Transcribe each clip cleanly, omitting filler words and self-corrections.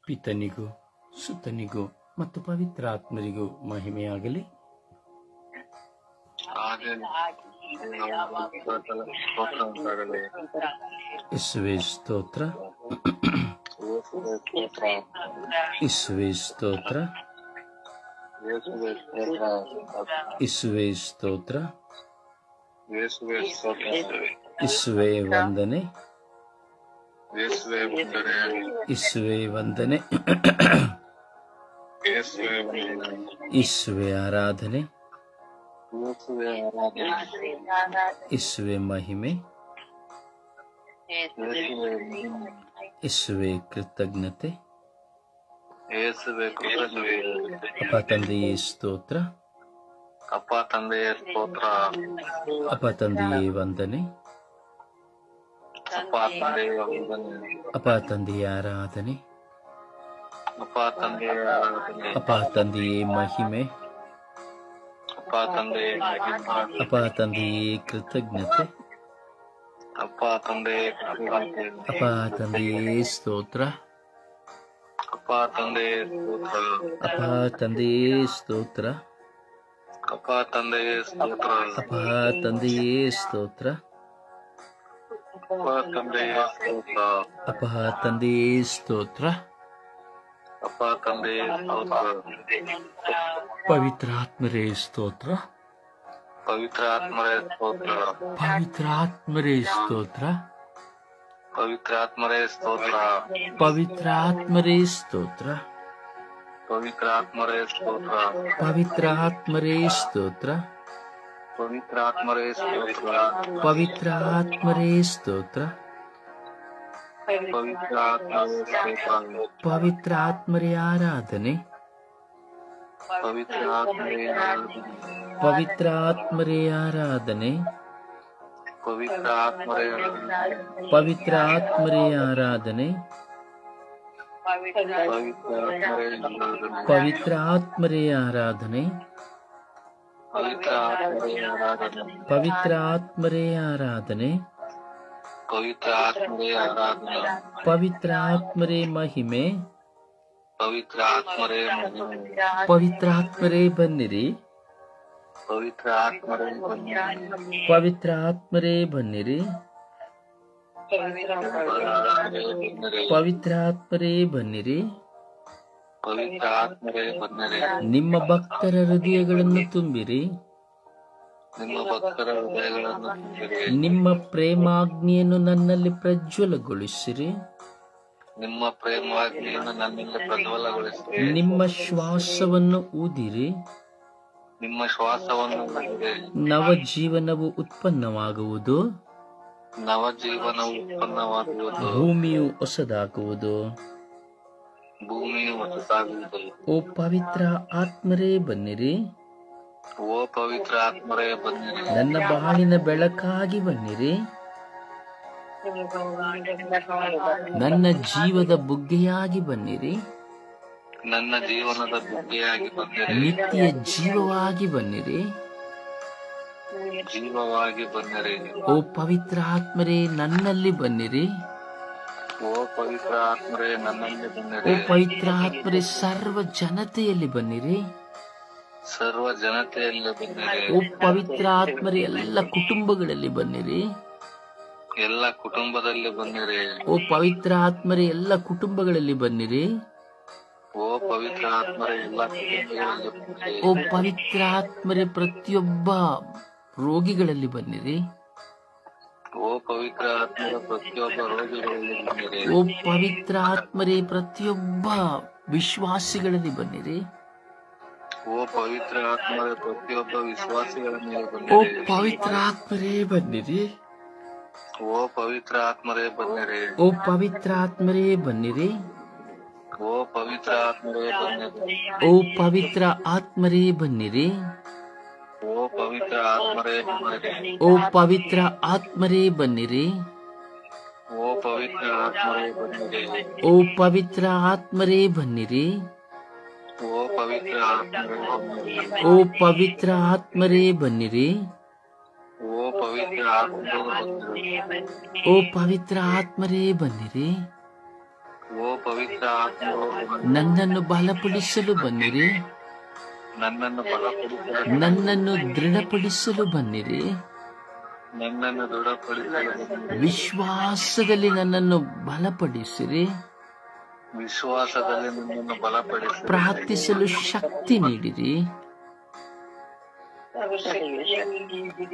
ಪಿತನಿಗೂ ಸುತನಿಗೂ ಮತ್ತು ಪವಿತ್ರಾತ್ಮರಿಗೂ ಮಹಿಮೆಯಾಗಲಿ. ಯೇಸುವೇ ಸ್ತೋತ್ರ, ಯೇಸುವೇ ಸ್ತೋತ್ರ, ಯೇಸುವೇ ಸ್ತೋತ್ರ, ಯೇಸುವೇ ವಂದನೆ, ಯೇಸುವೇ ವಂದನೆ, ಯೇಸುವೇ ಆರಾಧನೆ, ಯೇಸುವೇ ಮಹಿಮೆ, ಯೇಸುವೇ ಕೃತಜ್ಞತೆ. ಅಪ್ಪ ತಂದೆಯೇ ಸ್ತೋತ್ರ, ಅಪ್ಪ ತಂದೆಯ ಸ್ತೋತ್ರ, ಅಪ್ಪ ತಂದೆಯೇ ವಂದನೆ, ಅಪ್ಪ ತಂದೆಯ ವಂದನೆ, ಅಪ್ಪ ತಂದೆಯ ಆರಾಧನೆ, ಅಪ್ಪ ತಂದೆಯ ಆರಾಧನೆ, ಅಪ್ಪ ತಂದೆಯೇ ಮಹಿಮೆ, ಅಪ್ಪ ತಂದೆಯ ಮಹಿಮೆ, ಅಪ್ಪ ತಂದೆಯೇ ಕೃತಜ್ಞತೆ, ಅಪ್ಪ ತಂದೆಯ ಕೃತಜ್ಞತೆ, ಅಪ್ಪ ತಂದೆಯೇ ಸ್ತೋತ್ರ, ಅಪ್ಪ ತಂದೆಯ ಸ್ತೋತ್ರ, ಅಪ್ಪ ತಂದೆಯೇ ಸ್ತೋತ್ರ, ಅಪ್ಪ ತಂದೆಯ ಸ್ತೋತ್ರ, ಅಪ್ಪ ತಂದೆಯೇ ಸ್ತೋತ್ರ, ಅಪ್ಪ ತಂದೆಯ ಸ್ತೋತ್ರ, ಅಪ್ಪ ತಂದೆಯೇ ಸ್ತೋತ್ರ. ಅಪ್ಪ ತಂದೆಯ ಸ್ತೋತ್ರ, ಪವಿತ್ರಾತ್ಮರೇ ಸ್ತೋತ್ರ, ಪವಿತ್ರಾತ್ಮರೇ ಸ್ತೋತ್ರ, ಪವಿತ್ರಾತ್ಮರೇ ಸ್ತೋತ್ರ, ಪವಿತ್ರಾತ್ಮರೇ ಸ್ತೋತ್ರ, ಪವಿತ್ರಾತ್ಮರೇ ಸ್ತೋತ್ರ, ಪವಿತ್ರಾತ್ಮರೇ ಸ್ತೋತ್ರ, ಪವಿತ್ರಾತ್ಮರೇ ಸ್ತೋತ್ರ, ಪವಿತ್ರಾತ್ಮರೇ ಸ್ತೋತ್ರ, ಪವಿತ್ರಾತ್ಮರೇ ಸ್ತೋತ್ರ, ಪವಿತ್ರಾತ್ಮರೇ ಸ್ತೋತ್ರ, ಪವಿತ್ರಾತ್ಮರೇ ಆರಾಧನೆ, ಪವಿತ್ರಾತ್ಮರೇ ಆರಾಧನೆ, ಪವಿತ್ರಾತ್ಮರೇ ಆರಾಧನೆ, ಪವಿತ್ರಾತ್ಮರೇ ಆರಾಧನೆ, ಪವಿತ್ರಾತ್ಮರೇ ಆರಾಧನೆ, ಪವಿತ್ರಾತ್ಮರೇ ಆರಾಧನೆ, ಪವಿತ್ರಾತ್ಮರೇ ಆರಾಧನೆ, ಪವಿತ್ರಾತ್ಮರೇ ಆರಾಧನೆ, ಪವಿತ್ರಾತ್ಮರೇ ಆರಾಧನೆ, ಪವಿತ್ರಾತ್ಮರೇ ಮಹಿಮೆ, ಪವಿತ್ರಾತ್ಮರೇ ಮಹಿಮೆ, ಪವಿತ್ರಾತ್ಮರೇ ಬನ್ನಿರಿ, ಪವಿತ್ರಾತ್ಮರೇ ಬನ್ನಿರಿ, ಪವಿತ್ರಾತ್ಮರೇ ಬನ್ನಿರಿ, ಪವಿತ್ರಾತ್ಮರೇ ಬನ್ನಿರಿ. ಪವಿತ್ರಾತ್ಮರೇ ಬನ್ನಿರಿ, ನಿಮ್ಮ ಭಕ್ತರ ಹೃದಯಗಳನ್ನು ತುಂಬಿರಿ, ನಿಮ್ಮ ಭಕ್ತರ ಹೃದಯಗಳನ್ನು ತುಂಬಿರಿ, ನಿಮ್ಮ ಪ್ರೇಮಾಗ್ನಿಯನ್ನು ನನ್ನಲ್ಲಿ ಪ್ರಜ್ವಲಗೊಳಿಸಿರಿ, ನಿಮ್ಮ ಪ್ರೇಮಾಗ್ನಿಯನ್ನು ನನ್ನಿಂದ ಪ್ರಜ್ವಲಗೊಳಿಸಿರಿ, ನಿಮ್ಮ ಶ್ವಾಸವನ್ನು ಊದಿರಿ, ನಿಮ್ಮ ಶ್ವಾಸವನ್ನು ಊದಿರಿ, ನವ ಜೀವನವು ಉತ್ಪನ್ನವಾಗುವುದು, ನವಜೀವನವು ಉತ್ಪನ್ನವಾಗುವುದು, ಭೂಮಿಯು ಹೊಸದಾಗುವುದು. ಭೂಮಿಯು ಹೊಸದಾಗುವುದು. ಓ ಪವಿತ್ರ ಆತ್ಮರೇ ಬನ್ನಿರಿ, ಓ ಪವಿತ್ರ ಆತ್ಮರೇ ಬನ್ನಿರಿ, ನನ್ನ ಬಾಳಿನ ಬೆಳಕಾಗಿ ಬನ್ನಿರಿ, ನನ್ನ ಜೀವದ ಬುಗ್ಗೆಯಾಗಿ ಬನ್ನಿರಿ, ನನ್ನ ಜೀವನದ ಬುಗ್ಗೆಯಾಗಿ ಬನ್ನಿರಿ, ನಿತ್ಯ ಜೀವವಾಗಿ ಬನ್ನಿರಿ. ಜೀವವಾಗಿ ಬನ್ನಿರಿ. ಓ ಪವಿತ್ರ ಆತ್ಮರೇ ನನ್ನಲ್ಲಿ ಬನ್ನಿರಿ, ಓ ಪವಿತ್ರ ಆತ್ಮರೇ ನನ್ನಲ್ಲಿ ಓ ಬನ್ನಿರಿ, ಪವಿತ್ರ ಆತ್ಮರೇ ಸರ್ವ ಜನತೆಯಲ್ಲಿ ಬನ್ನಿರಿ, ಸರ್ವ ಜನತೆಯಲ್ಲಿ ಬನ್ನಿರಿ, ಓ ಪವಿತ್ರ ಆತ್ಮರೇ ಎಲ್ಲ ಕುಟುಂಬಗಳಲ್ಲಿ ಬನ್ನಿರಿ, ಎಲ್ಲ ಕುಟುಂಬದಲ್ಲಿ ಬನ್ನಿರಿ, ಓ ಪವಿತ್ರ ಆತ್ಮರೇ ಎಲ್ಲ ಕುಟುಂಬಗಳಲ್ಲಿ ಬನ್ನಿರಿ, ಓ ಪವಿತ್ರ ಆತ್ಮರೇ ಎಲ್ಲ ಕುಟುಂಬಗಳಲ್ಲಿ ಬನ್ನಿರಿ, ಓ ಪವಿತ್ರ ಆತ್ಮರೇ ಪ್ರತಿಯೊಬ್ಬ ರೋಗಿಗಳಲ್ಲಿ ಬನ್ನಿರಿ, ಓ ಪವಿತ್ರ ಆತ್ಮರೇ ಪ್ರತಿಯೊಬ್ಬ ರೋಗಿಗಳಲ್ಲಿ ಬನ್ನಿರಿ, ಓ ಪವಿತ್ರ ಆತ್ಮರೇ ಪ್ರತಿಯೊಬ್ಬ ವಿಶ್ವಾಸಿಗಳಲ್ಲಿ ಬನ್ನಿರಿ, ಓ ಪವಿತ್ರ ಆತ್ಮರೇ ಪ್ರತಿಯೊಬ್ಬ ವಿಶ್ವಾಸಿಗಳ ಮೇಲೆ ಓ ಬನ್ನಿರಿ, ಪವಿತ್ರ ಆತ್ಮರೇ ಬನ್ನಿರಿ, ಓ ಪವಿತ್ರ ಆತ್ಮರೇ ಬನ್ನಿರಿ, ಓ ಪವಿತ್ರ ಆತ್ಮರೇ ಬನ್ನಿರಿ, ಓ ಪವಿತ್ರ ಆತ್ಮರೇ ಬನ್ನಿರಿ, ಓ ಪವಿತ್ರ ಆತ್ಮರೇ ಬನ್ನಿರಿ, ಓ ಪವಿತ್ರ ಆತ್ಮರೇ ಬನ್ನಿರಿ, ಓ ಪವಿತ್ರ ಆತ್ಮರೇ ಬನ್ನಿರಿ, ಓ ಪವಿತ್ರ ಆತ್ಮರೇ ಬನ್ನಿರಿ, ಓ ಪವಿತ್ರ ಆತ್ಮರೇ ಬನ್ನಿರಿ, ಓ ಪವಿತ್ರ ಆತ್ಮರೇ ಬನ್ನಿರಿ, ಓ ಪವಿತ್ರ ಆತ್ಮರೇ ಬನ್ನಿರಿ, ಓ ಪವಿತ್ರ ಆತ್ಮರೇ ಬನ್ನಿರಿ, ಓ ಪವಿತ್ರ ಆತ್ಮರೇ ಬನ್ನಿರಿ, ಓ ಓ ಪವಿತ್ರ ಆತ್ಮರು ನನ್ನನ್ನು ಬಲಪಡಿಸಲು ಬನ್ನಿರಿ. ನನ್ನನ್ನು ಬಲಪಡಿಸಲು, ನನ್ನನ್ನು ದೃಢಪಡಿಸಲು ಬನ್ನಿರಿ. ನನ್ನನ್ನು ದೃಢಪಡಿಸಲು, ವಿಶ್ವಾಸದಲ್ಲಿ ನನ್ನನ್ನು ಬಲಪಡಿಸಿರಿ. ವಿಶ್ವಾಸದಲ್ಲಿ ನನ್ನನ್ನು ಬಲಪಡಿಸಿ, ಪ್ರಾರ್ಥಿಸಲು ಶಕ್ತಿ ನೀಡಿರಿ.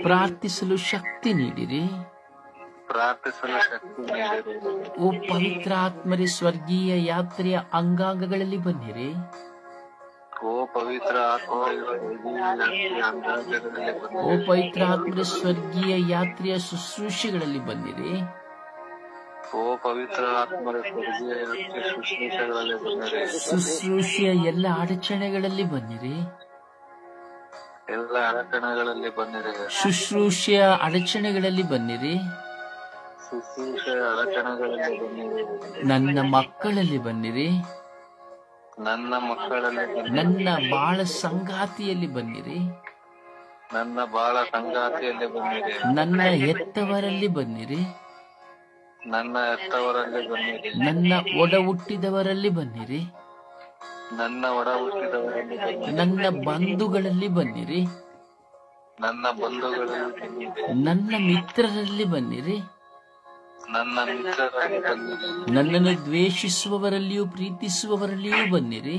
ಪ್ರಾರ್ಥಿಸಲು ಶಕ್ತಿ ನೀಡಿರಿ. ಪ್ರಾರ್ಥಿಸಲು ಶಕ್ತಿ ನೀಡಿರಿ. ಓ ಪವಿತ್ರ ಆತ್ಮರೇ, ಸ್ವರ್ಗೀಯ ಯಾತ್ರೆಯ ಅಂಗಾಂಗಗಳಲ್ಲಿ ಬನ್ನಿರಿ. ಓ ಪವಿತ್ರ ಅಂಗಾಂಗಗಳಲ್ಲಿ ಓ ಪವಿತ್ರ ಆತ್ಮರೇ, ಸ್ವರ್ಗೀಯ ಯಾತ್ರೆಯ ಶುಶ್ರೂಷೆಗಳಲ್ಲಿ ಬನ್ನಿರಿ. ಓ ಪವಿತ್ರ ಆತ್ಮರ ಸ್ವರ್ಗೀಯ ಯಾತ್ರೆ ಶುಶ್ರೂಷೆಗಳಲ್ಲಿ ಬನ್ನಿರಿ. ಶುಶ್ರೂಷೆಯ ಎಲ್ಲ ಅಡಚಣೆಗಳಲ್ಲಿ ಬನ್ನಿರಿ. ಎಲ್ಲ ಅಡಚಣೆಗಳಲ್ಲಿ ಬನ್ನಿರಿ. ಶುಶ್ರೂಷೆಯ ಅಡಚಣೆಗಳಲ್ಲಿ ಬನ್ನಿರಿ. ಶುಶ್ರೂಷೆಯ ಅಡಚಣೆಗಳಲ್ಲಿ ಬನ್ನಿರಿ. ನನ್ನ ಮಕ್ಕಳಲ್ಲಿ ಬನ್ನಿರಿ. ನನ್ನ ಮಕ್ಕಳಲ್ಲಿ ಬನ್ನಿರಿ. ನನ್ನ ಬಾಳ ಸಂಗಾತಿಯಲ್ಲಿ ಬನ್ನಿರಿ. ನನ್ನ ಬಾಳ ಸಂಗಾತಿಯಲ್ಲಿ ಬನ್ನಿರಿ. ನನ್ನ ಹೆತ್ತವರಲ್ಲಿ ಬನ್ನಿರಿ. ನನ್ನ ಹೆತ್ತವರಲ್ಲಿ ಬನ್ನಿರಿ. ನನ್ನ ಒಡ ಹುಟ್ಟಿದವರಲ್ಲಿ ಬನ್ನಿರಿ. ನನ್ನ ಒಡ ಹುಟ್ಟಿದವರಲ್ಲಿ ಬನ್ನಿರಿ. ನನ್ನ ಬಂಧುಗಳಲ್ಲಿ ಬನ್ನಿರಿ. ನನ್ನ ಬಂಧುಗಳಲ್ಲಿ ಬನ್ನಿರಿ. ನನ್ನ ಮಿತ್ರರಲ್ಲಿ ಬನ್ನಿರಿ. ನನ್ನ ಮಿತ್ರರಲ್ಲಿ ಬನ್ನಿರಿ. ನನ್ನನ್ನು ದ್ವೇಷಿಸುವವರಲ್ಲಿಯೂ ಪ್ರೀತಿಸುವವರಲ್ಲಿಯೂ ಬನ್ನಿರಿ.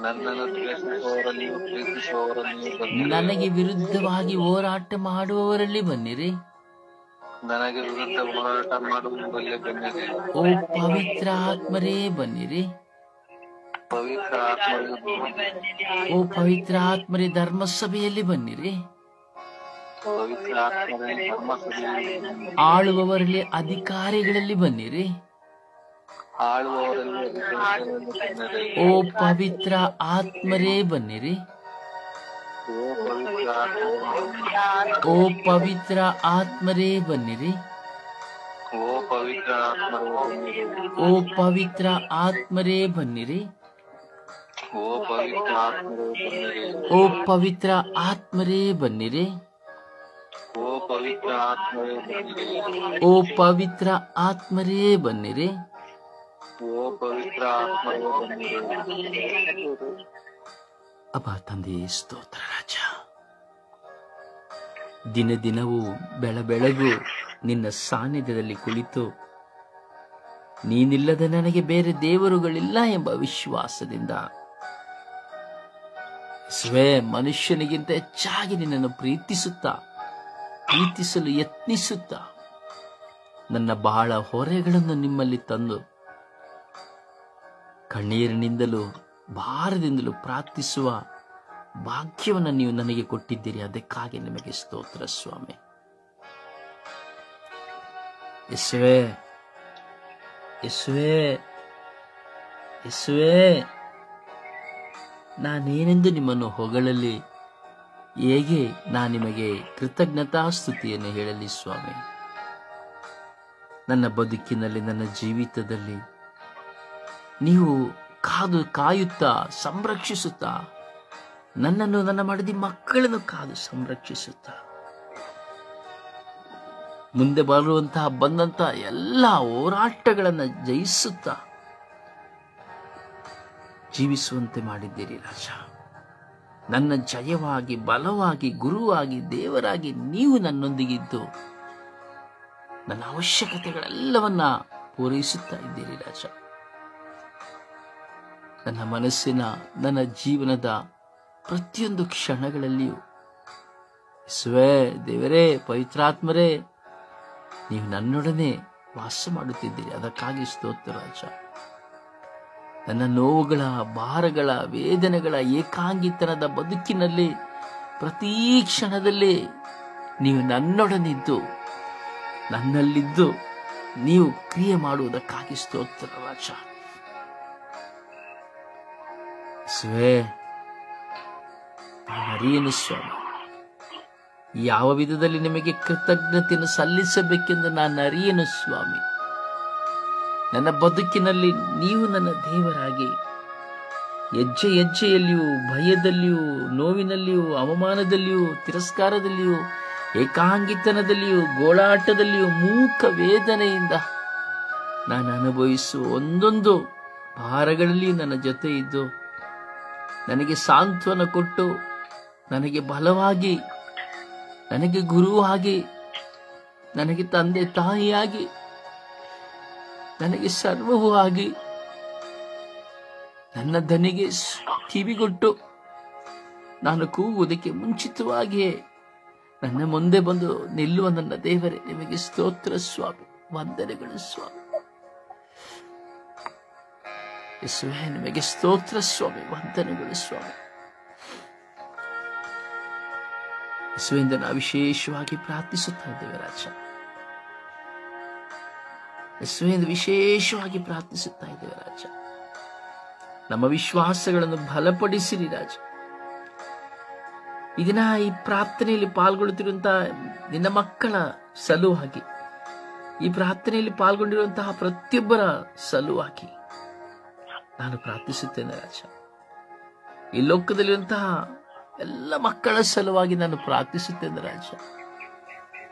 ನನ್ನನ್ನು ದ್ವೇಷಿಸುವವರಲ್ಲಿಯೂ ಪ್ರೀತಿಸುವವರಲ್ಲಿಯೂ ಬನ್ನಿರಿ. ನನಗೆ ವಿರುದ್ಧವಾಗಿ ಹೋರಾಟ ಮಾಡುವವರಲ್ಲಿ ಬನ್ನಿರಿ. ನನಗೆ ವಿರುದ್ಧ ಹೋರಾಟ ಮಾಡುವುದರಲ್ಲಿ ಬನ್ನಿರಿ. ಓ ಪವಿತ್ರ ಆತ್ಮರೇ ಬನ್ನಿರಿ. ಪವಿತ್ರ ಆತ್ಮರು ಓ ಪವಿತ್ರ ಆತ್ಮರೇ, ಧರ್ಮಸಭೆಯಲ್ಲಿ ಬನ್ನಿರಿ. ಪವಿತ್ರ ಆತ್ಮರೇ ಧರ್ಮಸಭೆಯಲ್ಲಿ ಬನ್ನಿರಿ. ಆಳುವವರಲ್ಲಿ ಅಧಿಕಾರಿಗಳಲ್ಲಿ ಬನ್ನಿರಿ. ಆಳುವವರಲ್ಲಿ ಅಧಿಕಾರಿಗಳಲ್ಲಿ ಬನ್ನಿರಿ. ಓ ಪವಿತ್ರ ಆತ್ಮರೇ ಬನ್ನಿರಿ. ಓ ಪವಿತ್ರ ಆತ್ಮರೇ, ಓ ಪವಿತ್ರ ಆತ್ಮರೇ ಬನ್ನಿರಿ. ಓ ಪವಿತ್ರ ಆತ್ಮರೇ ಬನ್ನಿರಿ. ಓ ಪವಿತ್ರ ಆತ್ಮರೇ ಬನ್ನಿರಿ. ಓ ಪವಿತ್ರ ಆತ್ಮರೇ ಬನ್ನಿರಿ. ಓ ಪವಿತ್ರ ಆತ್ಮರೇ ಬನ್ನಿರಿ. ಓ ಪವಿತ್ರ ಆತ್ಮರೇ ಬನ್ನಿರಿ. ಓ ಪವಿತ್ರ ಆತ್ಮರೇ ಬನ್ನಿರಿ. ಓ ಪವಿತ್ರ ಆತ್ಮರೇ ಬನ್ನಿರಿ. ಅಬ್ಬಾ ತಂದೆಯೇ, ಸ್ತೋತ್ರ ರಾಜ. ದಿನ ದಿನವೂ ಬೆಳಬೆಳಗು ನಿನ್ನ ಸಾನ್ನಿಧ್ಯದಲ್ಲಿ ಕುಳಿತು ನೀನಿಲ್ಲದ ನನಗೆ ಬೇರೆ ದೇವರುಗಳಿಲ್ಲ ಎಂಬ ವಿಶ್ವಾಸದಿಂದ ಮನುಷ್ಯನಿಗಿಂತ ಹೆಚ್ಚಾಗಿ ನಿನ್ನನ್ನು ಪ್ರೀತಿಸಲು ಯತ್ನಿಸುತ್ತಾ ನನ್ನ ಬಹಳ ಹೊರೆಗಳನ್ನು ನಿಮ್ಮಲ್ಲಿ ತಂದು ಕಣ್ಣೀರಿನಿಂದಲೂ ಭಾರದಿಂದಲೂ ಪ್ರಾರ್ಥಿಸುವ ಭಾಗ್ಯವನ್ನು ನೀವು ನನಗೆ ಕೊಟ್ಟಿದ್ದೀರಿ. ಅದಕ್ಕಾಗಿ ನಿಮಗೆ ಸ್ತೋತ್ರ ಸ್ವಾಮಿ. ಯೇಸುವೇ, ಯೇಸುವೇ, ಯೇಸುವೇ, ನಾನೇನೆಂದು ನಿಮ್ಮನ್ನು ಹೊಗಳಲಿ, ಹೇಗೆ ನಾನು ನಿಮಗೆ ಕೃತಜ್ಞತಾಸ್ತುತಿಯನ್ನು ಹೇಳಲಿ ಸ್ವಾಮಿ. ನನ್ನ ಬದುಕಿನಲ್ಲಿ, ನನ್ನ ಜೀವಿತದಲ್ಲಿ ನೀವು ಕಾಯುತ್ತಾ ಸಂರಕ್ಷಿಸುತ್ತಾ, ನನ್ನನ್ನು, ನನ್ನ ಮಡದಿ ಮಕ್ಕಳನ್ನು ಕಾದು ಸಂರಕ್ಷಿಸುತ್ತಾ, ಮುಂದೆ ಬಂದಂತಹ ಎಲ್ಲ ಹೋರಾಟಗಳನ್ನು ಜಯಿಸುತ್ತಾ ಜೀವಿಸುವಂತೆ ಮಾಡಿದ್ದೀರಿ ರಾಜ. ನನ್ನ ಜಯವಾಗಿ, ಬಲವಾಗಿ, ಗುರುವಾಗಿ, ದೇವರಾಗಿ ನೀವು ನನ್ನೊಂದಿಗಿದ್ದು ನನ್ನ ಅವಶ್ಯಕತೆಗಳೆಲ್ಲವನ್ನ ಪೂರೈಸುತ್ತಾ ಇದ್ದೀರಿ ರಾಜ. ನನ್ನ ಮನಸ್ಸಿನ, ನನ್ನ ಜೀವನದ ಪ್ರತಿಯೊಂದು ಕ್ಷಣಗಳಲ್ಲಿಯೂ ದೇವರೇ, ಪವಿತ್ರಾತ್ಮರೇ, ನೀವು ನನ್ನೊಡನೆ ವಾಸ ಮಾಡುತ್ತಿದ್ದೀರಿ. ಅದಕ್ಕಾಗಿ ಸ್ತೋತ್ರ ರಾಜ. ನನ್ನ ನೋವುಗಳ, ಭಾರಗಳ, ವೇದನೆಗಳ, ಏಕಾಂಗಿತನದ ಬದುಕಿನಲ್ಲಿ ಪ್ರತಿ ಕ್ಷಣದಲ್ಲಿ ನೀವು ನನ್ನೊಡನಿದ್ದು, ನನ್ನಲ್ಲಿದ್ದು ನೀವು ಕ್ರಿಯೆ ಮಾಡುವುದಕ್ಕಾಗಿ ಸ್ತೋತ್ರ ರಾಜ. ಅರಿಯನು ಸ್ವಾಮಿ, ಯಾವ ವಿಧದಲ್ಲಿ ನಿಮಗೆ ಕೃತಜ್ಞತೆಯನ್ನು ಸಲ್ಲಿಸಬೇಕೆಂದು ನಾನು ಅರಿಯನು ಸ್ವಾಮಿ. ನನ್ನ ಬದುಕಿನಲ್ಲಿ ನೀವು ನನ್ನ ದೇವರಾಗಿ ಹೆಜ್ಜೆ ಹೆಜ್ಜೆಯಲ್ಲಿಯೂ, ಭಯದಲ್ಲಿಯೂ, ನೋವಿನಲ್ಲಿಯೂ, ಅವಮಾನದಲ್ಲಿಯೂ, ತಿರಸ್ಕಾರದಲ್ಲಿಯೂ, ಏಕಾಂಗಿತನದಲ್ಲಿಯೂ, ಗೋಳಾಟದಲ್ಲಿಯೂ, ಮೂಕ ವೇದನೆಯಿಂದ ನಾನು ಅನುಭವಿಸುವ ಒಂದೊಂದು ಭಾರಗಳಲ್ಲಿ ನನ್ನ ಜೊತೆ ಇದ್ದು ನನಗೆ ಸಾಂತ್ವನ ಕೊಟ್ಟು ನನಗೆ ಬಲವಾಗಿ, ನನಗೆ ಗುರುವಾಗಿ, ನನಗೆ ತಂದೆ ತಾಯಿಯಾಗಿ, ನನಗೆ ಸರ್ವವೂ ಆಗಿ, ನನ್ನ ದನಿಗೆ ಕಿವಿಗೊಟ್ಟು ನಾನು ಕೂಗುವುದಕ್ಕೆ ಮುಂಚಿತವಾಗಿಯೇ ನನ್ನ ಮುಂದೆ ಬಂದು ನಿಲ್ಲುವ ನನ್ನ ದೇವರೇ, ನಿಮಗೆ ಸ್ತೋತ್ರ ಸ್ವಾಮಿ, ವಂದನೆಗಳು ಸ್ವಾಮಿ. ಯೇಸುವೇ, ನಿಮಗೆ ಸ್ತೋತ್ರ ಸ್ವಾಮಿ, ವಂದನೆಗಳು ಸ್ವಾಮಿ. ಯೇಸುವಿಂದ ನಾವು ವಿಶೇಷವಾಗಿ ಪ್ರಾರ್ಥಿಸುತ್ತಾ ಇದ್ದೇವೆ ರಾಜ. ಯೇಸುವಿಂದ ವಿಶೇಷವಾಗಿ ಪ್ರಾರ್ಥಿಸುತ್ತಾ ಇದ್ದೇವೆ ರಾಜ. ನಮ್ಮ ವಿಶ್ವಾಸಗಳನ್ನು ಬಲಪಡಿಸಿರಿ ರಾಜ. ಈ ದಿನ ಈ ಪ್ರಾರ್ಥನೆಯಲ್ಲಿ ಪಾಲ್ಗೊಳ್ಳುತ್ತಿರುವಂತಹ ನಿನ್ನ ಮಕ್ಕಳ ಸಲುವಾಗಿ, ಈ ಪ್ರಾರ್ಥನೆಯಲ್ಲಿ ಪಾಲ್ಗೊಂಡಿರುವಂತಹ ಪ್ರತಿಯೊಬ್ಬರ ಸಲುವಾಗಿ ನಾನು ಪ್ರಾರ್ಥಿಸುತ್ತೇನೆ ರಾಜ. ಈ ಲೋಕದಲ್ಲಿರುವಂತಹ ಎಲ್ಲ ಮಕ್ಕಳ ಸಲುವಾಗಿ ನಾನು ಪ್ರಾರ್ಥಿಸುತ್ತೇನೆ ರಾಜ.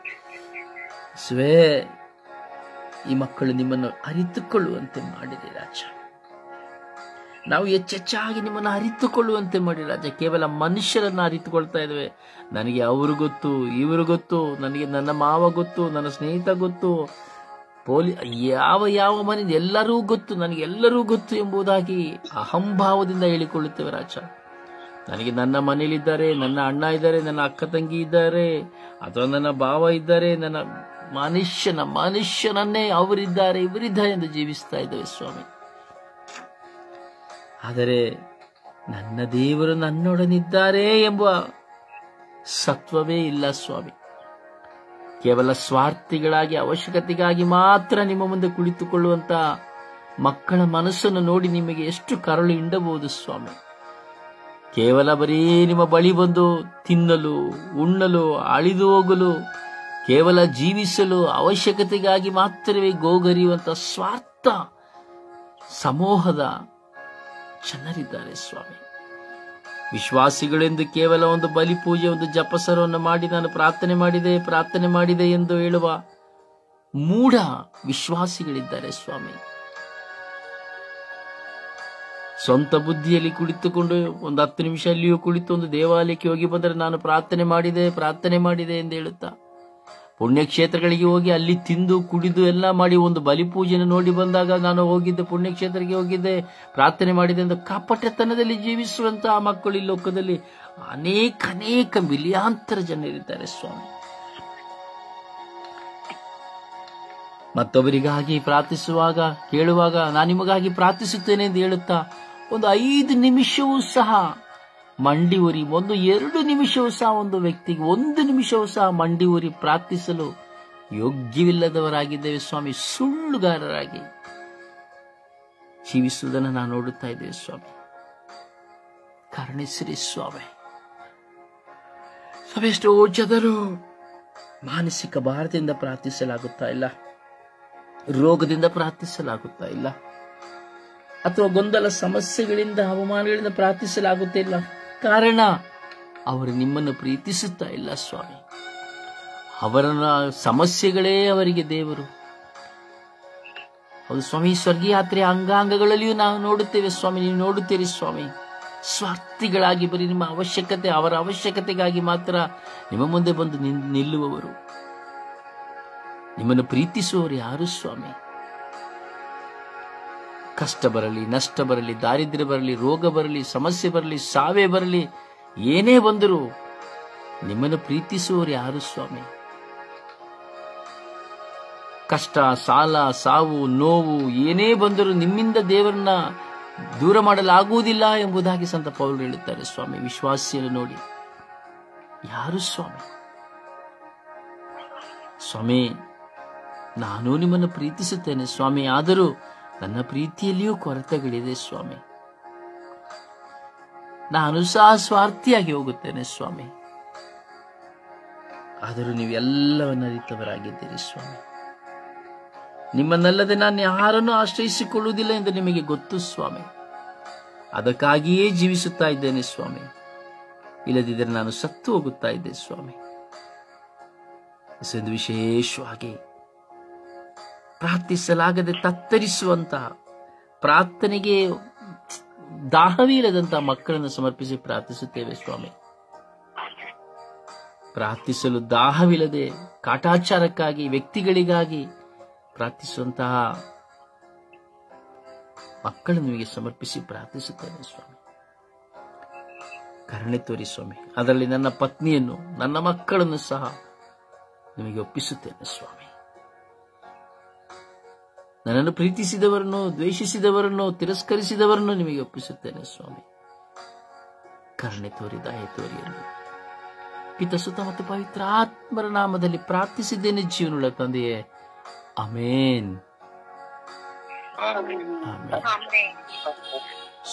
ಸ್ವೇ ಈ ಮಕ್ಕಳು ನಿಮ್ಮನ್ನು ಅರಿತುಕೊಳ್ಳುವಂತೆ ಮಾಡಿರಿ ರಾಜ. ನಾವು ಹೆಚ್ಚೆಚ್ಚಾಗಿ ನಿಮ್ಮನ್ನು ಅರಿತುಕೊಳ್ಳುವಂತೆ ಮಾಡಿ ರಾಜ. ಕೇವಲ ಮನುಷ್ಯರನ್ನ ಅರಿತುಕೊಳ್ತಾ ಇದ್ದೇವೆ. ನನಗೆ ಅವರು ಗೊತ್ತು, ಇವರು ಗೊತ್ತು, ನನಗೆ ನನ್ನ ಮಾವ ಗೊತ್ತು, ನನ್ನ ಸ್ನೇಹಿತ ಗೊತ್ತು, ಯಾವ ಮನೆ ಎಲ್ಲರೂ ಗೊತ್ತು, ನನಗೆ ಎಲ್ಲರೂ ಗೊತ್ತು ಎಂಬುದಾಗಿ ಅಹಂಭಾವದಿಂದ ಹೇಳಿಕೊಳ್ಳುತ್ತೇವೆ ರಾಜ. ನನಗೆ ನನ್ನ ಮನೆಯಲ್ಲಿದ್ದಾರೆ, ನನ್ನ ಅಣ್ಣ ಇದ್ದಾರೆ, ನನ್ನ ಅಕ್ಕ ತಂಗಿ ಇದ್ದಾರೆ, ಅಥವಾ ನನ್ನ ಭಾವ ಇದ್ದಾರೆ, ನನ್ನ ಮನುಷ್ಯನನ್ನೇ ಅವರಿದ್ದಾರೆ ಇವರಿದ್ದಾರೆ ಎಂದು ಜೀವಿಸ್ತಾ ಇದ್ದೇವೆ ಸ್ವಾಮಿ. ಆದರೆ ನನ್ನ ದೇವರು ನನ್ನೊಡನಿದ್ದಾರೆ ಎಂಬ ಸತ್ವವೇ ಇಲ್ಲ ಸ್ವಾಮಿ. ಕೇವಲ ಸ್ವಾರ್ಥಿಗಳಾಗಿ, ಅವಶ್ಯಕತೆಗಾಗಿ ಮಾತ್ರ ನಿಮ್ಮ ಮುಂದೆ ಕುಳಿತುಕೊಳ್ಳುವಂತ ಮಕ್ಕಳ ಮನಸ್ಸನ್ನು ನೋಡಿ ನಿಮಗೆ ಎಷ್ಟು ಕರುಳು ಹಿಂಡಬಹುದು ಸ್ವಾಮಿ. ಕೇವಲ ಬರೀ ನಿಮ್ಮ ಬಳಿ ಬಂದು ತಿನ್ನಲು, ಉಣ್ಣಲು, ಅಳಿದು ಹೋಗಲು, ಕೇವಲ ಜೀವಿಸಲು, ಅವಶ್ಯಕತೆಗಾಗಿ ಮಾತ್ರವೇ ಗೋಗರಿಯುವಂತ ಸ್ವಾರ್ಥ ಸಮೂಹದ ಜನರಿದ್ದಾರೆ ಸ್ವಾಮಿ. ವಿಶ್ವಾಸಿಗಳೆಂದು ಕೇವಲ ಒಂದು ಬಲಿ ಪೂಜೆ, ಒಂದು ಜಪಸರವನ್ನು ಮಾಡಿ ನಾನು ಪ್ರಾರ್ಥನೆ ಮಾಡಿದೆ ಎಂದು ಹೇಳುವ ಮೂಢ ವಿಶ್ವಾಸಿಗಳಿದ್ದಾರೆ ಸ್ವಾಮಿ. ಸ್ವಂತ ಬುದ್ಧಿಯಲ್ಲಿ ಕುಳಿತುಕೊಂಡು ಒಂದು 10 ನಿಮಿಷ ಅಲ್ಲಿಯೂ ಕುಳಿತು ಒಂದು ದೇವಾಲಯಕ್ಕೆ ಹೋಗಿ ಬಂದರೆ ನಾನು ಪ್ರಾರ್ಥನೆ ಮಾಡಿದೆ ಎಂದು ಹೇಳುತ್ತಾ, ಪುಣ್ಯಕ್ಷೇತ್ರಗಳಿಗೆ ಹೋಗಿ ಅಲ್ಲಿ ತಿಂದು ಕುಡಿದು ಎಲ್ಲ ಮಾಡಿ ಒಂದು ಬಲಿಪೂಜೆಯನ್ನು ನೋಡಿ ಬಂದಾಗ ನಾನು ಹೋಗಿದ್ದೆ, ಪುಣ್ಯಕ್ಷೇತ್ರಕ್ಕೆ ಹೋಗಿದ್ದೆ, ಪ್ರಾರ್ಥನೆ ಮಾಡಿದೆ ಎಂದು ಕಪಟತನದಲ್ಲಿ ಜೀವಿಸುವಂತಹ ಮಕ್ಕಳು ಈ ಲೋಕದಲ್ಲಿ ಅನೇಕ ಮಿಲಿಯಾಂತರ ಜನರಿದ್ದಾರೆ ಸ್ವಾಮಿ. ಮತ್ತೊಬ್ಬರಿಗಾಗಿ ಪ್ರಾರ್ಥಿಸುವಾಗ, ಕೇಳುವಾಗ ನಾನು ನಿಮಗಾಗಿ ಪ್ರಾರ್ಥಿಸುತ್ತೇನೆ ಎಂದು ಹೇಳುತ್ತಾ ಒಂದು 5 ನಿಮಿಷವೂ ಸಹ ಮಂಡಿ ಉರಿ, 1-2 ನಿಮಿಷವೂ ಸಹ ಒಂದು ವ್ಯಕ್ತಿಗೆ 1 ನಿಮಿಷವೂ ಸಹ ಮಂಡಿ ಉರಿ ಪ್ರಾರ್ಥಿಸಲು ಯೋಗ್ಯವಿಲ್ಲದವರಾಗಿದ್ದೇವೆ ಸ್ವಾಮಿ. ಸುಳ್ಳುಗಾರರಾಗಿ ಜೀವಿಸುವುದನ್ನು ನಾವು ನೋಡುತ್ತಾ ಇದ್ದೇವೆ ಸ್ವಾಮಿ. ಕರುಣಿಸಿರಿ ಸ್ವಾಮಿ. ಎಷ್ಟೋ ಜನರು ಮಾನಸಿಕ ಭಾರದಿಂದ ಪ್ರಾರ್ಥಿಸಲಾಗುತ್ತಾ ಇಲ್ಲ, ರೋಗದಿಂದ ಪ್ರಾರ್ಥಿಸಲಾಗುತ್ತಾ ಇಲ್ಲ, ಅಥವಾ ಗೊಂದಲ ಸಮಸ್ಯೆಗಳಿಂದ, ಅವಮಾನಗಳಿಂದ ಪ್ರಾರ್ಥಿಸಲಾಗುತ್ತಿಲ್ಲ. ಕಾರಣ ಅವರು ನಿಮ್ಮನ್ನು ಪ್ರೀತಿಸುತ್ತಾ ಇಲ್ಲ ಸ್ವಾಮಿ. ಅವರ ಸಮಸ್ಯೆಗಳೇ ಅವರಿಗೆ ದೇವರು. ಹೌದು ಸ್ವಾಮಿ, ಸ್ವರ್ಗೀಯ ಯಾತ್ರೆಯ ಅಂಗಾಂಗಗಳಲ್ಲಿಯೂ ನಾವು ನೋಡುತ್ತೇವೆ ಸ್ವಾಮಿ, ನೀವು ನೋಡುತ್ತೀರಿ ಸ್ವಾಮಿ. ಸ್ವಾರ್ಥಿಗಳಾಗಿ ಬರೀ ನಿಮ್ಮ ಅವಶ್ಯಕತೆ, ಅವರ ಅವಶ್ಯಕತೆಗಾಗಿ ಮಾತ್ರ ನಿಮ್ಮ ಮುಂದೆ ಬಂದು ನಿಲ್ಲುವವರು. ನಿಮ್ಮನ್ನು ಪ್ರೀತಿಸುವವರು ಯಾರು ಸ್ವಾಮಿ? ಕಷ್ಟ ಬರಲಿ, ನಷ್ಟ ಬರಲಿ, ದಾರಿದ್ರ್ಯ ಬರಲಿ, ರೋಗ ಬರಲಿ, ಸಮಸ್ಯೆ ಬರಲಿ, ಸಾವೇ ಬರಲಿ, ಏನೇ ಬಂದರೂ ನಿಮ್ಮನ್ನು ಪ್ರೀತಿಸುವವರು ಯಾರು ಸ್ವಾಮಿ? ಕಷ್ಟ, ಸಾಲ, ಸಾವು, ನೋವು ಏನೇ ಬಂದರೂ ನಿಮ್ಮಿಂದ ದೇವರನ್ನ ದೂರ ಮಾಡಲಾಗುವುದಿಲ್ಲ ಎಂಬುದಾಗಿ ಸಂತ ಪೌಲರು ಹೇಳುತ್ತಾರೆ ಸ್ವಾಮಿ. ವಿಶ್ವಾಸಿಯನ್ನು ನೋಡಿ ಯಾರು ಸ್ವಾಮಿ? ಸ್ವಾಮಿ, ನಾನು ನಿಮ್ಮನ್ನು ಪ್ರೀತಿಸುತ್ತೇನೆ ಸ್ವಾಮಿ, ಆದರೂ ನನ್ನ ಪ್ರೀತಿಯಲ್ಲಿಯೂ ಕೊರತೆಗಳಿದೆ ಸ್ವಾಮಿ. ನಾನು ಸಹ ಸ್ವಾರ್ಥಿಯಾಗಿ ಹೋಗುತ್ತೇನೆ ಸ್ವಾಮಿ, ಆದರೂ ನೀವೆಲ್ಲವನ್ನ ಅರಿತವರಾಗಿದ್ದೀರಿ ಸ್ವಾಮಿ. ನಿಮ್ಮನ್ನಲ್ಲದೆ ನಾನು ಯಾರನ್ನು ಆಶ್ರಯಿಸಿಕೊಳ್ಳುವುದಿಲ್ಲ ಎಂದು ನಿಮಗೆ ಗೊತ್ತು ಸ್ವಾಮಿ. ಅದಕ್ಕಾಗಿಯೇ ಜೀವಿಸುತ್ತಾ ಇದ್ದೇನೆ ಸ್ವಾಮಿ. ಇಲ್ಲದಿದ್ದರೆ ನಾನು ಸತ್ತು ಹೋಗುತ್ತಾ ಇದ್ದೆ ಸ್ವಾಮಿ. ವಿಶೇಷವಾಗಿ ಪ್ರಾರ್ಥಿಸಲಾಗದೆ ತತ್ತರಿಸುವಂತಹ, ಪ್ರಾರ್ಥನೆಗೆ ದಾಹವೀರದಂತಹ ಮಕ್ಕಳನ್ನು ಸಮರ್ಪಿಸಿ ಪ್ರಾರ್ಥಿಸುತ್ತೇವೆ ಸ್ವಾಮಿ. ಪ್ರಾರ್ಥಿಸಲು ದಾಹವಿಲ್ಲದೆ ಕಾಟಾಚಾರಕ್ಕಾಗಿ, ವ್ಯಕ್ತಿಗಳಿಗಾಗಿ ಪ್ರಾರ್ಥಿಸುವಂತಹ ಮಕ್ಕಳನ್ನು ನಿಮಗೆ ಸಮರ್ಪಿಸಿ ಪ್ರಾರ್ಥಿಸುತ್ತೇನೆ ಸ್ವಾಮಿ. ಕರುಣೆ ತೋರಿ ಸ್ವಾಮಿ. ಅದರಲ್ಲಿ ನನ್ನ ಪತ್ನಿಯನ್ನು, ನನ್ನ ಮಕ್ಕಳನ್ನು ಸಹ ನಿಮಗೆ ಒಪ್ಪಿಸುತ್ತೇನೆ ಸ್ವಾಮಿ. ನನ್ನನ್ನು ಪ್ರೀತಿಸಿದವರನ್ನು, ದ್ವೇಷಿಸಿದವರನ್ನು, ತಿರಸ್ಕರಿಸಿದವರನ್ನು ನಿಮಗೆ ಒಪ್ಪಿಸುತ್ತೇನೆ ಸ್ವಾಮಿ. ಕರುಣೆ ತೋರಿ, ದಯೆ ತೋರಿ ಎಂದು ಪಿತ, ಸುತ ಮತ್ತು ಪವಿತ್ರ ಆತ್ಮರ ನಾಮದಲ್ಲಿ ಪ್ರಾರ್ಥಿಸಿದ್ದೇನೆ ಜೀವನುಳ್ಳ ತಂದೆಯೇ. ಆಮೇನ್.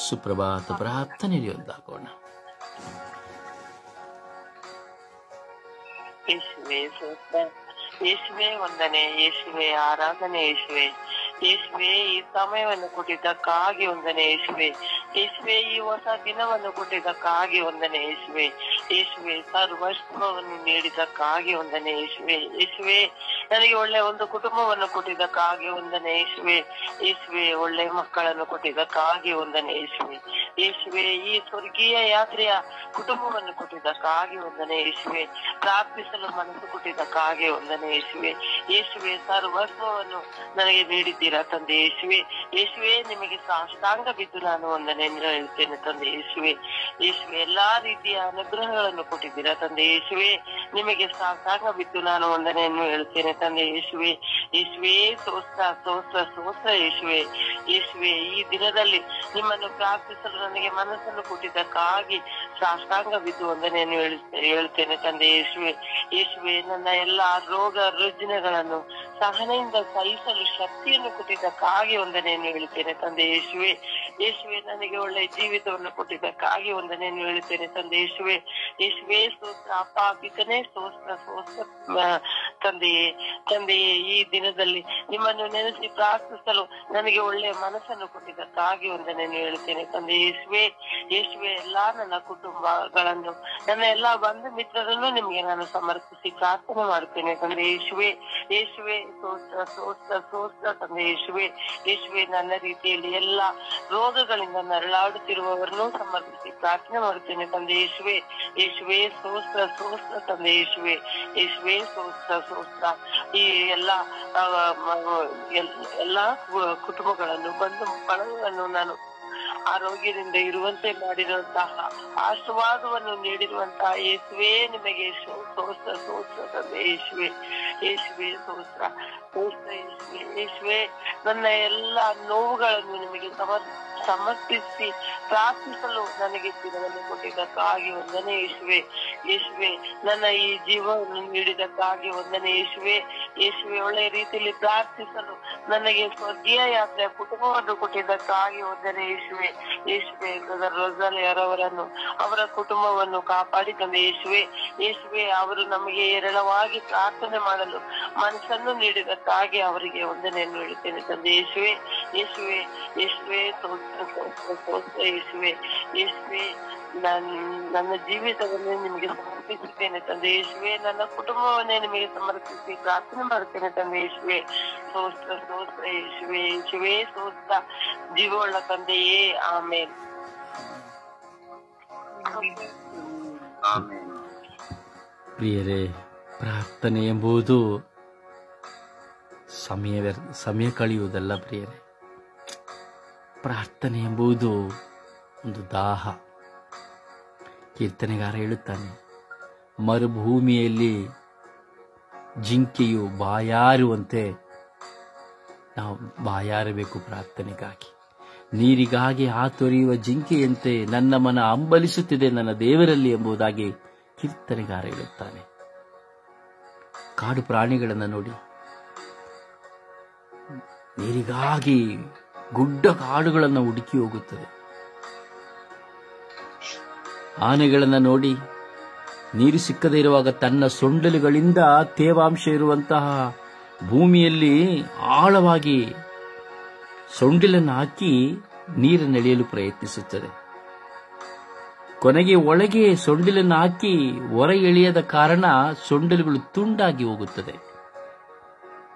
ಸುಪ್ರಭಾತ ಪ್ರಾರ್ಥನೆಯಲ್ಲಿ ಒಂದಾಗೋಣ. ಯೇಸುವೆ ಸ್ತೋತ್ರ, ಯೇಸುವೆ ವಂದನೆ, ಯೇಸುವೆ ಆರಾಧನೆ, ಯೇಸುವೆ ಯೇಸುವೆ ಈ ಸಮಯವನ್ನು ಕೊಟ್ಟಿದ್ದಕ್ಕಾಗಿ ವಂದನೆ, ಯೇಸುವೆ ಯೇಸುವೆ ಈ ಹೊಸ ದಿನವನ್ನು ಕೊಟ್ಟಿದ್ದಕ್ಕಾಗಿ ವಂದನೆ, ಯೇಸುವೆ ಯೇಸುವೆ ಸರ್ವಸ್ವವನ್ನು ನೀಡಿದ್ದಕ್ಕಾಗಿ ವಂದನೆ, ಯೇಸುವೆ ಯೇಸುವೆ ನನಗೆ ಒಳ್ಳೆ ಒಂದು ಕುಟುಂಬವನ್ನು ಕೊಟ್ಟಿದ್ದಕ್ಕಾಗಿ ವಂದನೆ, ಯೇಸುವೆ ಯೇಸುವೆ ಒಳ್ಳೆ ಮಕ್ಕಳನ್ನು ಕೊಟ್ಟಿದ್ದಕ್ಕಾಗಿ ವಂದನೆ, ಯೇಸುವೆ ಯೇಸುವೆ ಈ ಸ್ವರ್ಗೀಯ ಯಾತ್ರೆಯ ಕುಟುಂಬವನ್ನು ಕೊಟ್ಟಿದ್ದಕ್ಕಾಗಿ ವಂದನೆ, ಯೇಸುವೆ ಪ್ರಾರ್ಥಿಸಲು ಮನಸ್ಸು ಕೊಟ್ಟಿದ್ದಕ್ಕಾಗಿ ವಂದನೆ, ಯೇಸುವೆ ಯೇಸುವೆ ಸರ್ವಸ್ವವನ್ನು ನನಗೆ ನೀಡಿದ್ದೀರಾ ತಂದೆ, ಯೇಸುವೆ ಯೇಸುವೆ ನಿಮಗೆ ಸಾಷ್ಟಾಂಗ ಬಿದ್ದು ನಾನು ವಂದನೆಯನ್ನು ಹೇಳ್ತೇನೆ ತಂದೆ, ಯೇಸುವೆ ಯೇಸುವೆ ಎಲ್ಲಾ ರೀತಿಯ ಅನುಗ್ರಹಗಳನ್ನು ಕೊಟ್ಟಿದ್ದೀರಾ ತಂದೆ, ಯೇಸುವೆ ನಿಮಗೆ ಸಾಷ್ಟಾಂಗ ಬಿದ್ದು ನಾನು ವಂದನೆಯನ್ನು ಹೇಳ್ತೇನೆ ತಂದೆ, ಯೇಸುವೆ ಯೇಸುವೆ ಸ್ತೋತ್ರ ಸ್ತೋತ್ರ ಸ್ತೋತ್ರ, ಯೇಸುವೆ ಯೇಸುವೆ ಈ ದಿನದಲ್ಲಿ ನಿಮ್ಮನ್ನು ಪ್ರಾರ್ಥಿಸಲು ನನಗೆ ಮನಸ್ಸನ್ನು ಕೊಟ್ಟಿದ್ದಕ್ಕಾಗಿ ಸಾಷ್ಟಾಂಗ ಬಿದ್ದು ವಂದನೆಯನ್ನು ಹೇಳ್ತೇನೆ ತಂದೆ, ಯೇಸುವೆ ಯೇಸುವೆ ನನ್ನ ಎಲ್ಲಾ ರೋಗ ರುಜಿನಗಳನ್ನು ಸಹನೆಯಿಂದ ಸಹಿಸಲು ಶಕ್ತಿಯನ್ನು ಕೊಟ್ಟಿದ್ದಕ್ಕಾಗಿ ವಂದನೆಯನ್ನು ಹೇಳ್ತೇನೆ ತಂದೆ, ಯೇಸುವೆ ಯೇಸುವೆ ನನಗೆ ಒಳ್ಳೆ ಜೀವಿತವನ್ನು ಕೊಟ್ಟಿದ್ದಕ್ಕಾಗಿ ವಂದನೆಯನ್ನು ಹೇಳ್ತೇನೆ ತಂದೆ, ಯೇಸುವೆ ಯೇಸುವೆ ಸ್ತೋತ್ರ ಅಪ್ಪ ಪಿತನೇ, ಸ್ತೋತ್ರ ಸ್ತೋತ್ರ ತಂದೆಯೇ ತಂದೆಯೇ ಈ ದಿನದಲ್ಲಿ ನಿಮ್ಮನ್ನು ನೆನೆಸಿ ಪ್ರಾರ್ಥಿಸಲು ನನಗೆ ಒಳ್ಳೆಯ ಮನಸ್ಸನ್ನು ಕೊಟ್ಟಿದ್ದಕ್ಕಾಗಿ ವಂದನೆಯನ್ನು ಹೇಳ್ತೇನೆ ತಂದೆ, ಯೇಸುವೆ ಯೇಸುವೆ ಎಲ್ಲಾ ನನ್ನ ಕುಟುಂಬಗಳನ್ನು, ನನ್ನ ಎಲ್ಲಾ ಬಂಧು ಮಿತ್ರರನ್ನು ನಿಮಗೆ ನಾನು ಸಮರ್ಪಿಸಿ ಪ್ರಾರ್ಥನೆ ಮಾಡುತ್ತೇನೆ ತಂದೆ, ಯೇಸುವೆ ಯೇಸುವೆ ಸ್ತೋತ್ರ ಸ್ತೋತ್ರ ಸ್ತೋತ್ರ ತಂದೆ, ಯೇಸುವೆ ಯೇಸುವೆ ನನ್ನ ರೀತಿಯಲ್ಲಿ ಎಲ್ಲಾ ರೋಗಗಳಿಂದ ನರಳಾಡುತ್ತಿರುವವರನ್ನು ಸಮರ್ಪಿಸಿ ಪ್ರಾರ್ಥನೆ ಮಾಡುತ್ತೇನೆ ತಂದೆ, ಯೇಸುವೆ ಯೇಸುವೆ ಸ್ತೋತ್ರ ಸ್ತೋತ್ರ ತಂದೆ, ಯೇಸುವೆ ಯೇಸುವೆ ಸ್ತೋತ್ರ ಸ್ತೋತ್ರ ಈ ಎಲ್ಲಾ ಕುಟುಂಬಗಳನ್ನು, ಬಂಧು ಬಳಗಗಳನ್ನು ನಾನು ಆರೋಗ್ಯದಿಂದ ಇರುವಂತೆ ಮಾಡಿರುವಂತಹ ಆಶೀರ್ವಾದವನ್ನು ನೀಡಿರುವಂತಹ ಯೇಸುವೆ ನಿಮಗೆ ಸ್ತೋತ್ರ ಸ್ತೋತ್ರ ತಂದೆ, ಯೇಸುವೆ ಯೇಸುವೆ ಸ್ತೋತ್ರ ಸ್ತೋತ್ರ, ಯೇಸುವೆ ಯೇಸುವೆ ನನ್ನ ಎಲ್ಲಾ ನೋವುಗಳನ್ನು ನಿಮಗೆ ಸಮರ್ಪಿಸಿ ಪ್ರಾರ್ಥಿಸಲು ನನಗೆ ಜೀವವನ್ನು ಕೊಟ್ಟಿದ್ದಕ್ಕಾಗಿ ವಂದನೆ, ಯೇಸುವೆ ಯೇಸುವೆ ನನ್ನ ಈ ಜೀವವನ್ನು ನೀಡಿದ್ದಕ್ಕಾಗಿ ವಂದನೆ, ಯೇಸುವೆ ಯೇಸುವೆ ಒಳ್ಳೆಯ ರೀತಿಯಲ್ಲಿ ಪ್ರಾರ್ಥಿಸಲು ನನಗೆ ಸ್ವರ್ಗೀಯ ಯಾತ್ರೆಯ ಕುಟುಂಬವನ್ನು ಕೊಟ್ಟಿದ್ದಕ್ಕಾಗಿ ವಂದನೆ, ಯೇಸುವೆ ಯೇಸುವೆ ಬ್ರದರ್ ರೋಸಾಲಿಯರವರನ್ನು, ಅವರ ಕುಟುಂಬವನ್ನು ಕಾಪಾಡಿ ತಂದೆ, ಯೇಸುವೆ ಯೇಸುವೆ ಅವರು ನಮಗೆ ಹೇರಳವಾಗಿ ಪ್ರಾರ್ಥನೆ ಮಾಡಲು ಮನಸ್ಸನ್ನು ನೀಡಿದ್ದಕ್ಕಾಗಿ ಅವರಿಗೆ ವಂದನೆಯನ್ನು ಹೇಳ್ತೇನೆ ತಂದೆ, ಯೇಸುವೆ ಯೇಸುವೆ ಯೇಸುವೆ ಸ್ತೋತ್ರ ಸ್ತೋತ್ರ ಸ್ತೋತ್ರ, ಯೇಸುವೆ ಯೇಸುವೆ ನನ್ನ ಜೀವಿತವನ್ನೇ ನಿಮಗೆ ಸಮರ್ಪಿಸುತ್ತೇನೆ ತಂದೆ, ಯೇಸುವೆ ನನ್ನ ಕುಟುಂಬವನ್ನೇ ನಿಮಗೆ ಸಮರ್ಪಿಸಿ ಪ್ರಾರ್ಥನೆ ಮಾಡುತ್ತೇನೆ ತಂದೆ, ಯೇಸುವೆ ಸ್ತೋತ್ರ ಸ್ತೋತ್ರ, ಯೇಸುವೆ ಯೇಸುವೆ ಸ್ತೋತ್ರ ಜೀವವುಳ್ಳ ತಂದೆಯೇ. ಆಮೇನ್. ಪ್ರಿಯರೇ, ಪ್ರಾರ್ಥನೆ ಎಂಬುದು ಸಮಯ ಕಳೆಯುವುದಲ್ಲ ಪ್ರಿಯರೇ. ಪ್ರಾರ್ಥನೆ ಎಂಬುದು ಒಂದು ದಾಹ. ಕೀರ್ತನೆಗಾರ ಹೇಳುತ್ತಾನೆ, ಮರುಭೂಮಿಯಲ್ಲಿ ಜಿಂಕೆಯು ಬಾಯಾರುವಂತೆ ನಾವು ಬಾಯಾರಬೇಕು ಪ್ರಾರ್ಥನೆಗಾಗಿ. ನೀರಿಗಾಗಿ ಹಾತೊರೆಯುವ ಜಿಂಕೆಯಂತೆ ನನ್ನ ಮನ ಹಂಬಲಿಸುತ್ತಿದೆ ನನ್ನ ದೇವರಲ್ಲಿ ಎಂಬುದಾಗಿ ಕೀರ್ತನೆಗಾರ ಹೇಳುತ್ತಾನೆ. ಕಾಡು ಪ್ರಾಣಿಗಳನ್ನು ನೋಡಿ, ನೀರಿಗಾಗಿ ಗುಡ್ಡ ಕಾಡುಗಳನ್ನು ಹುಡುಕಿ ಹೋಗುತ್ತದೆ. ಆನೆಗಳನ್ನು ನೋಡಿ, ನೀರು ಸಿಕ್ಕದೇ ಇರುವಾಗ ತನ್ನ ಸೊಂಡಲುಗಳಿಂದ ತೇವಾಂಶ ಇರುವಂತಹ ಭೂಮಿಯಲ್ಲಿ ಆಳವಾಗಿ ಸೊಂಡಿಲನ್ನು ಹಾಕಿ ನೀರನ್ನು ಎಳೆಯಲು ಪ್ರಯತ್ನಿಸುತ್ತದೆ. ಕೊನೆಗೆ ಒಳಗೆ ಸೊಂಡಿಲನ್ನು ಹಾಕಿ ಹೊರ ಎಳೆಯದ ಕಾರಣ ಸೊಂಡಿಲುಗಳು ತುಂಡಾಗಿ ಹೋಗುತ್ತದೆ.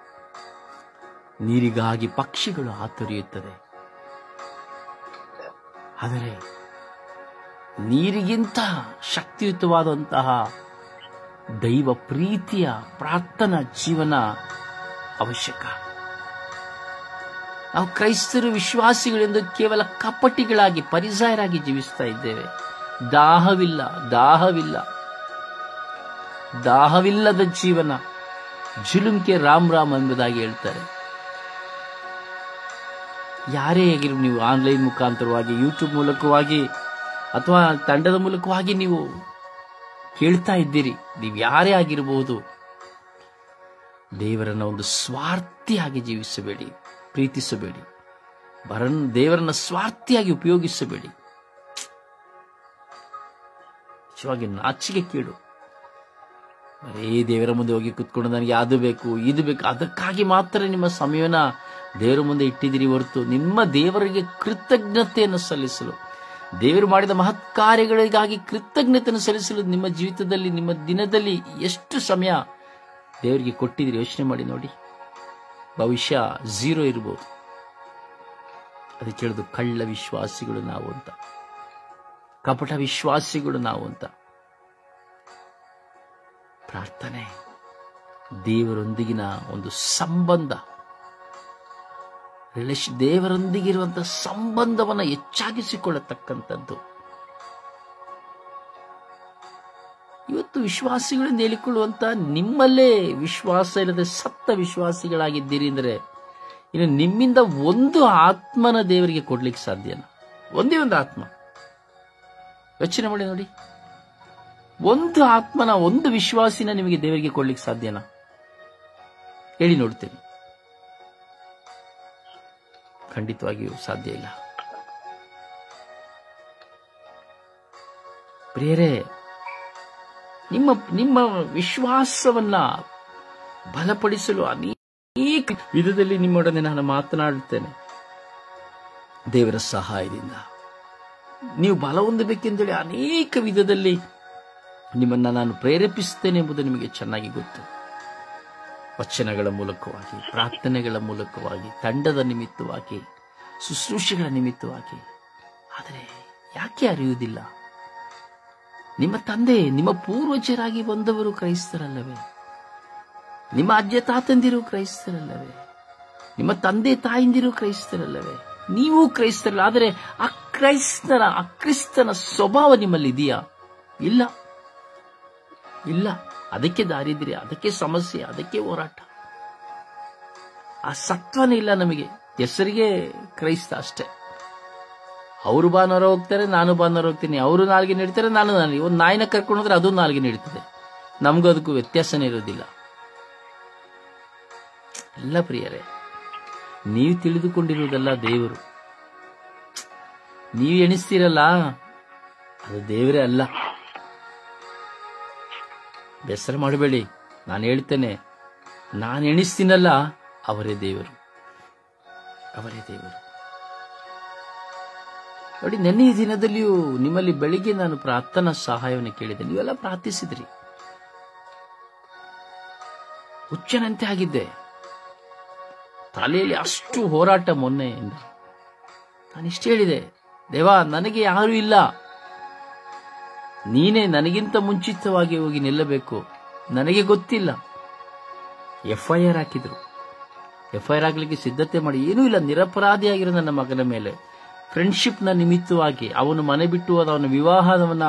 ನೀರಿಗಾಗಿ ಪಕ್ಷಿಗಳು ಹಾತೊರೆಯುತ್ತದೆ. ಆದರೆ ನೀರಿಗಿಂತ ಶಕ್ತಿಯುತವಾದಂತಹ ದೈವ ಪ್ರೀತಿಯ ಪ್ರಾರ್ಥನಾ ಜೀವನ ಅವಶ್ಯಕ. ನಾವು ಕ್ರೈಸ್ತರು ವಿಶ್ವಾಸಿಗಳೆಂದು ಕೇವಲ ಕಪಟಿಗಳಾಗಿ ಪರಿಸಾಯರಾಗಿ ಜೀವಿಸ್ತಾ ಇದ್ದೇವೆ. ದಾಹವಿಲ್ಲ, ದಾಹವಿಲ್ಲ, ದಾಹವಿಲ್ಲದ ಜೀವನ. ಜುಲುಮ್ಕೆ ರಾಮ್ ರಾಮ್ ಎಂಬುದಾಗಿ ಹೇಳ್ತಾರೆ. ಯಾರೇ ಆಗಿರು, ನೀವು ಆನ್ಲೈನ್ ಮುಖಾಂತರವಾಗಿ, ಯೂಟ್ಯೂಬ್ ಮೂಲಕವಾಗಿ ಅಥವಾ ತಂಡದ ಮೂಲಕವಾಗಿ ನೀವು ಕೇಳ್ತಾ ಇದ್ದೀರಿ, ನೀವು ಯಾರೇ ಆಗಿರಬಹುದು, ದೇವರನ್ನ ಒಂದು ಸ್ವಾರ್ಥಿಯಾಗಿ ಜೀವಿಸಬೇಡಿ, ಪ್ರೀತಿಸಬೇಡಿ. ದೇವರನ್ನ ಸ್ವಾರ್ಥಿಯಾಗಿ ಉಪಯೋಗಿಸಬೇಡಿ. ನಿಜವಾಗಿ ನಾಚಿಕೆ ಕೇಡು. ಬರೀ ದೇವರ ಮುಂದೆ ಹೋಗಿ ಕುತ್ಕೊಂಡು ನನಗೆ ಅದು ಬೇಕು ಇದು ಬೇಕು, ಅದಕ್ಕಾಗಿ ಮಾತ್ರ ನಿಮ್ಮ ಸಮಯವನ್ನ ದೇವರ ಮುಂದೆ ಇಟ್ಟಿದ್ದೀರಿ ಹೊರತು ನಿಮ್ಮ ದೇವರಿಗೆ ಕೃತಜ್ಞತೆಯನ್ನು ಸಲ್ಲಿಸಲು, ದೇವರು ಮಾಡಿದ ಮಹತ್ ಕಾರ್ಯಗಳಿಗಾಗಿ ಕೃತಜ್ಞತೆಯನ್ನು ಸಲ್ಲಿಸಲು ನಿಮ್ಮ ಜೀವಿತದಲ್ಲಿ, ನಿಮ್ಮ ದಿನದಲ್ಲಿ ಎಷ್ಟು ಸಮಯ ದೇವರಿಗೆ ಕೊಟ್ಟಿದ್ದೀರಿ ಯೋಚನೆ ಮಾಡಿ ನೋಡಿ. ಭವಿಷ್ಯ 0 ಇರಬಹುದು. ಅದಕ್ಕೆ ಹೇಳುದು ಕಳ್ಳ ವಿಶ್ವಾಸಿಗಳು ನಾವು ಅಂತ, ಕಪಟ ವಿಶ್ವಾಸಿಗಳು ನಾವು ಅಂತ. ಪ್ರಾರ್ಥನೆ ದೇವರೊಂದಿಗಿನ ಒಂದು ಸಂಬಂಧ, ದೇವರೊಂದಿಗಿರುವಂತಹ ಸಂಬಂಧವನ್ನ ಹೆಚ್ಚಾಗಿಸಿಕೊಳ್ಳತಕ್ಕಂಥದ್ದು. ಇವತ್ತು ವಿಶ್ವಾಸಿಗಳಿಂದ ಹೇಳಿಕೊಳ್ಳುವಂತ ನಿಮ್ಮಲ್ಲೇ ವಿಶ್ವಾಸ ಇಲ್ಲದೆ ಸತ್ತ ವಿಶ್ವಾಸಿಗಳಾಗಿದ್ದೀರಿ ಅಂದರೆ ಇನ್ನು ನಿಮ್ಮಿಂದ ಒಂದು ಆತ್ಮನ ದೇವರಿಗೆ ಕೊಡ್ಲಿಕ್ಕೆ ಸಾಧ್ಯನಾ? ಒಂದೇ ಒಂದು ಆತ್ಮ. ಯೋಚನೆ ಮಾಡಿ ನೋಡಿ, ಒಂದು ಆತ್ಮನ, ಒಂದು ವಿಶ್ವಾಸಿನ ನಿಮಗೆ ದೇವರಿಗೆ ಕೊಡ್ಲಿಕ್ಕೆ ಸಾಧ್ಯನಾ? ಹೇಳಿ ನೋಡ್ತೇನೆ. ಖಂಡಿತವಾಗಿಯೂ ಸಾಧ್ಯ ಇಲ್ಲ. ಪ್ರಿಯರೇ, ನಿಮ್ಮ ವಿಶ್ವಾಸವನ್ನ ಬಲಪಡಿಸಲು ಅನೇಕ ವಿಧದಲ್ಲಿ ನಿಮ್ಮೊಡನೆ ನಾನು ಮಾತನಾಡುತ್ತೇನೆ. ದೇವರ ಸಹಾಯದಿಂದ ನೀವು ಬಲ ಹೊಂದಬೇಕೆಂದೇಳಿ ಅನೇಕ ವಿಧದಲ್ಲಿ ನಿಮ್ಮನ್ನ ನಾನು ಪ್ರೇರೇಪಿಸುತ್ತೇನೆ ಎಂಬುದು ನಿಮಗೆ ಚೆನ್ನಾಗಿ ಗೊತ್ತು. ವಚನಗಳ ಮೂಲಕವಾಗಿ, ಪ್ರಾರ್ಥನೆಗಳ ಮೂಲಕವಾಗಿ, ತಂಡದ ನಿಮಿತ್ತವಾಗಿ, ಶುಶ್ರೂಷೆಗಳ ನಿಮಿತ್ತವಾಗಿ. ಆದರೆ ಯಾಕೆ ಅರಿಯುವುದಿಲ್ಲ? ನಿಮ್ಮ ತಂದೆ, ನಿಮ್ಮ ಪೂರ್ವಜರಾಗಿ ಬಂದವರು ಕ್ರೈಸ್ತರಲ್ಲವೇ? ನಿಮ್ಮ ಅಜ್ಜ ತಾತಂದಿರು ಕ್ರೈಸ್ತರಲ್ಲವೇ? ನಿಮ್ಮ ತಂದೆ ತಾಯಿಂದಿರು ಕ್ರೈಸ್ತರಲ್ಲವೇ? ನೀವು ಕ್ರೈಸ್ತರಲ್ಲ. ಆದರೆ ಅಕ್ರಿಸ್ತನ ಸ್ವಭಾವ ನಿಮ್ಮಲ್ಲಿ ಇದೆಯಾ? ಇಲ್ಲ, ಇಲ್ಲ. ಅದಕ್ಕೆ ದಾರಿದ್ರ್ಯ, ಅದಕ್ಕೆ ಸಮಸ್ಯೆ, ಅದಕ್ಕೆ ಹೋರಾಟ. ಆ ಸತ್ವನೇ ಇಲ್ಲ ನಮಗೆ. ಹೆಸರಿಗೆ ಕ್ರೈಸ್ತ ಅಷ್ಟೇ. ಅವರು ಭಾನುವಾರ ಹೋಗ್ತಾರೆ, ನಾನು ಭಾನುವಾರ ಹೋಗ್ತೀನಿ. ಅವರು ನಾಲ್ಗೆ ನೀಡ್ತಾರೆ, ನಾನು ಒಂದು ನಾಯಿನ ಕರ್ಕೊಂಡು ಹೋದ್ರೆ ಅದು ನಾಲ್ಗೆ ನೀಡ್ತದೆ. ನಮಗೂ ಅದಕ್ಕೂ ವ್ಯತ್ಯಾಸನೇ ಇರೋದಿಲ್ಲ. ಎಲ್ಲ ಪ್ರಿಯರೇ, ನೀವು ತಿಳಿದುಕೊಂಡಿರುವುದಲ್ಲ ದೇವರು. ನೀವು ಎಣಿಸ್ತೀರಲ್ಲ, ಅದು ದೇವರೇ ಅಲ್ಲ. ಬೇಸರ ಮಾಡಬೇಡಿ, ನಾನು ಹೇಳ್ತೇನೆ, ನಾನು ಎಣಿಸ್ತೀನಲ್ಲ, ಅವರೇ ದೇವರು, ಅವರೇ ದೇವರು. ನೋಡಿ, ನೆನ್ನೆಯ ದಿನದಲ್ಲಿಯೂ ನಿಮ್ಮಲ್ಲಿ ಬೆಳಿಗ್ಗೆ ನಾನು ಪ್ರಾರ್ಥನಾ ಸಹಾಯವನ್ನು ಕೇಳಿದೆ. ನೀವೆಲ್ಲ ಪ್ರಾರ್ಥಿಸಿದ್ರಿ. ಹುಚ್ಚನಂತೆ ಆಗಿದ್ದೆ. ತಲೆಯಲ್ಲಿ ಅಷ್ಟು ಹೋರಾಟ. ಮೊನ್ನೆಯಿಂದ ನಾನಿಷ್ಟು ಹೇಳಿದೆ, ದೇವಾ, ನನಗೆ ಯಾರೂ ಇಲ್ಲ, ನೀನೇ ನನಗಿಂತ ಮುಂಚಿತವಾಗಿ ಹೋಗಿ ನಿಲ್ಲಬೇಕು. ನನಗೆ ಗೊತ್ತಿಲ್ಲ. FIR ಹಾಕಿದ್ರು. FIR ಹಾಕ್ಲಿಕ್ಕೆ ಸಿದ್ಧತೆ ಮಾಡಿ, ಏನೂ ಇಲ್ಲ, ನಿರಪರಾಧಿಯಾಗಿರೋ ನನ್ನ ಮಗನ ಮೇಲೆ ಫ್ರೆಂಡ್ಶಿಪ್ನ ನಿಮಿತ್ತವಾಗಿ ಅವನು ಮನೆ ಬಿಟ್ಟು ಹೋದ, ಅವನ ವಿವಾಹವನ್ನ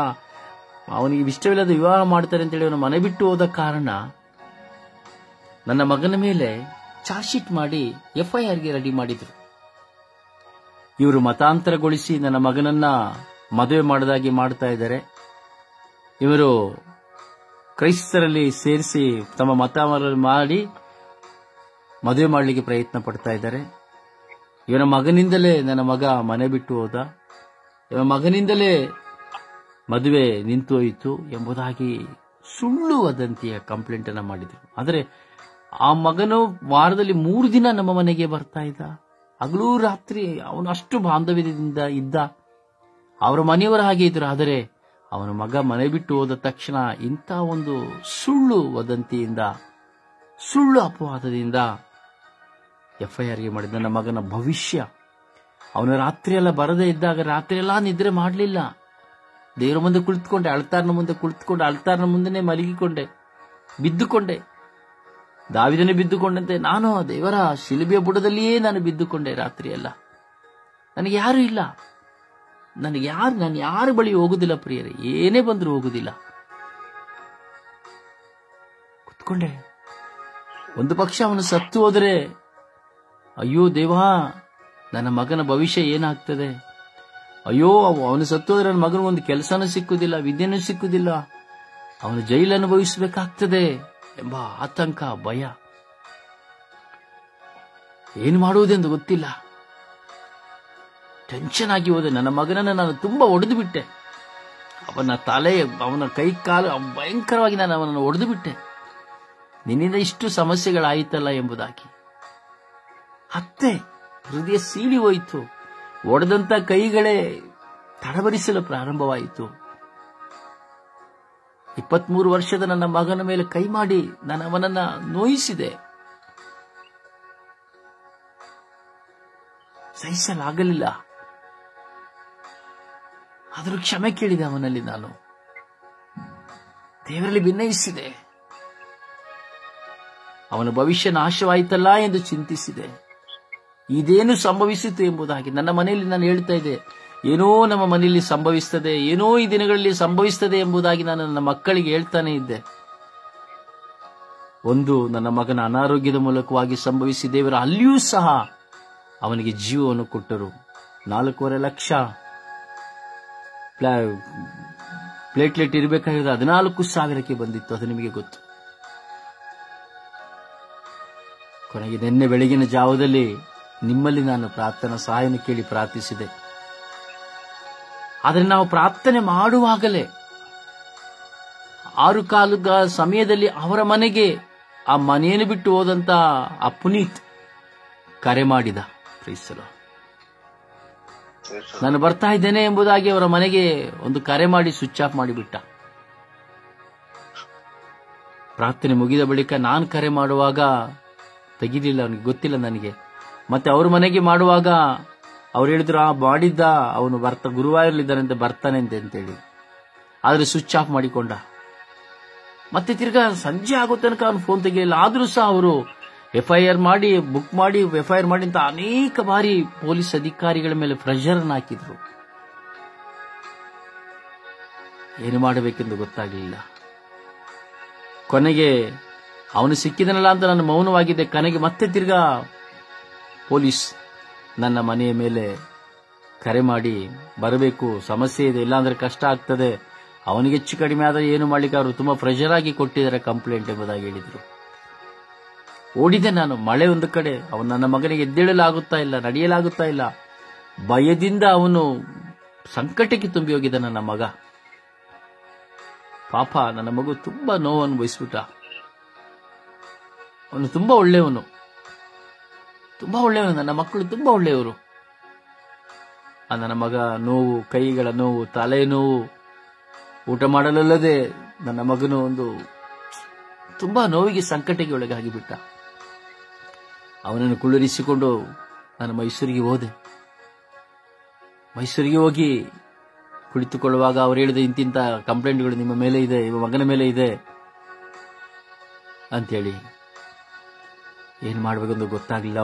ಅವನಿಗೆ ಇಷ್ಟವಿಲ್ಲದ ವಿವಾಹ ಮಾಡ್ತಾರೆ ಅಂತೇಳಿ ಅವನು ಮನೆ ಬಿಟ್ಟು ಹೋದ ಕಾರಣ ನನ್ನ ಮಗನ ಮೇಲೆ ಚಾರ್ಜ್ ಶೀಟ್ ಮಾಡಿ FIRಗೆ ರೆಡಿ ಮಾಡಿದ್ರು. ಇವರು ಮತಾಂತರಗೊಳಿಸಿ ನನ್ನ ಮಗನನ್ನ ಮದುವೆ ಮಾಡದಾಗಿ ಮಾಡ್ತಾ ಇದ್ದಾರೆ. ಇವರು ಕ್ರೈಸ್ತರಲ್ಲಿ ಸೇರಿಸಿ ತಮ್ಮ ಮತ ಮಾಡಿ ಮದುವೆ ಮಾಡಲಿಕ್ಕೆ ಪ್ರಯತ್ನ ಪಡ್ತಾ ಇದ್ದಾರೆ. ಇವನ ಮಗನಿಂದಲೇ ನನ್ನ ಮಗ ಮನೆ ಬಿಟ್ಟು ಹೋದ, ಇವನ ಮಗನಿಂದಲೇ ಮದುವೆ ನಿಂತು ಹೋಯಿತು ಎಂಬುದಾಗಿ ಸುಳ್ಳು ವದಂತಿಯ ಕಂಪ್ಲೇಂಟ್ ಅನ್ನ ಮಾಡಿದ್ರು. ಆದರೆ ಆ ಮಗನು ವಾರದಲ್ಲಿ 3 ದಿನ ನಮ್ಮ ಮನೆಗೆ ಬರ್ತಾ ಇದ್ದ. ಹಗಲು ರಾತ್ರಿ ಅವನು ಅಷ್ಟು ಬಾಂಧವ್ಯದಿಂದ ಇದ್ದ. ಅವರ ಮನೆಯವರ ಹಾಗೆ ಇದ್ರು. ಆದರೆ ಅವನ ಮಗ ಮನೆ ಬಿಟ್ಟು ಹೋದ ತಕ್ಷಣ ಇಂಥ ಒಂದು ಸುಳ್ಳು ವದಂತಿಯಿಂದ, ಸುಳ್ಳು ಅಪವಾದದಿಂದ FIRಗೆ ಮಾಡಿದ ನನ್ನ ಮಗನ ಭವಿಷ್ಯ. ಅವನು ರಾತ್ರಿಯೆಲ್ಲ ಬರದೇ ಇದ್ದಾಗ ರಾತ್ರಿಯೆಲ್ಲ ನಿದ್ರೆ ಮಾಡಲಿಲ್ಲ. ದೇವರ ಮುಂದೆ ಕುಳಿತುಕೊಂಡೆ, ಅಳ್ತಾರನ ಮುಂದೆ ಕುಳಿತುಕೊಂಡೆ, ಅಳ್ತಾರನ ಮುಂದೆನೆ ಮಲಗಿಕೊಂಡೆ, ಬಿದ್ದುಕೊಂಡೆ. ದಾವಿದನೇ ಬಿದ್ದುಕೊಂಡಂತೆ ನಾನು ದೇವರ ಶಿಲುಬೆಯ ಬುಡದಲ್ಲಿಯೇ ನಾನು ಬಿದ್ದುಕೊಂಡೆ ರಾತ್ರಿಯೆಲ್ಲ. ನನಗೆ ಯಾರು ಇಲ್ಲ, ನಾನು ಯಾರ ಬಳಿ ಹೋಗುದಿಲ್ಲ ಪ್ರಿಯರೇ, ಏನೇ ಬಂದರೂ ಹೋಗುದಿಲ್ಲ. ಕುತ್ಕೊಂಡೆ. ಒಂದು ಪಕ್ಷ ಅವನು ಸತ್ತು ಹೋದರೆ ಅಯ್ಯೋ ದೇವಾ, ನನ್ನ ಮಗನ ಭವಿಷ್ಯ ಏನಾಗ್ತದೆ, ಅಯ್ಯೋ ಅವನು ಸತ್ತು ಹೋದ್ರೆ ನನ್ನ ಮಗನಿಗೆ ಒಂದು ಕೆಲಸನೂ ಸಿಕ್ಕುದಿಲ್ಲ, ವಿದ್ಯೆನೂ ಸಿಕ್ಕುದಿಲ್ಲ, ಅವನು ಜೈಲು ಅನುಭವಿಸಬೇಕಾಗ್ತದೆ ಎಂಬ ಆತಂಕ, ಭಯ. ಏನು ಮಾಡುವುದೆಂದು ಗೊತ್ತಿಲ್ಲ. ಟೆನ್ಷನ್ ಆಗಿ ಹೋದೆ. ನನ್ನ ಮಗನನ್ನು ನಾನು ತುಂಬಾ ಒಡೆದು ಬಿಟ್ಟೆ. ಅವನ ತಲೆ, ಅವನ ಕೈ ಕಾಲು ಭಯಂಕರವಾಗಿ ನಾನು ಅವನನ್ನು ಒಡೆದು ಬಿಟ್ಟೆ. ನಿನ್ನಿಂದ ಇಷ್ಟು ಸಮಸ್ಯೆಗಳಾಯಿತಲ್ಲ ಎಂಬುದಾಗಿ ಅತ್ತೆ ಹೃದಯ ಸೀಳಿ ಹೋಯಿತು. ಒಡೆದಂತ ಕೈಗಳೇ ತಡಬರಿಸಲು ಪ್ರಾರಂಭವಾಯಿತು. 23 ವರ್ಷದ ನನ್ನ ಮಗನ ಮೇಲೆ ಕೈ ಮಾಡಿ ನಾನು ಅವನನ್ನ ನೋಯಿಸಿದೆ. ಸಹಿಸಲಾಗಲಿಲ್ಲ. ಆದರೂ ಕ್ಷಮೆ ಕೇಳಿದೆ ಅವನಲ್ಲಿ. ನಾನು ದೇವರಲ್ಲಿ ಭಿನ್ನಯಿಸಿದೆ. ಅವನ ಭವಿಷ್ಯ ನಾಶವಾಯಿತಲ್ಲ ಎಂದು ಚಿಂತಿಸಿದೆ. ಇದೇನು ಸಂಭವಿಸಿತು ಎಂಬುದಾಗಿ ನನ್ನ ಮನೆಯಲ್ಲಿ ನಾನು ಹೇಳ್ತಾ ಇದ್ದೆ. ಏನೋ ನಮ್ಮ ಮನೆಯಲ್ಲಿ ಸಂಭವಿಸ್ತದೆ, ಏನೋ ಈ ದಿನಗಳಲ್ಲಿ ಸಂಭವಿಸ್ತದೆ ಎಂಬುದಾಗಿ ನಾನು ನನ್ನ ಮಕ್ಕಳಿಗೆ ಹೇಳ್ತಾನೆ ಇದ್ದೆ. ಒಂದು ನನ್ನ ಮಗನ ಅನಾರೋಗ್ಯದ ಮೂಲಕವಾಗಿ ಸಂಭವಿಸಿ ದೇವರು ಅಲ್ಲಿಯೂ ಸಹ ಅವನಿಗೆ ಜೀವವನ್ನು ಕೊಟ್ಟರು. 4.5 ಲಕ್ಷ ಪ್ಲೇಟ್ಲೆಟ್ ಇರಬೇಕಾಗಿರೋದು 14,000ಕ್ಕೆ ಬಂದಿತ್ತು. ಅದು ನಿಮಗೆ ಗೊತ್ತು. ಕೊನೆಗೆ ನಿನ್ನೆ ಬೆಳಗಿನ ಜಾವದಲ್ಲಿ ನಿಮ್ಮಲ್ಲಿ ನಾನು ಪ್ರಾರ್ಥನಾ ಸಹಾಯವನ್ನು ಕೇಳಿ ಪ್ರಾರ್ಥಿಸಿದೆ. ಆದರೆ ನಾವು ಪ್ರಾರ್ಥನೆ ಮಾಡುವಾಗಲೇ 6:15 ಸಮಯದಲ್ಲಿ ಅವರ ಮನೆಗೆ, ಆ ಮನೆಯನ್ನು ಬಿಟ್ಟು ಹೋದಂತ ಆ ಪುನೀತ್ ಕರೆ ಮಾಡಿದ. ಕ್ರೈಸ್ತರು, ನಾನು ಬರ್ತಾ ಇದ್ದೇನೆ ಎಂಬುದಾಗಿ ಅವರ ಮನೆಗೆ ಒಂದು ಕರೆ ಮಾಡಿ ಸ್ವಿಚ್ ಆಫ್ ಮಾಡಿಬಿಟ್ಟ. ಪ್ರಾರ್ಥನೆ ಮುಗಿದ ಬಳಿಕ ನಾನು ಕರೆ ಮಾಡುವಾಗ ತೆಗಿಲಿಲ್ಲ, ಅವನಿಗೆ ಗೊತ್ತಿಲ್ಲ ನನಗೆ. ಮತ್ತೆ ಅವ್ರ ಮನೆಗೆ ಮಾಡುವಾಗ ಅವ್ರು ಹೇಳಿದ್ರು, ಮಾಡಿದ್ದ ಅವನು ಗುರುವಾಯೂರಲ್ಲಿದ್ದಾನಂತೆ, ಬರ್ತಾನೆ ಅಂತೇಳಿ. ಆದ್ರೆ ಸ್ವಿಚ್ ಆಫ್ ಮಾಡಿಕೊಂಡ. ಮತ್ತೆ ತಿರ್ಗಾ ಸಂಜೆ ಆಗೋ ತನಕ ಅವನು ಫೋನ್ ತೆಗಿಲಿಲ್ಲ. ಆದ್ರೂ ಸಹ ಅವರು FIR ಮಾಡಿ, ಬುಕ್ ಮಾಡಿ, FIR ಮಾಡಿ ಅಂತ ಅನೇಕ ಬಾರಿ ಪೊಲೀಸ್ ಅಧಿಕಾರಿಗಳ ಮೇಲೆ ಪ್ರೆಷರ್ ಅನ್ನು ಹಾಕಿದ್ರು. ಏನು ಮಾಡಬೇಕೆಂದು ಗೊತ್ತಾಗಲಿಲ್ಲ. ಕೊನೆಗೆ ಅವನು ಸಿಕ್ಕಿದನಲ್ಲ ಅಂತ ನಾನು ಮೌನವಾಗಿದ್ದೆ. ಕೊನೆಗೆ ಮತ್ತೆ ತಿರ್ಗಾ ಪೊಲೀಸ್ ನನ್ನ ಮನೆಯ ಮೇಲೆ ಕರೆ ಮಾಡಿ, ಬರಬೇಕು, ಸಮಸ್ಯೆ ಇದೆ, ಇಲ್ಲಾಂದ್ರೆ ಕಷ್ಟ ಆಗ್ತದೆ, ಅವನಿಗೆ ಹೆಚ್ಚು ಕಡಿಮೆ ಆದರೆ ಏನು ಮಾಡ್ಲಿಕ್ಕೆ ಅವರು ತುಂಬಾ ಪ್ರೆಷರ್ ಆಗಿ ಕೊಟ್ಟಿದ್ದಾರೆ ಕಂಪ್ಲೇಂಟ್ ಎಂಬುದಾಗಿ ಹೇಳಿದ್ರು. ಓಡಿದೆ ನಾನು. ಮಳೆ ಒಂದು ಕಡೆ, ಅವನು ನನ್ನ ಮಗನಿಗೆ ಎದ್ದೇಳಲಾಗುತ್ತಾ ಇಲ್ಲ, ನಡೆಯಲಾಗುತ್ತಾ ಇಲ್ಲ. ಭಯದಿಂದ ಅವನು ಸಂಕಟಕ್ಕೆ ತುಂಬಿ ಹೋಗಿದ್ದ ನನ್ನ ಮಗ. ಪಾಪ ನನ್ನ ಮಗು ತುಂಬಾ ನೋವು ಅನುಭವಿಸ್ಬಿಟ್ಟ. ಅವನು ತುಂಬಾ ಒಳ್ಳೆಯವನು, ನನ್ನ ಮಕ್ಕಳು ತುಂಬಾ ಒಳ್ಳೆಯವರು. ನನ್ನ ಮಗ ನೋವು, ಕೈಗಳ ನೋವು, ತಲೆ ನೋವು, ಊಟ ಮಾಡಲಲ್ಲದೆ ನನ್ನ ಮಗನು ಒಂದು ತುಂಬಾ ನೋವಿಗೆ, ಸಂಕಟಕ್ಕೆ ಒಳಗಾಗಿಬಿಟ್ಟ. ಅವನನ್ನು ಕುಳ್ಳಿರಿಸಿಕೊಂಡು ನಾನು ಮೈಸೂರಿಗೆ ಹೋದೆ. ಮೈಸೂರಿಗೆ ಹೋಗಿ ಕುಳಿತುಕೊಳ್ಳುವಾಗ ಅವರು ಹೇಳಿದ, ಇಂತಿಂತ ಕಂಪ್ಲೇಂಟ್ಗಳು ನಿಮ್ಮ ಮೇಲೆ ಇದೆ, ನಿಮ್ಮ ಮಗನ ಮೇಲೆ ಇದೆ ಅಂತೇಳಿ. ಏನ್ ಮಾಡ್ಬೇಕಂತ ಗೊತ್ತಾಗ್ಲಿಲ್ಲ.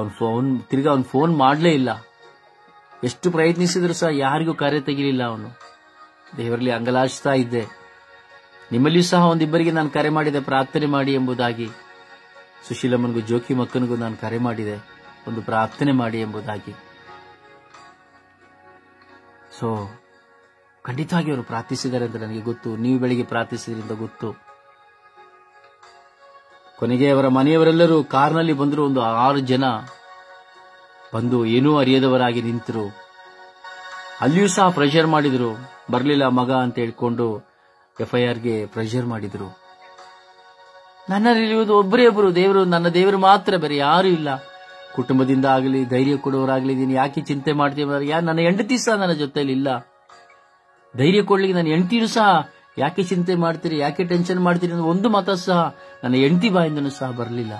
ತಿರ್ಗಾ ಅವನು ಫೋನ್ ಮಾಡಲೇ ಇಲ್ಲ. ಎಷ್ಟು ಪ್ರಯತ್ನಿಸಿದ್ರು ಸಹ ಯಾರಿಗೂ ಕರೆ ತೆಗಿಲಿಲ್ಲ ಅವನು. ದೇವರಲ್ಲಿ ಅಂಗಲಾಚಿಸ್ತಾ ಇದ್ದೆ. ನಿಮ್ಮಲ್ಲಿಯೂ ಸಹ ಒಂದಿಬ್ಬರಿಗೆ ನಾನು ಕರೆ ಮಾಡಿದೆ, ಪ್ರಾರ್ಥನೆ ಮಾಡಿ ಎಂಬುದಾಗಿ. ಸುಶೀಲಮ್ಮನಿಗೂ ಜೋಕಿ ಮಕ್ಕನಿಗೂ ನಾನು ಕರೆ ಮಾಡಿದೆ, ಒಂದು ಪ್ರಾರ್ಥನೆ ಮಾಡಿ ಎಂಬುದಾಗಿ. ಸೊ ಖಂಡಿತವಾಗಿ ಅವರು ಪ್ರಾರ್ಥಿಸಿದ್ದಾರೆ ಅಂತ ನನಗೆ ಗೊತ್ತು. ನೀವು ಬೆಳಿಗ್ಗೆ ಪ್ರಾರ್ಥಿಸಿದ್ರಿಂದ ಗೊತ್ತು. ಕೊನೆಗೆ ಅವರ ಮನೆಯವರೆಲ್ಲರೂ ಕಾರ್ನಲ್ಲಿ ಬಂದರು. ಒಂದು 6 ಜನ ಬಂದು ಏನೂ ಅರಿಯದವರಾಗಿ ನಿಂತರು. ಅಲ್ಲಿಯೂ ಸಹ ಪ್ರೆಷರ್ ಮಾಡಿದ್ರು. ಬರಲಿಲ್ಲ ಮಗ ಅಂತ ಹೇಳ್ಕೊಂಡು FIRಗೆ ಪ್ರೆಷರ್ ಮಾಡಿದ್ರು. ನನ್ನಲ್ಲಿ ಒಬ್ಬರೇ ಒಬ್ಬರು ದೇವರು, ನನ್ನ ದೇವರು ಮಾತ್ರ, ಬೇರೆ ಯಾರು ಇಲ್ಲ. ಕುಟುಂಬದಿಂದ ಆಗಲಿ, ಧೈರ್ಯ ಕೊಡುವವರಾಗಲಿ, ನೀನು ಯಾಕೆ ಚಿಂತೆ ಮಾಡ್ತೀವಿ, ನನ್ನ ಹೆಂಡತಿ ಸಹ ನನ್ನ ಜೊತೆಯಲ್ಲಿ ಇಲ್ಲ. ಧೈರ್ಯ ಕೊಡ್ಲಿಕ್ಕೆ ನನ್ನ ಹೆಂಡತಿನೂ ಸಹ ಯಾಕೆ ಚಿಂತೆ ಮಾಡ್ತೀರಿ, ಯಾಕೆ ಟೆನ್ಷನ್ ಮಾಡ್ತೀರಿ ಅನ್ನೋ ಒಂದು ಮಾತು ಸಹ ನನ್ನ ಹೆಂಡತಿ ಬಾಯಿಂದನೂ ಸಹ ಬರಲಿಲ್ಲ.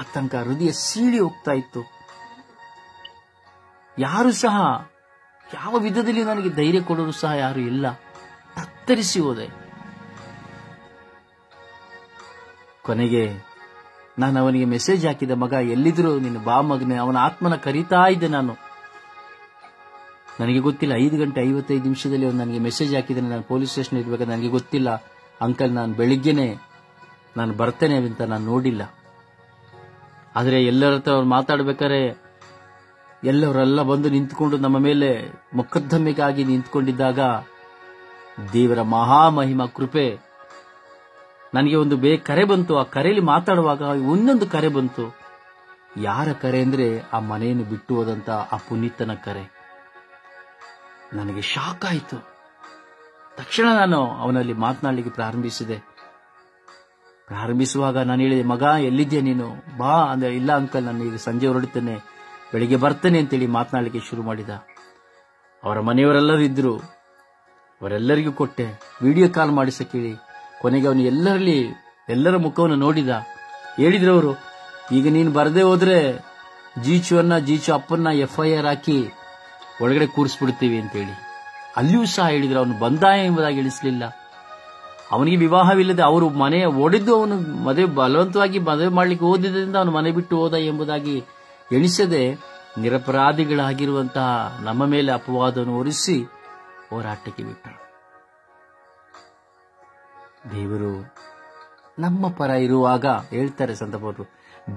ಆತಂಕ, ಹೃದಯ ಸೀಳಿ ಹೋಗ್ತಾ ಇತ್ತು. ಯಾರು ಸಹ ಯಾವ ವಿಧದಲ್ಲಿ ನನಗೆ ಧೈರ್ಯ ಕೊಡೋರು ಸಹ ಯಾರು ಇಲ್ಲ. ತತ್ತರಿಸಿ ಹೋದೆ. ಕೊನೆಗೆ ನಾನು ಅವನಿಗೆ ಮೆಸೇಜ್ ಹಾಕಿದೆ, ಮಗ ಎಲ್ಲಿದ್ರು ನೀನು ಬಾ ಮಗನೇ. ಅವನ ಆತ್ಮನ ಕರೀತಾ ಇದ್ದೆ ನಾನು. ನನಗೆ ಗೊತ್ತಿಲ್ಲ, 5 ಗಂಟೆ 55 ನಿಮಿಷದಲ್ಲಿ ಅವನು ನನಗೆ ಮೆಸೇಜ್ ಹಾಕಿದ್ದಾನೆ. ನಾನು ಪೊಲೀಸ್ ಸ್ಟೇಷನ್ ಇರ್ಬೇಕಾದ್ರೆ ನನಗೆ ಗೊತ್ತಿಲ್ಲ, ಅಂಕಲ್ ನಾನು ಬೆಳಿಗ್ಗೆನೆ ನಾನು ಬರ್ತೇನೆ ಅಂತ ನಾನು ನೋಡಿಲ್ಲ. ಆದರೆ ಎಲ್ಲರ ಹತ್ರ ಅವ್ರು ಮಾತಾಡ್ಬೇಕಾದ್ರೆ ಎಲ್ಲವರೆಲ್ಲ ಬಂದು ನಿಂತ್ಕೊಂಡು ನಮ್ಮ ಮೇಲೆ ಮೊಕದ್ದಮೆಗಾಗಿ ನಿಂತ್ಕೊಂಡಿದ್ದಾಗ ದೇವರ ಮಹಾಮಹಿಮ ಕೃಪೆ, ನನಗೆ ಒಂದು ಕರೆ ಬಂತು. ಆ ಕರೆಯಲ್ಲಿ ಮಾತಾಡುವಾಗ ಒಂದೊಂದು ಕರೆ ಬಂತು. ಯಾರ ಕರೆ ಅಂದ್ರೆ ಆ ಮನೆಯನ್ನು ಬಿಟ್ಟು ಹೋದಂತ ಆ ಪುನೀತನ ಕರೆ. ನನಗೆ ಶಾಕ್ ಆಯಿತು. ತಕ್ಷಣ ನಾನು ಅವನಲ್ಲಿ ಮಾತನಾಡಲಿಕ್ಕೆ ಪ್ರಾರಂಭಿಸುವಾಗ ನಾನು ಹೇಳಿದೆ, ಮಗ ಎಲ್ಲಿದ್ಯಾ ನೀನು, ಬಾ ಅಂದ್ರೆ. ಇಲ್ಲ ಅಂಕಲ್, ನಾನು ಈಗ ಸಂಜೆ ಹೊರಡುತ್ತೇನೆ, ಬೆಳಿಗ್ಗೆ ಬರ್ತೇನೆ ಅಂತೇಳಿ ಮಾತನಾಡಲಿಕ್ಕೆ ಶುರು ಮಾಡಿದ. ಅವರ ಮನೆಯವರೆಲ್ಲರೂ ಇದ್ರು, ಅವರೆಲ್ಲರಿಗೂ ಕೊಟ್ಟೆ. ವಿಡಿಯೋ ಕಾಲ್ ಮಾಡಿಸಕ್ಕೆ ಹೇಳಿ. ಕೊನೆಗೆ ಅವನು ಎಲ್ಲರ ಮುಖವನ್ನು ನೋಡಿದ. ಹೇಳಿದ್ರು ಅವರು, ಈಗ ನೀನು ಬರದೇ ಹೋದ್ರೆ ಜೀಚು ಅಪ್ಪನ್ನ FIR ಹಾಕಿ ಒಳಗಡೆ ಕೂರಿಸ್ಬಿಡ್ತೀವಿ ಅಂತೇಳಿ. ಅಲ್ಲಿಯೂ ಸಹ ಹೇಳಿದ್ರು. ಅವನು ಬಂದಾಯ ಎಂಬುದಾಗಿ ಎಣಿಸಲಿಲ್ಲ. ಅವನಿಗೆ ವಿವಾಹವಿಲ್ಲದೆ ಅವರು ಮನೆ ಒಡೆದು ಅವನು ಬಲವಂತವಾಗಿ ಮದುವೆ ಮಾಡಲಿಕ್ಕೆ ಓದಿದ್ದರಿಂದ ಅವನು ಮನೆ ಬಿಟ್ಟು ಹೋದ ಎಂಬುದಾಗಿ ಎಣಿಸದೆ ನಿರಪರಾಧಿಗಳಾಗಿರುವಂತಹ ನಮ್ಮ ಮೇಲೆ ಅಪವಾದವನ್ನು ಹೊರಿಸಿ ಹೋರಾಟಕ್ಕೆ ಬಿಟ್ಟರು. ದೇವರು ನಮ್ಮ ಪರ ಇರುವಾಗ, ಹೇಳ್ತಾರೆ ಸಂತಪೌರರು,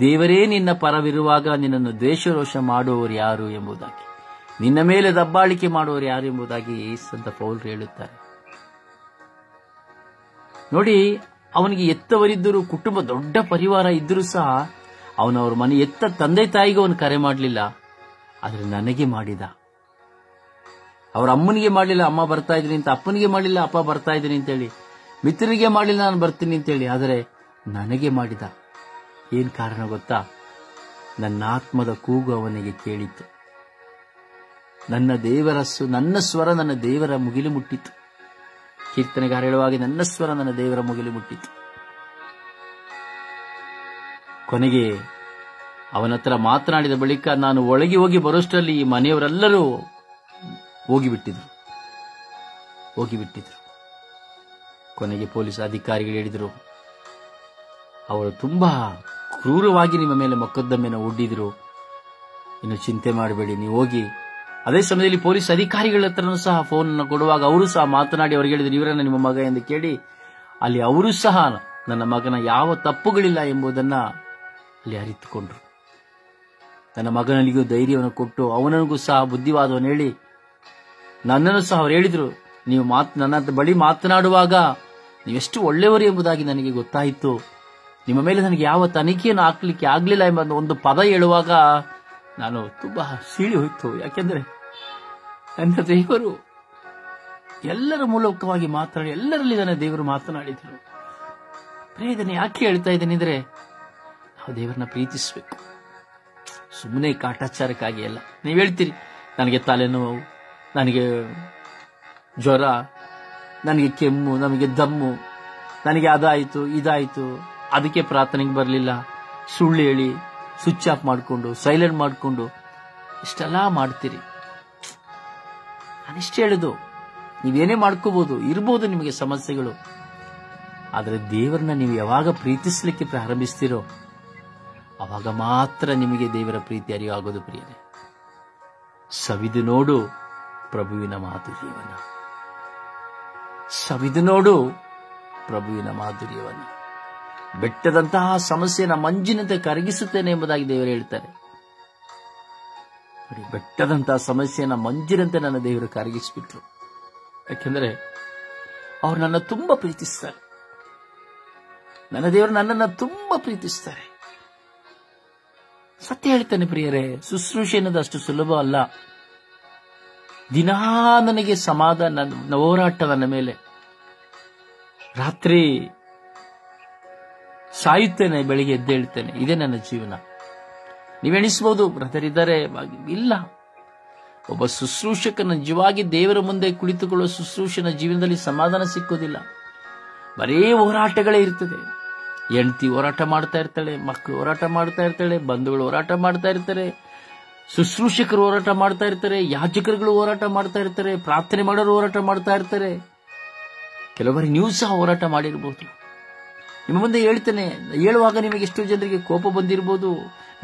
ದೇವರೇ ನಿನ್ನ ಪರವಿರುವಾಗ ನಿನ್ನನ್ನು ದ್ವೇಷರೋಷ ಮಾಡುವವರು ಯಾರು ಎಂಬುದಾಗಿ, ನಿನ್ನ ಮೇಲೆ ದಬ್ಬಾಳಿಕೆ ಮಾಡುವವರು ಯಾರು ಎಂಬುದಾಗಿ ಸಂತ ಪೌಲರು ಹೇಳುತ್ತಾರೆ. ನೋಡಿ, ಅವನಿಗೆ ಎತ್ತವರಿದ್ದರೂ, ಕುಟುಂಬ ದೊಡ್ಡ ಪರಿವಾರ ಇದ್ದರೂ ಸಹ ಅವನವ್ರ ಮನೆ ಎತ್ತ ತಂದೆ ತಾಯಿಗೂ ಅವನು ಕರೆ ಮಾಡಲಿಲ್ಲ. ಆದರೆ ನನಗೆ ಮಾಡಿದ. ಅವ್ರ ಅಮ್ಮನಿಗೆ ಮಾಡಲಿಲ್ಲ, ಅಮ್ಮ ಬರ್ತಾ ಇದ್ದೀನಿ ಅಂತ. ಅಪ್ಪನಿಗೆ ಮಾಡಲಿಲ್ಲ, ಅಪ್ಪ ಬರ್ತಾ ಇದ್ದೀನಿ ಅಂತೇಳಿ. ಮಿತ್ರರಿಗೆ ಮಾಡಲಿಲ್ಲ, ನಾನು ಬರ್ತೀನಿ ಅಂತೇಳಿ. ಆದರೆ ನನಗೆ ಮಾಡಿದ. ಏನ್ ಕಾರಣ ಗೊತ್ತಾ? ನನ್ನ ಆತ್ಮದ ಕೂಗು ಅವನಿಗೆ ಕೇಳಿತು. ನನ್ನ ಸ್ವರ ನನ್ನ ದೇವರ ಮುಗಿಲು ಮುಟ್ಟಿತು. ಕೀರ್ತನೆಗಾರ ಹೇಳುವಾಗ ನನ್ನ ಸ್ವರ ನನ್ನ ದೇವರ ಮುಗಿಲು ಮುಟ್ಟಿತು. ಕೊನೆಗೆ ಅವನ ಹತ್ರ ಮಾತನಾಡಿದ ಬಳಿಕ ನಾನು ಒಳಗೆ ಹೋಗಿ ಬರೋಷ್ಟರಲ್ಲಿ ಈ ಮನೆಯವರೆಲ್ಲರೂ ಹೋಗಿಬಿಟ್ಟಿದ್ರು. ಕೊನೆಗೆ ಪೊಲೀಸ್ ಅಧಿಕಾರಿಗಳು ಹೇಳಿದರು, ಅವರು ತುಂಬಾ ಕ್ರೂರವಾಗಿ ನಿಮ್ಮ ಮೇಲೆ ಮೊಕದ್ದಮೆಯನ್ನು ಒಡ್ಡಿದ್ರು, ಇನ್ನು ಚಿಂತೆ ಮಾಡಬೇಡಿ, ನೀವು ಹೋಗಿ. ಅದೇ ಸಮಯದಲ್ಲಿ ಪೊಲೀಸ್ ಅಧಿಕಾರಿಗಳ ಹತ್ರನೂ ಸಹ ಫೋನ್ ಕೊಡುವಾಗ ಅವರು ಸಹ ಮಾತನಾಡಿ ಅವ್ರಿಗೆ ಹೇಳಿದ್ರು, ಇವರನ್ನ ನಿಮ್ಮ ಮಗ ಎಂದು ಕೇಳಿ ಅಲ್ಲಿ ಅವರು ಸಹ ನನ್ನ ಮಗನ ಯಾವ ತಪ್ಪುಗಳಿಲ್ಲ ಎಂಬುದನ್ನ ಅಲ್ಲಿ ಅರಿತುಕೊಂಡ್ರು. ನನ್ನ ಮಗನಿಗೂ ಧೈರ್ಯವನ್ನು ಕೊಟ್ಟು ಅವನಿಗೂ ಸಹ ಬುದ್ಧಿವಾದವನ್ನು ಹೇಳಿ ನನ್ನನ್ನು ಸಹ ಅವರು ಹೇಳಿದ್ರು, ನೀವು ನನ್ನ ಬಳಿ ಮಾತನಾಡುವಾಗ ನೀವೆಷ್ಟು ಒಳ್ಳೆಯವರು ಎಂಬುದಾಗಿ ನನಗೆ ಗೊತ್ತಾಯಿತು. ನಿಮ್ಮ ಮೇಲೆ ನನಗೆ ಯಾವ ತನಿಖೆಯನ್ನು ಹಾಕಲಿಕ್ಕೆ ಆಗಲಿಲ್ಲ ಎಂಬ ಒಂದು ಪದ ಹೇಳುವಾಗ ನಾನು ತುಂಬಾ ಸೀಳಿ ಹೋಯ್ತು. ಯಾಕೆಂದ್ರೆ ನನ್ನ ದೇವರು ಎಲ್ಲರ ಮೂಲಕವಾಗಿ ಮಾತನಾಡಿ, ಎಲ್ಲರಲ್ಲಿ ನನ್ನ ದೇವರು ಮಾತನಾಡಿದರು. ಇದನ್ನು ಯಾಕೆ ಹೇಳ್ತಾ ಇದ್ದೇನೆ ಅಂದ್ರೆ, ನಾವು ದೇವರನ್ನ ಪ್ರೀತಿಸಬೇಕು, ಸುಮ್ಮನೆ ಕಾಟಾಚಾರಕ್ಕಾಗಿ ಅಲ್ಲ. ನೀವು ಹೇಳ್ತೀರಿ, ನನಗೆ ತಲೆನೋವು, ನನಗೆ ಜ್ವರ, ನನಗೆ ಕೆಮ್ಮು, ನನಗೆ ದಮ್ಮು, ನನಗೆ ಅದಾಯಿತು ಇದಾಯಿತು, ಅದಕ್ಕೆ ಪ್ರಾರ್ಥನೆಗೆ ಬರಲಿಲ್ಲ, ಸುಳ್ಳು ಹೇಳಿ ಸ್ವಿಚ್ ಆಫ್ ಮಾಡಿಕೊಂಡು ಸೈಲೆಂಟ್ ಮಾಡಿಕೊಂಡು ಇಷ್ಟೆಲ್ಲ ಮಾಡ್ತೀರಿ. ನಾನಿಷ್ಟು ಹೇಳುದು, ನೀವೇನೇ ಮಾಡ್ಕೋಬಹುದು, ಇರ್ಬೋದು ನಿಮಗೆ ಸಮಸ್ಯೆಗಳು. ಆದರೆ ದೇವರನ್ನ ನೀವು ಯಾವಾಗ ಪ್ರೀತಿಸಲಿಕ್ಕೆ ಪ್ರಾರಂಭಿಸ್ತೀರೋ ಅವಾಗ ಮಾತ್ರ ನಿಮಗೆ ದೇವರ ಪ್ರೀತಿ ಅರಿವಾಗೋದು. ಪ್ರಿಯರೇ, ಸವಿದು ನೋಡು ಪ್ರಭುವಿನ ಮಾಧುರ್ಯವನ್ನ, ಸವಿದು ನೋಡು ಪ್ರಭುವಿನ ಮಾಧುರ್ಯವನ್ನ. ಬೆಟ್ಟದಂತಹ ಸಮಸ್ಯೆನ ಮಂಜಿನಂತೆ ಕರಗಿಸುತ್ತೇನೆ ಎಂಬುದಾಗಿ ದೇವರು ಹೇಳ್ತಾರೆ. ಬೆಟ್ಟದಂತಹ ಸಮಸ್ಯೆನ ಮಂಜಿನಂತೆ ನನ್ನ ದೇವರು ಕರಗಿಸಿಬಿಟ್ರು. ಯಾಕೆಂದ್ರೆ ಅವ್ರು ನನ್ನ ತುಂಬಾ ಪ್ರೀತಿಸ್ತಾರೆ. ನನ್ನ ದೇವರು ನನ್ನನ್ನು ತುಂಬಾ ಪ್ರೀತಿಸ್ತಾರೆ. ಸತ್ಯ ಹೇಳ್ತಾನೆ ಪ್ರಿಯರೇ, ಶುಶ್ರೂಷೆ ಅನ್ನೋದು ಅಷ್ಟು ಸುಲಭ ಅಲ್ಲ. ದಿನಾ ನನಗೆ ಸಮಾಧಾನ, ಹೋರಾಟ ನನ್ನ ಮೇಲೆ. ರಾತ್ರಿ ಸಾಯುತ್ತೇನೆ, ಬೆಳಿಗ್ಗೆ ಎದ್ದೇಳ್ತೇನೆ. ಇದೇ ನನ್ನ ಜೀವನ. ನೀವೆಣಿಸಬಹುದು, ಬ್ರದರ್ ಇದ್ದಾರೆ, ಇಲ್ಲ. ಒಬ್ಬ ಶುಶ್ರೂಷಕನ ನಿಜವಾಗಿ ದೇವರ ಮುಂದೆ ಕುಳಿತುಕೊಳ್ಳುವ ಶುಶ್ರೂಷನ ಜೀವನದಲ್ಲಿ ಸಮಾಧಾನ ಸಿಕ್ಕೋದಿಲ್ಲ. ಬರೇ ಹೋರಾಟಗಳೇ ಇರ್ತದೆ. ಹೆಂಡತಿ ಹೋರಾಟ ಮಾಡ್ತಾ ಇರ್ತಾಳೆ, ಮಕ್ಕಳು ಹೋರಾಟ ಮಾಡ್ತಾ ಇರ್ತಾಳೆ, ಬಂಧುಗಳು ಹೋರಾಟ ಮಾಡ್ತಾ ಇರ್ತಾರೆ, ಶುಶ್ರೂಷಕರು ಹೋರಾಟ ಮಾಡ್ತಾ ಇರ್ತಾರೆ, ಯಾಜಕರುಗಳು ಹೋರಾಟ ಮಾಡ್ತಾ ಇರ್ತಾರೆ, ಪ್ರಾರ್ಥನೆ ಮಾಡೋರು ಹೋರಾಟ ಮಾಡ್ತಾ ಇರ್ತಾರೆ. ಕೆಲವರಿಗೆ ನೀವು ಸಹ ಹೋರಾಟ ಮಾಡಿರ್ಬೋದು. ನಿಮ್ಮ ಮುಂದೆ ಹೇಳ್ತೇನೆ, ಹೇಳುವಾಗ ನಿಮಗೆ ಎಷ್ಟೋ ಜನರಿಗೆ ಕೋಪ ಬಂದಿರಬಹುದು,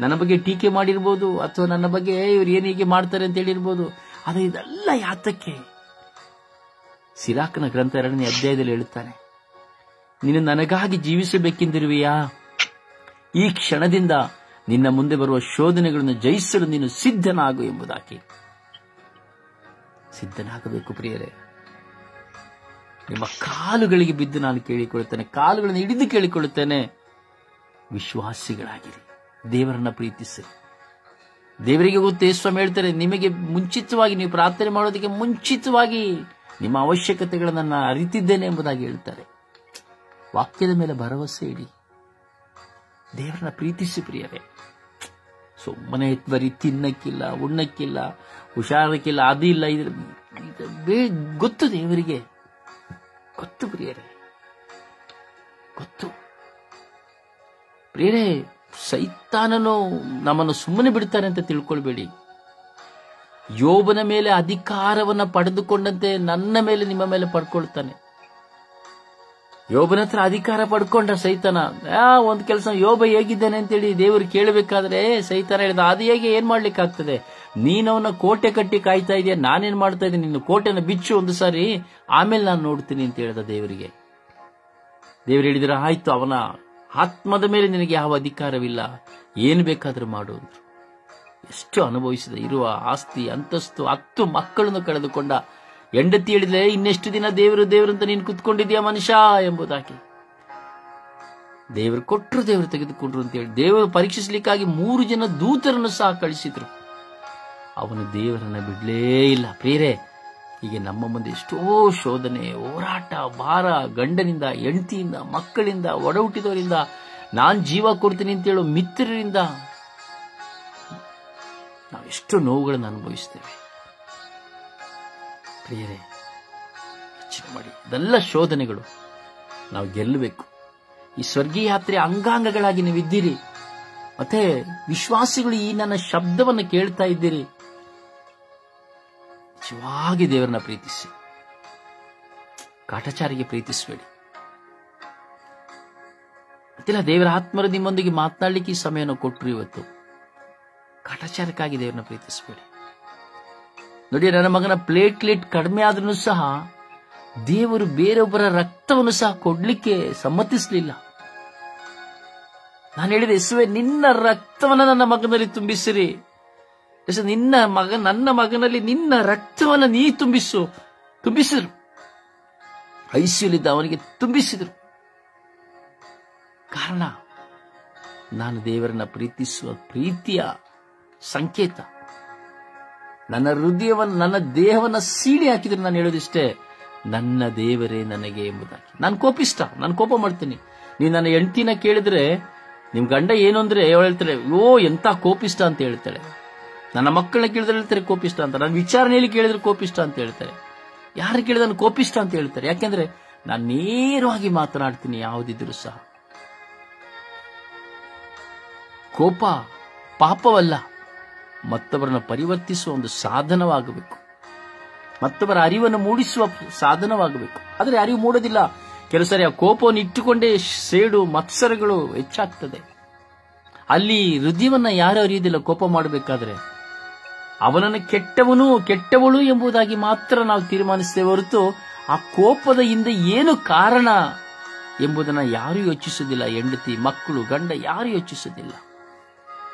ನನ್ನ ಬಗ್ಗೆ ಟೀಕೆ ಮಾಡಿರ್ಬೋದು, ಅಥವಾ ನನ್ನ ಬಗ್ಗೆ ಇವ್ರು ಏನು ಹೀಗೆ ಮಾಡ್ತಾರೆ ಅಂತ ಹೇಳಿರ್ಬೋದು. ಆದರೆ ಇದೆಲ್ಲ ಯಾತಕ್ಕೆ? ಸಿರಾಕನ ಗ್ರಂಥ 2ನೇ ಅಧ್ಯಾಯದಲ್ಲಿ ಹೇಳುತ್ತಾನೆ, ನೀನು ನನಗಾಗಿ ಜೀವಿಸಬೇಕೆಂದಿರುವೆಯಾ? ಈ ಕ್ಷಣದಿಂದ ನಿನ್ನ ಮುಂದೆ ಬರುವ ಶೋಧನೆಗಳನ್ನು ಜಯಿಸಲು ನೀನು ಸಿದ್ಧನಾಗು ಎಂಬುದಾಗಿ. ಸಿದ್ಧನಾಗಬೇಕು ಪ್ರಿಯರೇ. ನಿಮ್ಮ ಕಾಲುಗಳಿಗೆ ಬಿದ್ದು ನಾನು ಕೇಳಿಕೊಳ್ಳುತ್ತೇನೆ, ಕಾಲುಗಳನ್ನು ಹಿಡಿದು ಕೇಳಿಕೊಳ್ಳುತ್ತೇನೆ, ವಿಶ್ವಾಸಿಗಳಾಗಿರಿ, ದೇವರನ್ನ ಪ್ರೀತಿಸಿ. ದೇವರಿಗೆ ಗೊತ್ತು, ಸ್ವಾಮಿ ಹೇಳ್ತಾರೆ, ನಿಮಗೆ ಮುಂಚಿತವಾಗಿ, ನೀವು ಪ್ರಾರ್ಥನೆ ಮಾಡೋದಕ್ಕೆ ಮುಂಚಿತವಾಗಿ ನಿಮ್ಮ ಅವಶ್ಯಕತೆಗಳನ್ನು ಅರಿತಿದ್ದೇನೆ ಎಂಬುದಾಗಿ ಹೇಳ್ತಾರೆ. ವಾಕ್ಯದ ಮೇಲೆ ಭರವಸೆ ಇಡಿ, ದೇವರನ್ನ ಪ್ರೀತಿಸಿ ಪ್ರಿಯರೇ. ಸುಮ್ಮನೆ ಬರೀ ತಿನ್ನಕ್ಕಿಲ್ಲ, ಉಣ್ಣಕ್ಕಿಲ್ಲ, ಹುಷಾರಕ್ಕಿಲ್ಲ, ಅದಿಲ್ಲ, ಗೊತ್ತು ದೇವರಿಗೆ, ಗೊತ್ತು ಪ್ರಿಯರೇ, ಗೊತ್ತು ಪ್ರಿಯರೇ. ಸೈತಾನನು ನಮ್ಮನ್ನು ಸುಮ್ಮನೆ ಬಿಡ್ತಾನೆ ಅಂತ ತಿಳ್ಕೊಳ್ಬೇಡಿ. ಯೋಬನ ಮೇಲೆ ಅಧಿಕಾರವನ್ನ ಪಡೆದುಕೊಂಡಂತೆ ನನ್ನ ಮೇಲೆ, ನಿಮ್ಮ ಮೇಲೆ ಪಡ್ಕೊಳ್ತಾನೆ. ಯೋಬನ ಹತ್ರ ಅಧಿಕಾರ ಪಡ್ಕೊಂಡ ಸೈತಾನ. ಒಂದ್ ಕೆಲಸ, ಯೋಬ ಹೇಗಿದ್ದಾನೆ ಅಂತೇಳಿ ದೇವರು ಕೇಳಬೇಕಾದ್ರೆ ಸೈತಾನ ಹೇಳಿದ, ಅದು ಹೇಗೆ, ಏನ್ ಮಾಡ್ಲಿಕ್ಕಾಗ್ತದೆ? ನೀನವನ್ನ ಕೋಟೆ ಕಟ್ಟಿ ಕಾಯ್ತಾ ಇದೆಯಾ, ನಾನೇನ್ ಮಾಡ್ತಾ ಇದ್ದೀನಿ, ನಿನ್ನ ಕೋಟೆನ ಬಿಚ್ಚು ಒಂದು ಸಾರಿ, ಆಮೇಲೆ ನಾನು ನೋಡ್ತೀನಿ ಅಂತ ಹೇಳಿದ ದೇವರಿಗೆ. ದೇವರು ಹೇಳಿದ್ರೆ, ಆಯ್ತು, ಅವನ ಆತ್ಮದ ಮೇಲೆ ನಿನಗೆ ಯಾವ ಅಧಿಕಾರವಿಲ್ಲ, ಏನು ಬೇಕಾದ್ರೂ ಮಾಡು ಅಂದ್ರು. ಎಷ್ಟು ಅನುಭವಿಸಿದ, ಇರುವ ಆಸ್ತಿ ಅಂತಸ್ತು 10 ಮಕ್ಕಳನ್ನು ಕಳೆದುಕೊಂಡ ಹೆಂಡತಿ ಹೇಳಿದ್ರೆ, ಇನ್ನೆಷ್ಟು ದಿನ ದೇವರು ದೇವರು ಅಂತ ನೀನು ಕುತ್ಕೊಂಡಿದ್ಯಾ ಮನುಷ್ಯ ಎಂಬುದಾಗಿ. ದೇವರು ಕೊಟ್ಟರು, ದೇವರು ತೆಗೆದುಕೊಂಡ್ರು ಅಂತ ಹೇಳಿ ದೇವರು ಪರೀಕ್ಷಿಸಲಿಕ್ಕಾಗಿ 3 ಜನ ದೂತರನ್ನು ಸಹ ಕಳಿಸಿದ್ರು. ಅವನು ದೇವರನ್ನ ಬಿಡ್ಲೇ ಇಲ್ಲ. ಪ್ರಿಯರೇ, ಹೀಗೆ ನಮ್ಮ ಮುಂದೆ ಎಷ್ಟೋ ಶೋಧನೆ, ಹೋರಾಟ, ಭಾರ, ಗಂಡನಿಂದ, ಹೆಂಡತಿಯಿಂದ, ಮಕ್ಕಳಿಂದ, ಒಡ ಹುಟ್ಟಿದವರಿಂದ, ನಾನ್ ಜೀವ ಕೊಡ್ತೀನಿ ಅಂತ ಹೇಳೋ ಮಿತ್ರರಿಂದ ನಾವೆಷ್ಟು ನೋವುಗಳನ್ನು ಅನುಭವಿಸ್ತೇವೆ. ಪ್ರಿಯರೇ, ಯೋಚನೆ ಮಾಡಿ, ಇದೆಲ್ಲ ಶೋಧನೆಗಳು ನಾವು ಗೆಲ್ಲಬೇಕು. ಈ ಸ್ವರ್ಗೀಯ ಯಾತ್ರೆ ಅಂಗಾಂಗಗಳಾಗಿ ನೀವಿದ್ದೀರಿ. ಮತ್ತೆ ವಿಶ್ವಾಸಿಗಳು ಈ ನನ್ನ ಶಬ್ದವನ್ನು ಕೇಳ್ತಾ ಇದ್ದೀರಿ. ನಿಜವಾಗಿ ದೇವರನ್ನ ಪ್ರೀತಿಸಿ, ಕಾಟಾಚಾರಿಗೆ ಪ್ರೀತಿಸಬೇಡಿ. ಗೊತ್ತಿಲ್ಲ, ದೇವರ ಆತ್ಮರು ನಿಮ್ಮೊಂದಿಗೆ ಮಾತನಾಡಲಿಕ್ಕೆ ಈ ಸಮಯವನ್ನು ಕೊಟ್ಟರು. ಇವತ್ತು ಕಾಟಾಚಾರಕ್ಕಾಗಿ ದೇವರನ್ನ ಪ್ರೀತಿಸಬೇಡಿ. ನೋಡಿ, ನನ್ನ ಮಗನ ಪ್ಲೇಟ್ಲೆಟ್ ಕಡಿಮೆ ಆದ್ರೂ ಸಹ ದೇವರು ಬೇರೊಬ್ಬರ ರಕ್ತವನ್ನು ಸಹ ಕೊಡ್ಲಿಕ್ಕೆ ಸಮ್ಮತಿಸಲಿಲ್ಲ. ನಾನು ಹೇಳಿದೆ, ಯೇಸುವೆ, ನಿನ್ನ ರಕ್ತವನ್ನು ನನ್ನ ಮಗನಲ್ಲಿ ತುಂಬಿಸಿರಿ. ನನ್ನ ಮಗನಲ್ಲಿ ನಿನ್ನ ರಕ್ತವನ್ನು ನೀ ತುಂಬಿಸಿದ್ರು. ಐಸಿಯುಲಿದ್ದ ಅವನಿಗೆ ತುಂಬಿಸಿದ್ರು. ಕಾರಣ, ನಾನು ದೇವರನ್ನ ಪ್ರೀತಿಸುವ ಪ್ರೀತಿಯ ಸಂಕೇತ. ನನ್ನ ಹೃದಯವನ್ನು, ನನ್ನ ದೇಹವನ್ನ ಸೀಳಿ ಹಾಕಿದ್ರೆ ನಾನು ಹೇಳೋದಿಷ್ಟೇ, ನನ್ನ ದೇವರೇ ನನಗೆ ಎಂಬುದಾಗಿ. ನಾನು ಕೋಪಿಷ್ಟ, ನಾನು ಕೋಪ ಮಾಡ್ತೀನಿ. ನೀನು ನನ್ನ ಹೆಂಡತಿನ ಕೇಳಿದ್ರೆ, ನಿಮ್ ಗಂಡ ಏನು ಅಂದ್ರೆ ಅವಳು ಹೇಳ್ತಾಳೆ, ಎಂತ ಕೋಪಿಷ್ಟ ಅಂತ ಹೇಳ್ತಾಳೆ. ನನ್ನ ಮಕ್ಕಳನ್ನ ಕೇಳಿದ್ರೆ ಹೇಳ್ತಾರೆ ಕೋಪಿಷ್ಟ ಅಂತ. ನನ್ನ ವಿಚಾರಣೆಯಲ್ಲಿ ಕೇಳಿದ್ರೆ ಕೋಪಿಷ್ಟ ಅಂತ ಹೇಳ್ತಾರೆ. ಯಾರು ಕೇಳಿದ್ರೆ ನಾನು ಕೋಪಿಷ್ಟ ಅಂತ ಹೇಳ್ತಾರೆ. ಯಾಕೆಂದ್ರೆ ನಾನು ನೇರವಾಗಿ ಮಾತನಾಡ್ತೀನಿ ಯಾವುದಿದ್ರು ಸಹ. ಕೋಪ ಪಾಪವಲ್ಲ, ಮತ್ತೊಬ್ಬರನ್ನ ಪರಿವರ್ತಿಸುವ ಒಂದು ಸಾಧನವಾಗಬೇಕು, ಮತ್ತೊಬ್ಬರ ಅರಿವನ್ನು ಮೂಡಿಸುವ ಸಾಧನವಾಗಬೇಕು. ಆದರೆ ಅರಿವು ಮೂಡೋದಿಲ್ಲ. ಕೆಲವು ಸಾರಿ ಆ ಕೋಪವನ್ನು ಇಟ್ಟುಕೊಂಡೇ ಸೇಡು ಮತ್ಸರಗಳು ಹೆಚ್ಚಾಗ್ತದೆ. ಅಲ್ಲಿ ಹೃದಯವನ್ನ ಯಾರು ಅರಿಯುವುದಿಲ್ಲ. ಕೋಪ ಮಾಡಬೇಕಾದ್ರೆ ಅವನನ್ನು ಕೆಟ್ಟವಳು ಎಂಬುದಾಗಿ ಮಾತ್ರ ನಾವು ತೀರ್ಮಾನಿಸ್ತೇವೆ ಹೊರತು ಆ ಕೋಪದ ಹಿಂದೆ ಏನು ಕಾರಣ ಎಂಬುದನ್ನು ಯಾರು ಯೋಚಿಸುವುದಿಲ್ಲ. ಹೆಂಡತಿ, ಮಕ್ಕಳು, ಗಂಡ ಯಾರು ಯೋಚಿಸುವುದಿಲ್ಲ.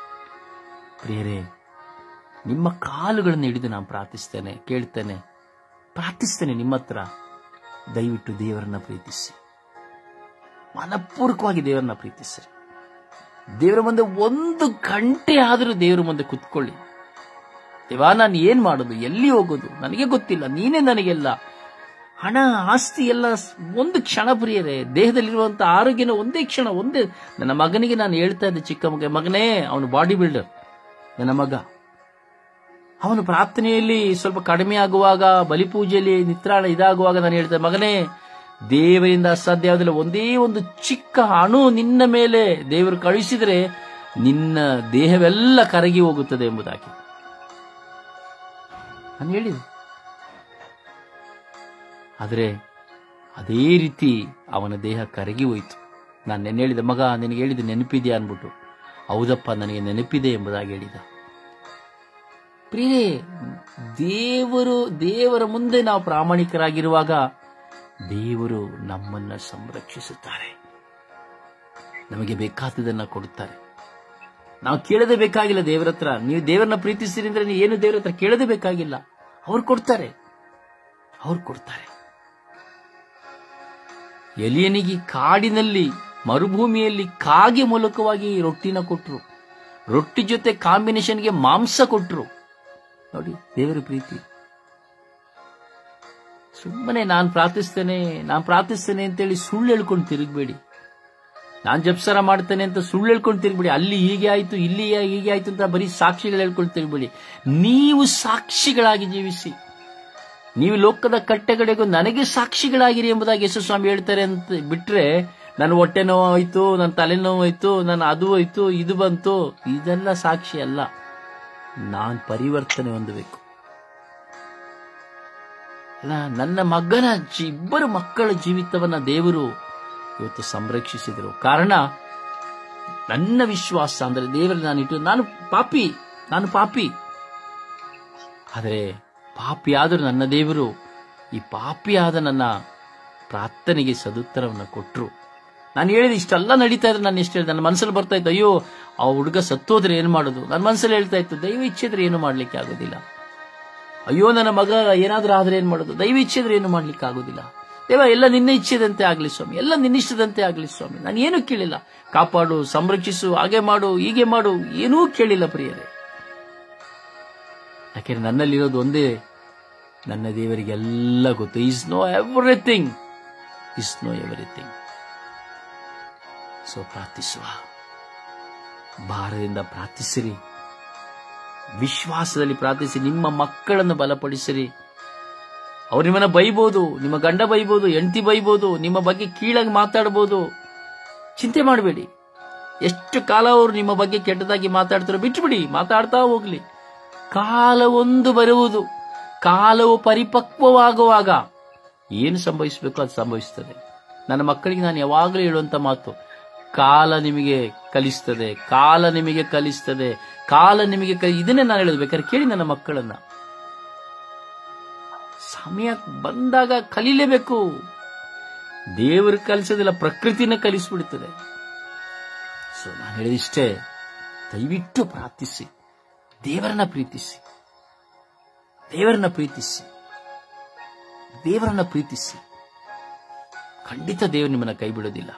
ಪ್ರಿಯರೇ, ನಿಮ್ಮ ಕಾಲುಗಳನ್ನು ಹಿಡಿದು ನಾನು ಪ್ರಾರ್ಥಿಸ್ತೇನೆ, ಕೇಳ್ತೇನೆ, ಪ್ರಾರ್ಥಿಸ್ತೇನೆ ನಿಮ್ಮ ಹತ್ರ. ದಯವಿಟ್ಟು ದೇವರನ್ನ ಪ್ರೀತಿಸಿ, ಮನಪೂರ್ವಕವಾಗಿ ದೇವರನ್ನ ಪ್ರೀತಿಸಿ. ದೇವರ ಮುಂದೆ 1 ಗಂಟೆ ಆದರೂ ದೇವರ ಮುಂದೆ ಕುತ್ಕೊಳ್ಳಿ. ದೇವಾ, ನಾನು ಏನ್ ಮಾಡೋದು, ಎಲ್ಲಿ ಹೋಗೋದು ನನಗೆ ಗೊತ್ತಿಲ್ಲ, ನೀನೇ ನನಗೆಲ್ಲ. ಹಣ, ಆಸ್ತಿ ಎಲ್ಲ ಒಂದು ಕ್ಷಣ ಪ್ರಿಯರೇ. ದೇಹದಲ್ಲಿರುವಂತಹ ಆರೋಗ್ಯನ ಒಂದೇ ಕ್ಷಣ. ನನ್ನ ಮಗನಿಗೆ ನಾನು ಹೇಳ್ತಾ ಇದ್ದೆ, ಚಿಕ್ಕ ಮಗನೇ, ಅವನು ಬಾಡಿ ಬಿಲ್ಡರ್, ನನ್ನ ಮಗ. ಅವನು ಪ್ರಾರ್ಥನೆಯಲ್ಲಿ ಸ್ವಲ್ಪ ಕಡಿಮೆ ಆಗುವಾಗ, ಬಲಿಪೂಜೆಯಲ್ಲಿ ನಿತ್ರಾಣ ಇದಾಗುವಾಗ ನಾನು ಹೇಳ್ತೇನೆ, ಮಗನೇ, ದೇವರಿಂದ ಅಸಾಧ್ಯ ಯಾವುದಿಲ್ಲ. ಒಂದೇ ಒಂದು ಚಿಕ್ಕ ಅಣು ನಿನ್ನ ಮೇಲೆ ದೇವರು ಕಳುಹಿಸಿದರೆ ನಿನ್ನ ದೇಹವೆಲ್ಲ ಕರಗಿ ಹೋಗುತ್ತದೆ ಎಂಬುದಾಗಿ ನಾನು ಹೇಳಿದೆ. ಆದರೆ ಅದೇ ರೀತಿ ಅವನ ದೇಹ ಕರಗಿ ಹೋಯಿತು. ನಾನು ನೆನ್ನೆ ಹೇಳಿದೆ, ಮಗ ನಿನಗೆ ಹೇಳಿದ ನೆನಪಿದೆಯಾ ಅನ್ಬಿಟ್ಟು. ಹೌದಪ್ಪ ನನಗೆ ನೆನಪಿದೆ ಎಂಬುದಾಗಿ ಹೇಳಿದ. ಪ್ರಿಯರೇ, ದೇವರ ಮುಂದೆ ನಾವು ಪ್ರಾಮಾಣಿಕರಾಗಿರುವಾಗ ದೇವರು ನಮ್ಮನ್ನ ಸಂರಕ್ಷಿಸುತ್ತಾರೆ, ನಮಗೆ ಬೇಕಾದದನ್ನ ಕೊಡುತ್ತಾರೆ. ನಾವು ಕೇಳದೆ ಬೇಕಾಗಿಲ್ಲ ದೇವರ ಹತ್ರ. ನೀವು ದೇವರನ್ನ ಪ್ರೀತಿಸ್ತೀರಿ ಅಂದ್ರೆ ನೀವು ಏನು ದೇವರ ಹತ್ರ ಕೇಳದೆ ಬೇಕಾಗಿಲ್ಲ. ಅವ್ರು ಕೊಡ್ತಾರೆ. ಎಲಿಯನಿಗೆ ಕಾಡಿನಲ್ಲಿ ಮರುಭೂಮಿಯಲ್ಲಿ ಕಾಗೆ ಮೂಲಕವಾಗಿ ರೊಟ್ಟಿನ ಕೊಟ್ಟರು. ರೊಟ್ಟಿ ಜೊತೆ ಕಾಂಬಿನೇಷನ್ಗೆ ಮಾಂಸ ಕೊಟ್ಟರು. ನೋಡಿ ದೇವರ ಪ್ರೀತಿ. ಸುಮ್ಮನೆ ನಾನು ಪ್ರಾರ್ಥಿಸ್ತೇನೆ ಅಂತೇಳಿ ಸುಳ್ಳು ಹೇಳ್ಕೊಂಡು ತಿರುಗಬೇಡಿ. ನಾನು ಜಪ್ಸರ ಮಾಡ್ತೇನೆ ಅಂತ ಸುಳ್ಳು ಹೇಳ್ಕೊಂಡು ತಿರುಗಬೇಡಿ. ಅಲ್ಲಿ ಹೀಗೆ ಆಯ್ತು, ಇಲ್ಲಿ ಹೀಗೆ ಆಯ್ತು ಅಂತ ಬರೀ ಸಾಕ್ಷಿಗಳು ಹೇಳ್ಕೊಂಡು ತಿರುಗಬೇಡಿ. ನೀವು ಸಾಕ್ಷಿಗಳಾಗಿ ಜೀವಿಸಿ. ನೀವು ಲೋಕದ ಕಟ್ಟೆಗಡೆಗೂ ನನಗೆ ಸಾಕ್ಷಿಗಳಾಗಿರಿ ಎಂಬುದಾಗಿ ಯೇಸು ಸ್ವಾಮಿ ಹೇಳ್ತಾರೆ ಅಂತ ಬಿಟ್ರೆ, ನನ್ನ ಹೊಟ್ಟೆ ನೋವು ಆಯ್ತು, ನನ್ನ ತಲೆನೋವು ಆಯ್ತು, ನನ್ನ ಅದು ಆಯ್ತು, ಇದು ಬಂತು, ಇದೆಲ್ಲ ಸಾಕ್ಷಿ ಅಲ್ಲ. ನಾನು ಪರಿವರ್ತನೆ ಹೊಂದಬೇಕು. ನನ್ನ ಮಗನ ಇಬ್ಬರು ಮಕ್ಕಳ ಜೀವಿತವನ್ನ ದೇವರು ಇವತ್ತು ಸಂರಕ್ಷಿಸಿದರು. ಕಾರಣ ನನ್ನ ವಿಶ್ವಾಸ ಅಂದ್ರೆ ದೇವರಲ್ಲಿ ನಾನು ಇಟ್ಟು, ನಾನು ಪಾಪಿ. ಆದರೆ ಪಾಪಿಯಾದರೂ ನನ್ನ ದೇವರು ಈ ಪಾಪಿಯಾದ ನನ್ನ ಪ್ರಾರ್ಥನೆಗೆ ಸದುತ್ತರವನ್ನು ಕೊಟ್ಟರು. ನಾನು ಹೇಳಿದ ಇಷ್ಟೆಲ್ಲ ನಡೀತಾ ಇದ್ರೆ ನಾನು ಎಷ್ಟು ಹೇಳಿದೆ, ನನ್ನ ಮನಸ್ಸಲ್ಲಿ ಬರ್ತಾ ಇತ್ತು, ಅಯ್ಯೋ ಆ ಹುಡುಗ ಸತ್ತೋದ್ರೆ ಏನು ಮಾಡೋದು. ನನ್ನ ಮನಸ್ಸಲ್ಲಿ ಹೇಳ್ತಾ ಇತ್ತು, ದೈವ ಇಚ್ಛೆದ್ರೆ ಏನು ಮಾಡ್ಲಿಕ್ಕೆ ಆಗೋದಿಲ್ಲ. ಅಯ್ಯೋ ನನ್ನ ಮಗ ಏನಾದ್ರೂ ಆದ್ರೆ ಏನು ಮಾಡೋದು. ದೈವ ಇಚ್ಛೆದ್ರೆ ಏನು ಮಾಡ್ಲಿಕ್ಕೆ ಆಗೋದಿಲ್ಲ. ದೇವ ಎಲ್ಲ ನಿನ್ನ ಇಚ್ಛೆದಂತೆ ಆಗ್ಲಿ ಸ್ವಾಮಿ, ಎಲ್ಲ ನಿನ್ನಿಷ್ಟದಂತೆ ಆಗ್ಲಿ ಸ್ವಾಮಿ. ನಾನು ಏನೂ ಕೇಳಿಲ್ಲ. ಕಾಪಾಡು, ಸಂರಕ್ಷಿಸು, ಹಾಗೆ ಮಾಡು, ಹೀಗೆ ಮಾಡು, ಏನೂ ಕೇಳಿಲ್ಲ ಪ್ರಿಯರೇ. ಯಾಕೆಂದ್ರೆ ನನ್ನಲ್ಲಿರೋದು ಒಂದೇ, ನನ್ನ ದೇವರಿಗೆಲ್ಲ ಗೊತ್ತು. Is know everything. ಸೊ ಪ್ರಾರ್ಥಿಸುವ, ಭಾರದಿಂದ ಪ್ರಾರ್ಥಿಸಿರಿ, ವಿಶ್ವಾಸದಲ್ಲಿ ಪ್ರಾರ್ಥಿಸಿ. ನಿಮ್ಮ ಮಕ್ಕಳನ್ನು ಬಲಪಡಿಸಿರಿ. ಅವ್ರು ನಿಮ್ಮನ್ನ ಬೈಬೋದು, ನಿಮ್ಮ ಗಂಡ ಬೈಬೋದು, ಹೆಂಡತಿ ಬೈಬೋದು, ನಿಮ್ಮ ಬಗ್ಗೆ ಕೀಳಾಗಿ ಮಾತಾಡಬಹುದು. ಚಿಂತೆ ಮಾಡಬೇಡಿ. ಎಷ್ಟು ಕಾಲ ಅವರು ನಿಮ್ಮ ಬಗ್ಗೆ ಕೆಟ್ಟದಾಗಿ ಮಾತಾಡ್ತಾರೋ ಬಿಟ್ಟುಬಿಡಿ, ಮಾತಾಡ್ತಾ ಹೋಗ್ಲಿ. ಕಾಲವೊಂದು ಬರುವುದು. ಕಾಲವು ಪರಿಪಕ್ವವಾಗುವಾಗ ಏನು ಸಂಭವಿಸಬೇಕು ಅದು ಸಂಭವಿಸುತ್ತದೆ. ನನ್ನ ಮಕ್ಕಳಿಗೆ ನಾನು ಯಾವಾಗಲೂ ಹೇಳುವಂತ ಮಾತು, ಕಾಲ ನಿಮಗೆ ಕಲಿಸ್ತದೆ, ಇದನ್ನೇ ನಾನು ಹೇಳೋದು. ಬೇಕಾದ್ರೆ ಕೇಳಿ ನನ್ನ ಮಕ್ಕಳನ್ನ. ಸಮಯ ಬಂದಾಗ ಕಲೀಲೇಬೇಕು. ದೇವರು ಕಲಿಸೋದಿಲ್ಲ, ಪ್ರಕೃತಿನ ಕಲಿಸ್ಬಿಡುತ್ತದೆ. ಸೊ ನಾನು ಹೇಳಿದಿಷ್ಟೇ, ದಯವಿಟ್ಟು ಪ್ರಾರ್ಥಿಸಿ, ದೇವರನ್ನ ಪ್ರೀತಿಸಿ. ಖಂಡಿತ ದೇವರು ನಿಮ್ಮನ್ನ ಕೈ ಬಿಡೋದಿಲ್ಲ.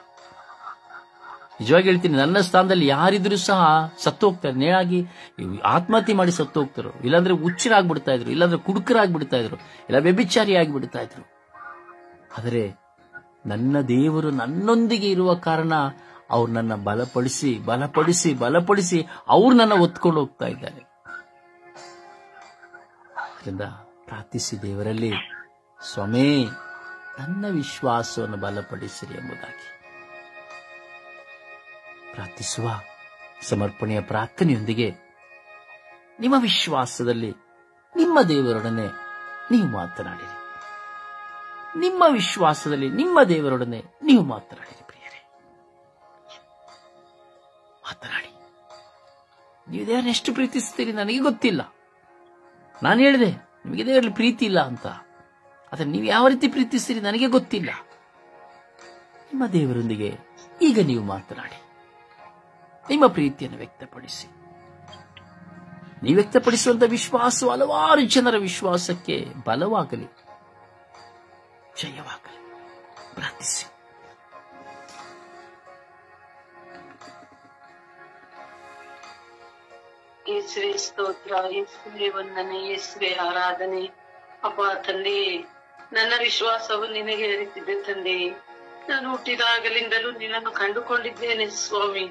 ನಿಜವಾಗಿ ಹೇಳ್ತೀನಿ, ನನ್ನ ಸ್ಥಾನದಲ್ಲಿ ಯಾರಿದ್ರು ಸಹ ಸತ್ತು ಹೋಗ್ತಾರೆ. ನೇರಾಗಿ ಆತ್ಮಹತ್ಯೆ ಮಾಡಿ ಸತ್ತು ಹೋಗ್ತಾರೋ, ಇಲ್ಲಾಂದ್ರೆ ಹುಚ್ಚರಾಗ್ಬಿಡ್ತಾ ಇದ್ರು, ಇಲ್ಲಾಂದ್ರೆ ಕುಡುಕರಾಗ್ಬಿಡ್ತಾ ಇದ್ರು, ಇಲ್ಲ ವ್ಯಭಿಚಾರಿ ಆಗಿಬಿಡ್ತಾ ಇದ್ರು. ಆದರೆ ನನ್ನ ದೇವರು ನನ್ನೊಂದಿಗೆ ಇರುವ ಕಾರಣ ಅವ್ರು ನನ್ನ ಬಲಪಡಿಸಿ ಅವ್ರು ನನ್ನ ಒತ್ಕೊಂಡು ಹೋಗ್ತಾ ಇದ್ದಾರೆ. ಅದರಿಂದ ಪ್ರಾರ್ಥಿಸಿ ದೇವರಲ್ಲಿ, ಸ್ವಾಮಿ ನನ್ನ ವಿಶ್ವಾಸವನ್ನು ಬಲಪಡಿಸಿರಿ ಎಂಬುದಾಗಿ ಪ್ರಾರ್ಥಿಸುವ. ಸಮರ್ಪಣೆಯ ಪ್ರಾರ್ಥನೆಯೊಂದಿಗೆ ನಿಮ್ಮ ವಿಶ್ವಾಸದಲ್ಲಿ ನಿಮ್ಮ ದೇವರೊಡನೆ ನೀವು ಮಾತನಾಡಿರಿ. ಪ್ರಿಯರೇ, ಮಾತನಾಡಿ. ನೀವು ದೇವರನ್ನ ಎಷ್ಟು ಪ್ರೀತಿಸ್ತೀರಿ ನನಗೆ ಗೊತ್ತಿಲ್ಲ. ನಾನು ಹೇಳಿದೆ ನಿಮಗೆ ದೇವರಲ್ಲಿ ಪ್ರೀತಿ ಇಲ್ಲ ಅಂತ, ಆದರೆ ನೀವು ಯಾವ ರೀತಿ ಪ್ರೀತಿಸ್ತೀರಿ ನನಗೆ ಗೊತ್ತಿಲ್ಲ. ನಿಮ್ಮ ದೇವರೊಂದಿಗೆ ಈಗ ನೀವು ಮಾತನಾಡಿ, ನಿಮ್ಮ ಪ್ರೀತಿಯನ್ನು ವ್ಯಕ್ತಪಡಿಸಿ. ನೀವು ವ್ಯಕ್ತಪಡಿಸುವಂತ ವಿಶ್ವಾಸವು ಹಲವಾರು ಜನರ ವಿಶ್ವಾಸಕ್ಕೆ ಬಲವಾಗಲಿ, ಜಯವಾಗಲಿ. ಪ್ರಾರ್ಥಿಸಿ. ಯೇಸುವೆ ಸ್ತೋತ್ರ, ಯೇಸುವೆ ವಂದನೆ, ಯೇಸುವೆ ಆರಾಧನೆ. ಅಪ್ಪ ತಂದೆ, ನನ್ನ ವಿಶ್ವಾಸವು ನಿನಗೆ ಅರಿತಿದೆ ತಂದೆ. ನಾನು ಹುಟ್ಟಿದಾಗಲಿಂದಲೂ ನಿನ್ನನ್ನು ಕಂಡುಕೊಂಡಿದ್ದೇನೆ ಸ್ವಾಮಿ.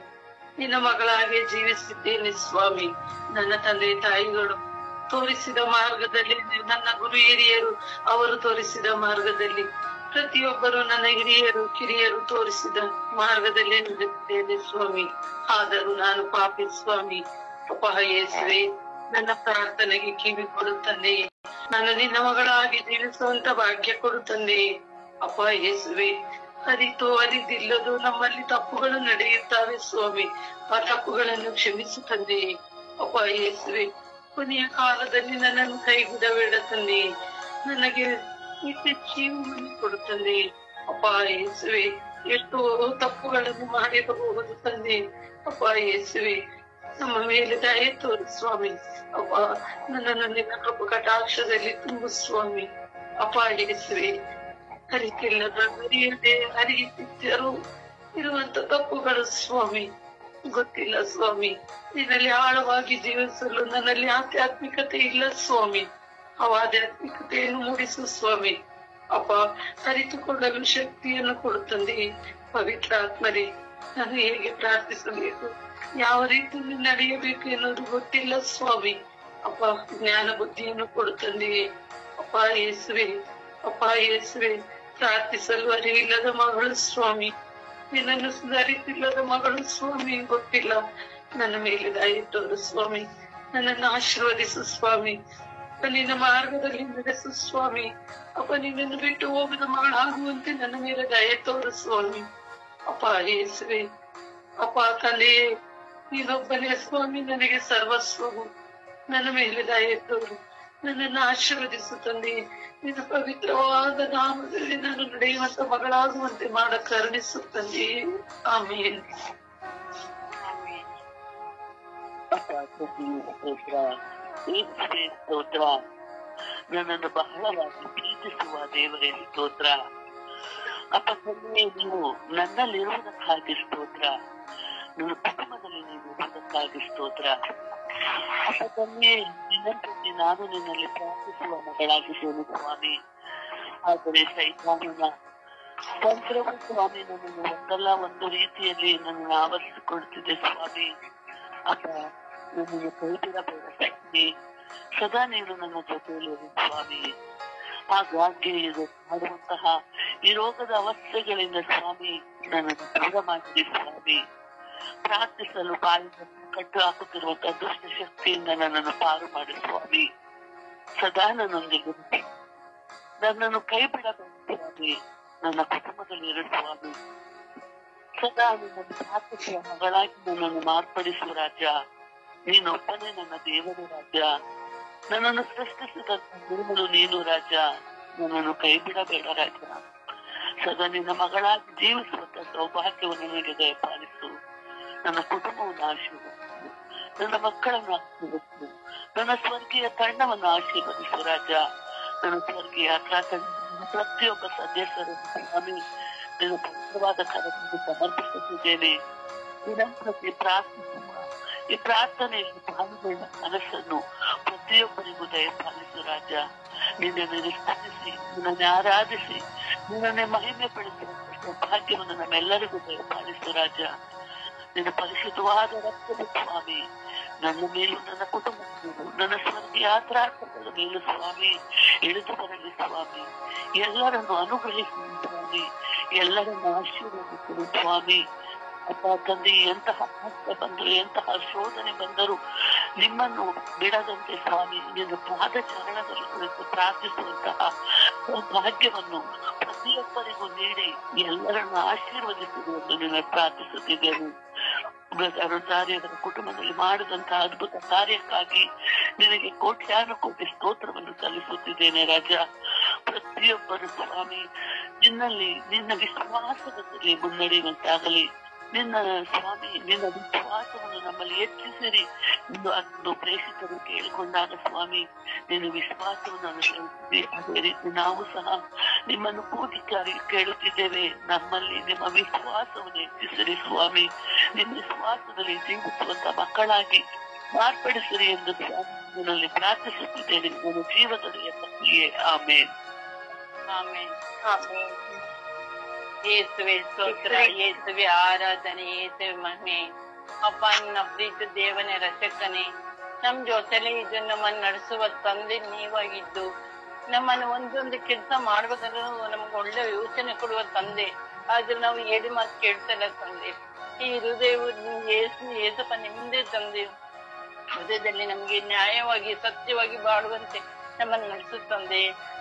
ನಿನ್ನ ಮಗಳಾಗೆ ಜೀವಿಸಿದ್ದೇನೆ ಸ್ವಾಮಿ. ನನ್ನ ತಂದೆ ತಾಯಿಗಳು ತೋರಿಸಿದ ಮಾರ್ಗದಲ್ಲಿ, ನನ್ನ ಗುರು ಹಿರಿಯರು ಅವರು ತೋರಿಸಿದ ಮಾರ್ಗದಲ್ಲಿ ಪ್ರತಿಯೊಬ್ಬರು ನನ್ನ ಹಿರಿಯರು ಕಿರಿಯರು ತೋರಿಸಿದ ಮಾರ್ಗದಲ್ಲೇ ನಡೆದಿದ್ದೇನೆ ಸ್ವಾಮಿ. ಆದರೂ ನಾನು ಪಾಪಿ ಸ್ವಾಮಿ. ಅಪ್ಪ ಯೇಸುವೆ, ನನ್ನ ಪ್ರಾರ್ಥನೆಗೆ ಕಿವಿ ಕೊಡು ತಂದೆಯೇ. ನಾನು ನಿನ್ನ ಮಗಳಾಗಿ ಜೀವಿಸುವಂತ ಭಾಗ್ಯ ಕೊಡು ತಂದೆಯೇ. ಅಪ್ಪ ಯೇಸುವೆ, ಅರಿತು ಅರಿದಿಲ್ಲದು ನಮ್ಮಲ್ಲಿ ತಪ್ಪುಗಳು ನಡೆಯುತ್ತವೆ ಸ್ವಾಮಿ. ಆ ತಪ್ಪುಗಳನ್ನು ಕ್ಷಮಿಸು ತಂದೆಯೇ. ಅಪ್ಪ ಯೇಸುವೆ, ಕೊನೆಯ ಕಾಲದಲ್ಲಿ ನನ್ನನ್ನು ಕೈಬಿಡಬೇಡ ತಂದೆಯೇ. ನನಗೆ ನಿತ್ಯ ಜೀವವನ್ನು ಕೊಡು ತಂದೆಯೇ. ಅಪ್ಪ ಯೇಸುವೆ, ಎಷ್ಟೋ ತಪ್ಪುಗಳನ್ನು ಮಾಡಿರಬಹುದು ತಂದೆ. ಅಪ್ಪ ಯೇಸುವೆ, ನಮ್ಮ ಮೇಲೆ ದಯೆ ತೋರು ಸ್ವಾಮಿ. ಅಪ್ಪ, ನನ್ನನ್ನು ನಿನ್ನ ಕೃಪಾ ಕಟಾಕ್ಷದಲ್ಲಿ ತುಂಬು ಸ್ವಾಮಿ. ಅಪ್ಪ ಯೇಸುವೆ, ಅರಿತಿಲ್ಲದ ಅರಿಯದೆ ಅರಿಯುತ್ತಿದ್ದರೂ ಇರುವಂತ ತಪ್ಪುಗಳು ಸ್ವಾಮಿ. ಗೊತ್ತಿಲ್ಲ ಸ್ವಾಮಿ. ನಿನ್ನಲ್ಲಿ ಆಳವಾಗಿ ಜೀವಿಸಲು ನನ್ನಲ್ಲಿ ಆಧ್ಯಾತ್ಮಿಕತೆ ಇಲ್ಲ ಸ್ವಾಮಿ. ಅವ ಆಧ್ಯಾತ್ಮಿಕತೆಯನ್ನು ಮೂಡಿಸು ಸ್ವಾಮಿ. ಅಪ್ಪ, ಅರಿತುಕೊಳ್ಳಲು ಶಕ್ತಿಯನ್ನು ಕೊಡುತ್ತಂದೆ. ಪವಿತ್ರ ಆತ್ಮರೇ, ನಾನು ಹೇಗೆ ಪ್ರಾರ್ಥಿಸಬೇಕು, ಯಾವ ರೀತಿಯಲ್ಲಿ ನಡೆಯಬೇಕು ಎನ್ನುವುದು ಗೊತ್ತಿಲ್ಲ ಸ್ವಾಮಿ. ಅಪ್ಪ, ಜ್ಞಾನ ಬುದ್ಧಿಯನ್ನು ಕೊಡುತ್ತಂದೆಯೇ. ಅಪ್ಪ ಯೇಸುವೆ, ಅಪ್ಪ ಯೇಸುವೆ, ಪ್ರಾರ್ಥಿಸಲು ಅರಿವಿಲ್ಲದ ಮಗಳು ಸ್ವಾಮಿ. ನಿನ್ನನ್ನು ಸುಧಾರಿಸಿಲ್ಲದ ಮಗಳು ಸ್ವಾಮಿ. ಗೊತ್ತಿಲ್ಲ. ನನ್ನ ಮೇಲೆ ದಯೆ ತೋರು ಸ್ವಾಮಿ. ನನ್ನನ್ನು ಆಶೀರ್ವದಿಸು ಸ್ವಾಮಿ. ನಿನ್ನ ಮಾರ್ಗದಲ್ಲಿ ನಡೆಸು ಸ್ವಾಮಿ. ಅಪ್ಪ, ನಿನ್ನನ್ನು ಬಿಟ್ಟು ಹೋಗದ ಮಗಳಾಗುವಂತೆ ನನ್ನ ಮೇಲೆ ದಯೆ ತೋರು ಸ್ವಾಮಿ. ಅಪ್ಪ ಯೇಸುವೆ, ಅಪ್ಪ ತಂದೆಯೇ, ನೀನೊಬ್ಬನೇ ಸ್ವಾಮಿ ನನಗೆ ಸರ್ವಸ್ವವು. ನನ್ನ ಮೇಲೆ ದಯೆ ತೋರು. ನನ್ನನ್ನು ಆಶೀರ್ವದಿಸು ತಂದೆಯೇ. ನಿನ್ನ ಪವಿತ್ರವಾದ ನಾಮದಲ್ಲಿ ನಾನು ನಡೆಯುವಂತ ಮಗಳಾಗುವಂತೆ ಮಾಡ ಕರುಣಿಸು ತಂದೆಯೇ. ಆಮೇಲೆ ಸ್ತೋತ್ರ. ನನ್ನನ್ನು ಬಹಳವಾಗಿ ಪ್ರೀತಿಸುವ ದೇವರೇ ಸ್ತೋತ್ರ. ಅಪ್ಪ ತಂದೆ, ನೀವು ನನ್ನಲ್ಲಿರುವುದಕ್ಕಾಗಿ ಸ್ತೋತ್ರ. ನನ್ನ ಕುಟುಂಬದಲ್ಲಿ ನೀವು ಇರುವುದಕ್ಕಾಗಿ ಸ್ತೋತ್ರ. ಅಪ್ಪ ತಂದೆ, ನಿನ್ನಂತೆ ನಾನು ನಿನ್ನಲ್ಲಿ ಪ್ರಾರ್ಥಿಸುವ ಮಗಳಾಗಿದ್ದೇನೆ ಸ್ವಾಮಿ. ಆದರೆ ಸೈತಾನನ ತಂತ್ರವು ಸ್ವಾಮಿ ನನ್ನನ್ನು ಒಂದಲ್ಲ ಒಂದು ರೀತಿಯಲ್ಲಿ ನನ್ನನ್ನು ಆವರಿಸಿಕೊಳ್ತಿದೆ ಸ್ವಾಮಿ. ಅಪ್ಪ, ನನ್ನನ್ನು ಕೈ ಬಿಡಬೇಡ ಸ್ವಾಮಿ. ಸದಾ ನೀನು ನನ್ನ ಜೊತೆಯಲ್ಲಿ ಸ್ವಾಮಿ. ಹಾಗಾಗಿ ಇದು ಮಾಡುವಂತಹ ಈ ರೋಗದ ಅವಸ್ಥೆಗಳಿಂದ ಸ್ವಾಮಿ ನನ್ನನ್ನು ದೂರ ಮಾಡಿದೆ ಸ್ವಾಮಿ. ಪ್ರಾರ್ಥಿಸಲು ಬಾಯಿಯನ್ನು ಕಟ್ಟು ಹಾಕುತ್ತಿರುವಂತಹ ದುಷ್ಟ ಶಕ್ತಿಯಿಂದ ನನ್ನನ್ನು ಪಾರು ಮಾಡಿ ಸ್ವಾಮಿ. ಸದಾ ನನ್ನೊಂದಿಗೆ ನನ್ನನ್ನು ಕೈ ಬಿಡಬೇಡ ಸ್ವಾಮಿ. ನನ್ನ ಕುಟುಂಬದಲ್ಲಿ ಇರು ಸ್ವಾಮಿ. ಸದಾ ನನ್ನನ್ನು ಪ್ರಾರ್ಥಿಸುವ ಮಗಳಾಗಿ ನನ್ನನ್ನು ಮಾರ್ಪಡಿಸುವ ರಾಜ. ನೀನೊಬ್ಬನೇ ನನ್ನ ದೇವರು ರಾಜ. ನನ್ನನ್ನು ಸೃಷ್ಟಿಸಿದಂತ ದೇವರು ನೀನು ರಾಜ. ನನ್ನನ್ನು ಕೈ ಬಿಡಬೇಡ ರಾಜ. ಸದಾ ನಿನ್ನ ಮಗಳಾಗಿ ಜೀವಿಸುವಂತ ಸೌಭಾಗ್ಯವನ್ನು ನನಗೆ ದಯಪಾಲಿಸು. ನನ್ನ ಕುಟುಂಬವನ್ನು ಆಶೀರ್ವದಿಸು. ನನ್ನ ಮಕ್ಕಳನ್ನು ಆಶೀರ್ವದಿಸು. ನನ್ನ ಸ್ವರ್ಗೀಯ ತಂಡವನ್ನು ಆಶೀರ್ವದಿಸು ರಾಜ. ನನ್ನ ಸ್ವರ್ಗೀಯ ಪ್ರತಿಯೊಬ್ಬ ಸದಸ್ಯರು ಸ್ವಾಮಿ ನಿನ್ನ ಪವಿತ್ರವಾದ ಕರದಲ್ಲಿ ಸಮರ್ಪಿಸುತ್ತಿದ್ದೇನೆ. ದಿನಂಪ್ರತಿ ಪ್ರಾರ್ಥಿಸುವ ಈ ಪ್ರಾರ್ಥನೆಯಲ್ಲಿ ಪಾಲ್ಗೊಳ್ಳುವ ಮನಸ್ಸನ್ನು ಪ್ರತಿಯೊಬ್ಬರಿಗೂ ದಯಪಾಲಿಸು ರಾಜ. ನಿನ್ನನ್ನು ಸ್ತುತಿಸಿ, ನಿನ್ನನ್ನು ಆರಾಧಿಸಿ, ನಿನ್ನನ್ನೇ ಮಹಿಮೆ ಪಡಿಸುವ ಭಾಗ್ಯವನ್ನು ನಮ್ಮೆಲ್ಲರಿಗೂ ದಯಪಾಲಿಸು ರಾಜ. ನಿನ್ನ ಪರಿಶುದ್ಧವಾದ ರಕ್ತದ ಸ್ವಾಮಿ ನನ್ನ ಮೇಲೂ ನನ್ನ ಕುಟುಂಬದ ಮೇಲೂ ನನ್ನ ಸ್ವರ್ಗೀಯ ಯಾತ್ರಾರ್ಥಗಳ ಮೇಲೂ ಸ್ವಾಮಿ ಇಳಿದು ಬರಲಿ ಸ್ವಾಮಿ. ಎಲ್ಲರನ್ನು ಅನುಗ್ರಹಿಸಿ ಸ್ವಾಮಿ. ಎಲ್ಲರನ್ನು ಆಶೀರ್ವದಿಸಲು ಸ್ವಾಮಿ. ಅಪ್ಪ ತಂದೆ, ಎಂತಹ ಕಷ್ಟ ಬಂದರು, ಎಂತಹ ಶೋಧನೆ ಬಂದರು ನಿಮ್ಮನ್ನು ಬಿಡದಂತೆ ಸ್ವಾಮಿ ನಿನ್ನ ಪಾದ ಚರಣದಲ್ಲಿ ಕುರಿತು ಪ್ರಾರ್ಥಿಸುವಂತಹ ಭಾಗ್ಯವನ್ನು ಪ್ರತಿಯೊಬ್ಬರಿಗೂ ನೀಡಿ ಎಲ್ಲರನ್ನು ಆಶೀರ್ವದಿಸುವುದು ಎಂದು ನಿನ್ನ ಪ್ರಾರ್ಥಿಸುತ್ತಿದ್ದೇನೆ. ರೋಸಾರಿಯವರ ಕುಟುಂಬದಲ್ಲಿ ಮಾಡಿದಂತಹ ಅದ್ಭುತ ಕಾರ್ಯಕ್ಕಾಗಿ ನಿನಗೆ ಕೋಟ್ಯಾನುಕೋಟಿ ಸ್ತೋತ್ರವನ್ನು ಸಲ್ಲಿಸುತ್ತಿದ್ದೇನೆ ರಾಜ. ಪ್ರತಿಯೊಬ್ಬರು ಸ್ವಾಮಿ ನಿನ್ನಲ್ಲಿ ನಿನ್ನ ವಿಶ್ವಾಸದಲ್ಲಿ ಮುನ್ನಡೆಯುವಂತಾಗಲಿ. ನಿನ್ನ ಸ್ವಾಮಿ ನಿನ್ನ ವಿಶ್ವಾಸವನ್ನು ನಮ್ಮಲ್ಲಿ ಹೆಚ್ಚಿಸಿರಿ ಎಂದು ಅಂದು ಪ್ರೇಷಿತರು ಕೇಳಿಕೊಂಡಾಗ ಸ್ವಾಮಿ ನಿನ್ನ ವಿಶ್ವಾಸವನ್ನು ಅನುಸರಿಸಿದೆ. ಅದೇ ರೀತಿ ನಾವು ಸಹ ನಿಮ್ಮನ್ನು ಕೂಗಿ ಕೇಳುತ್ತಿದ್ದೇವೆ. ನಮ್ಮಲ್ಲಿ ನಿಮ್ಮ ವಿಶ್ವಾಸವನ್ನು ಹೆಚ್ಚಿಸಿರಿ ಸ್ವಾಮಿ. ನಿಮ್ಮ ವಿಶ್ವಾಸದಲ್ಲಿ ಜೀವಿಸುವಂತ ಮಕ್ಕಳಾಗಿ ಮಾರ್ಪಡಿಸಿರಿ ಎಂದು ಸ್ವಾಮಿನಲ್ಲಿ ಪ್ರಾರ್ಥಿಸುತ್ತಿದ್ದೇನೆ. ನನ್ನ ಜೀವನದಲ್ಲಿ ಪತ್ನಿಯೇ ಆಮೇನ್. ಆಮೇನ್. ಆಮೇನ್. ಯೇಸುವೆ ಸ್ತೋತ್ರ, ಯೇಸುವೆ ಆರಾಧನೆ, ಯೇಸುವೆ ಮಹಿಮೆ. ಅಪ್ಪ, ನಿನ್ನ ಪ್ರೀತಿ ದೇವನೇ ರಕ್ಷಕನೇ, ನಮ್ ಜೊತೆಲೆ ಇದು ನಮ್ಮನ್ನು ನಡೆಸುವ ತಂದೆ ನೀವಾಗಿದ್ದು ನಮ್ಮನ್ನು ಒಂದೊಂದು ಕೆಲಸ ಮಾಡ್ಬೇಕಾದ್ರೂ ನಮ್ಗೆ ಒಳ್ಳೆ ಯೋಚನೆ ಕೊಡುವ ತಂದೆ. ಆದ್ರೆ ನಾವು ಎಡಿ ಮಾತು ಕೇಳ್ತಲ್ಲ ತಂದೆ. ಈ ಹೃದಯವು ಏಸಪ್ಪ ನಿಮ್ದೇ ತಂದೆ. ಹೃದಯದಲ್ಲಿ ನಮ್ಗೆ ನ್ಯಾಯವಾಗಿ ಸತ್ಯವಾಗಿ ಬಾಳುವಂತೆ ನಮ್ಮನ್ನು ನಡೆಸುತ್ತಂದೆ.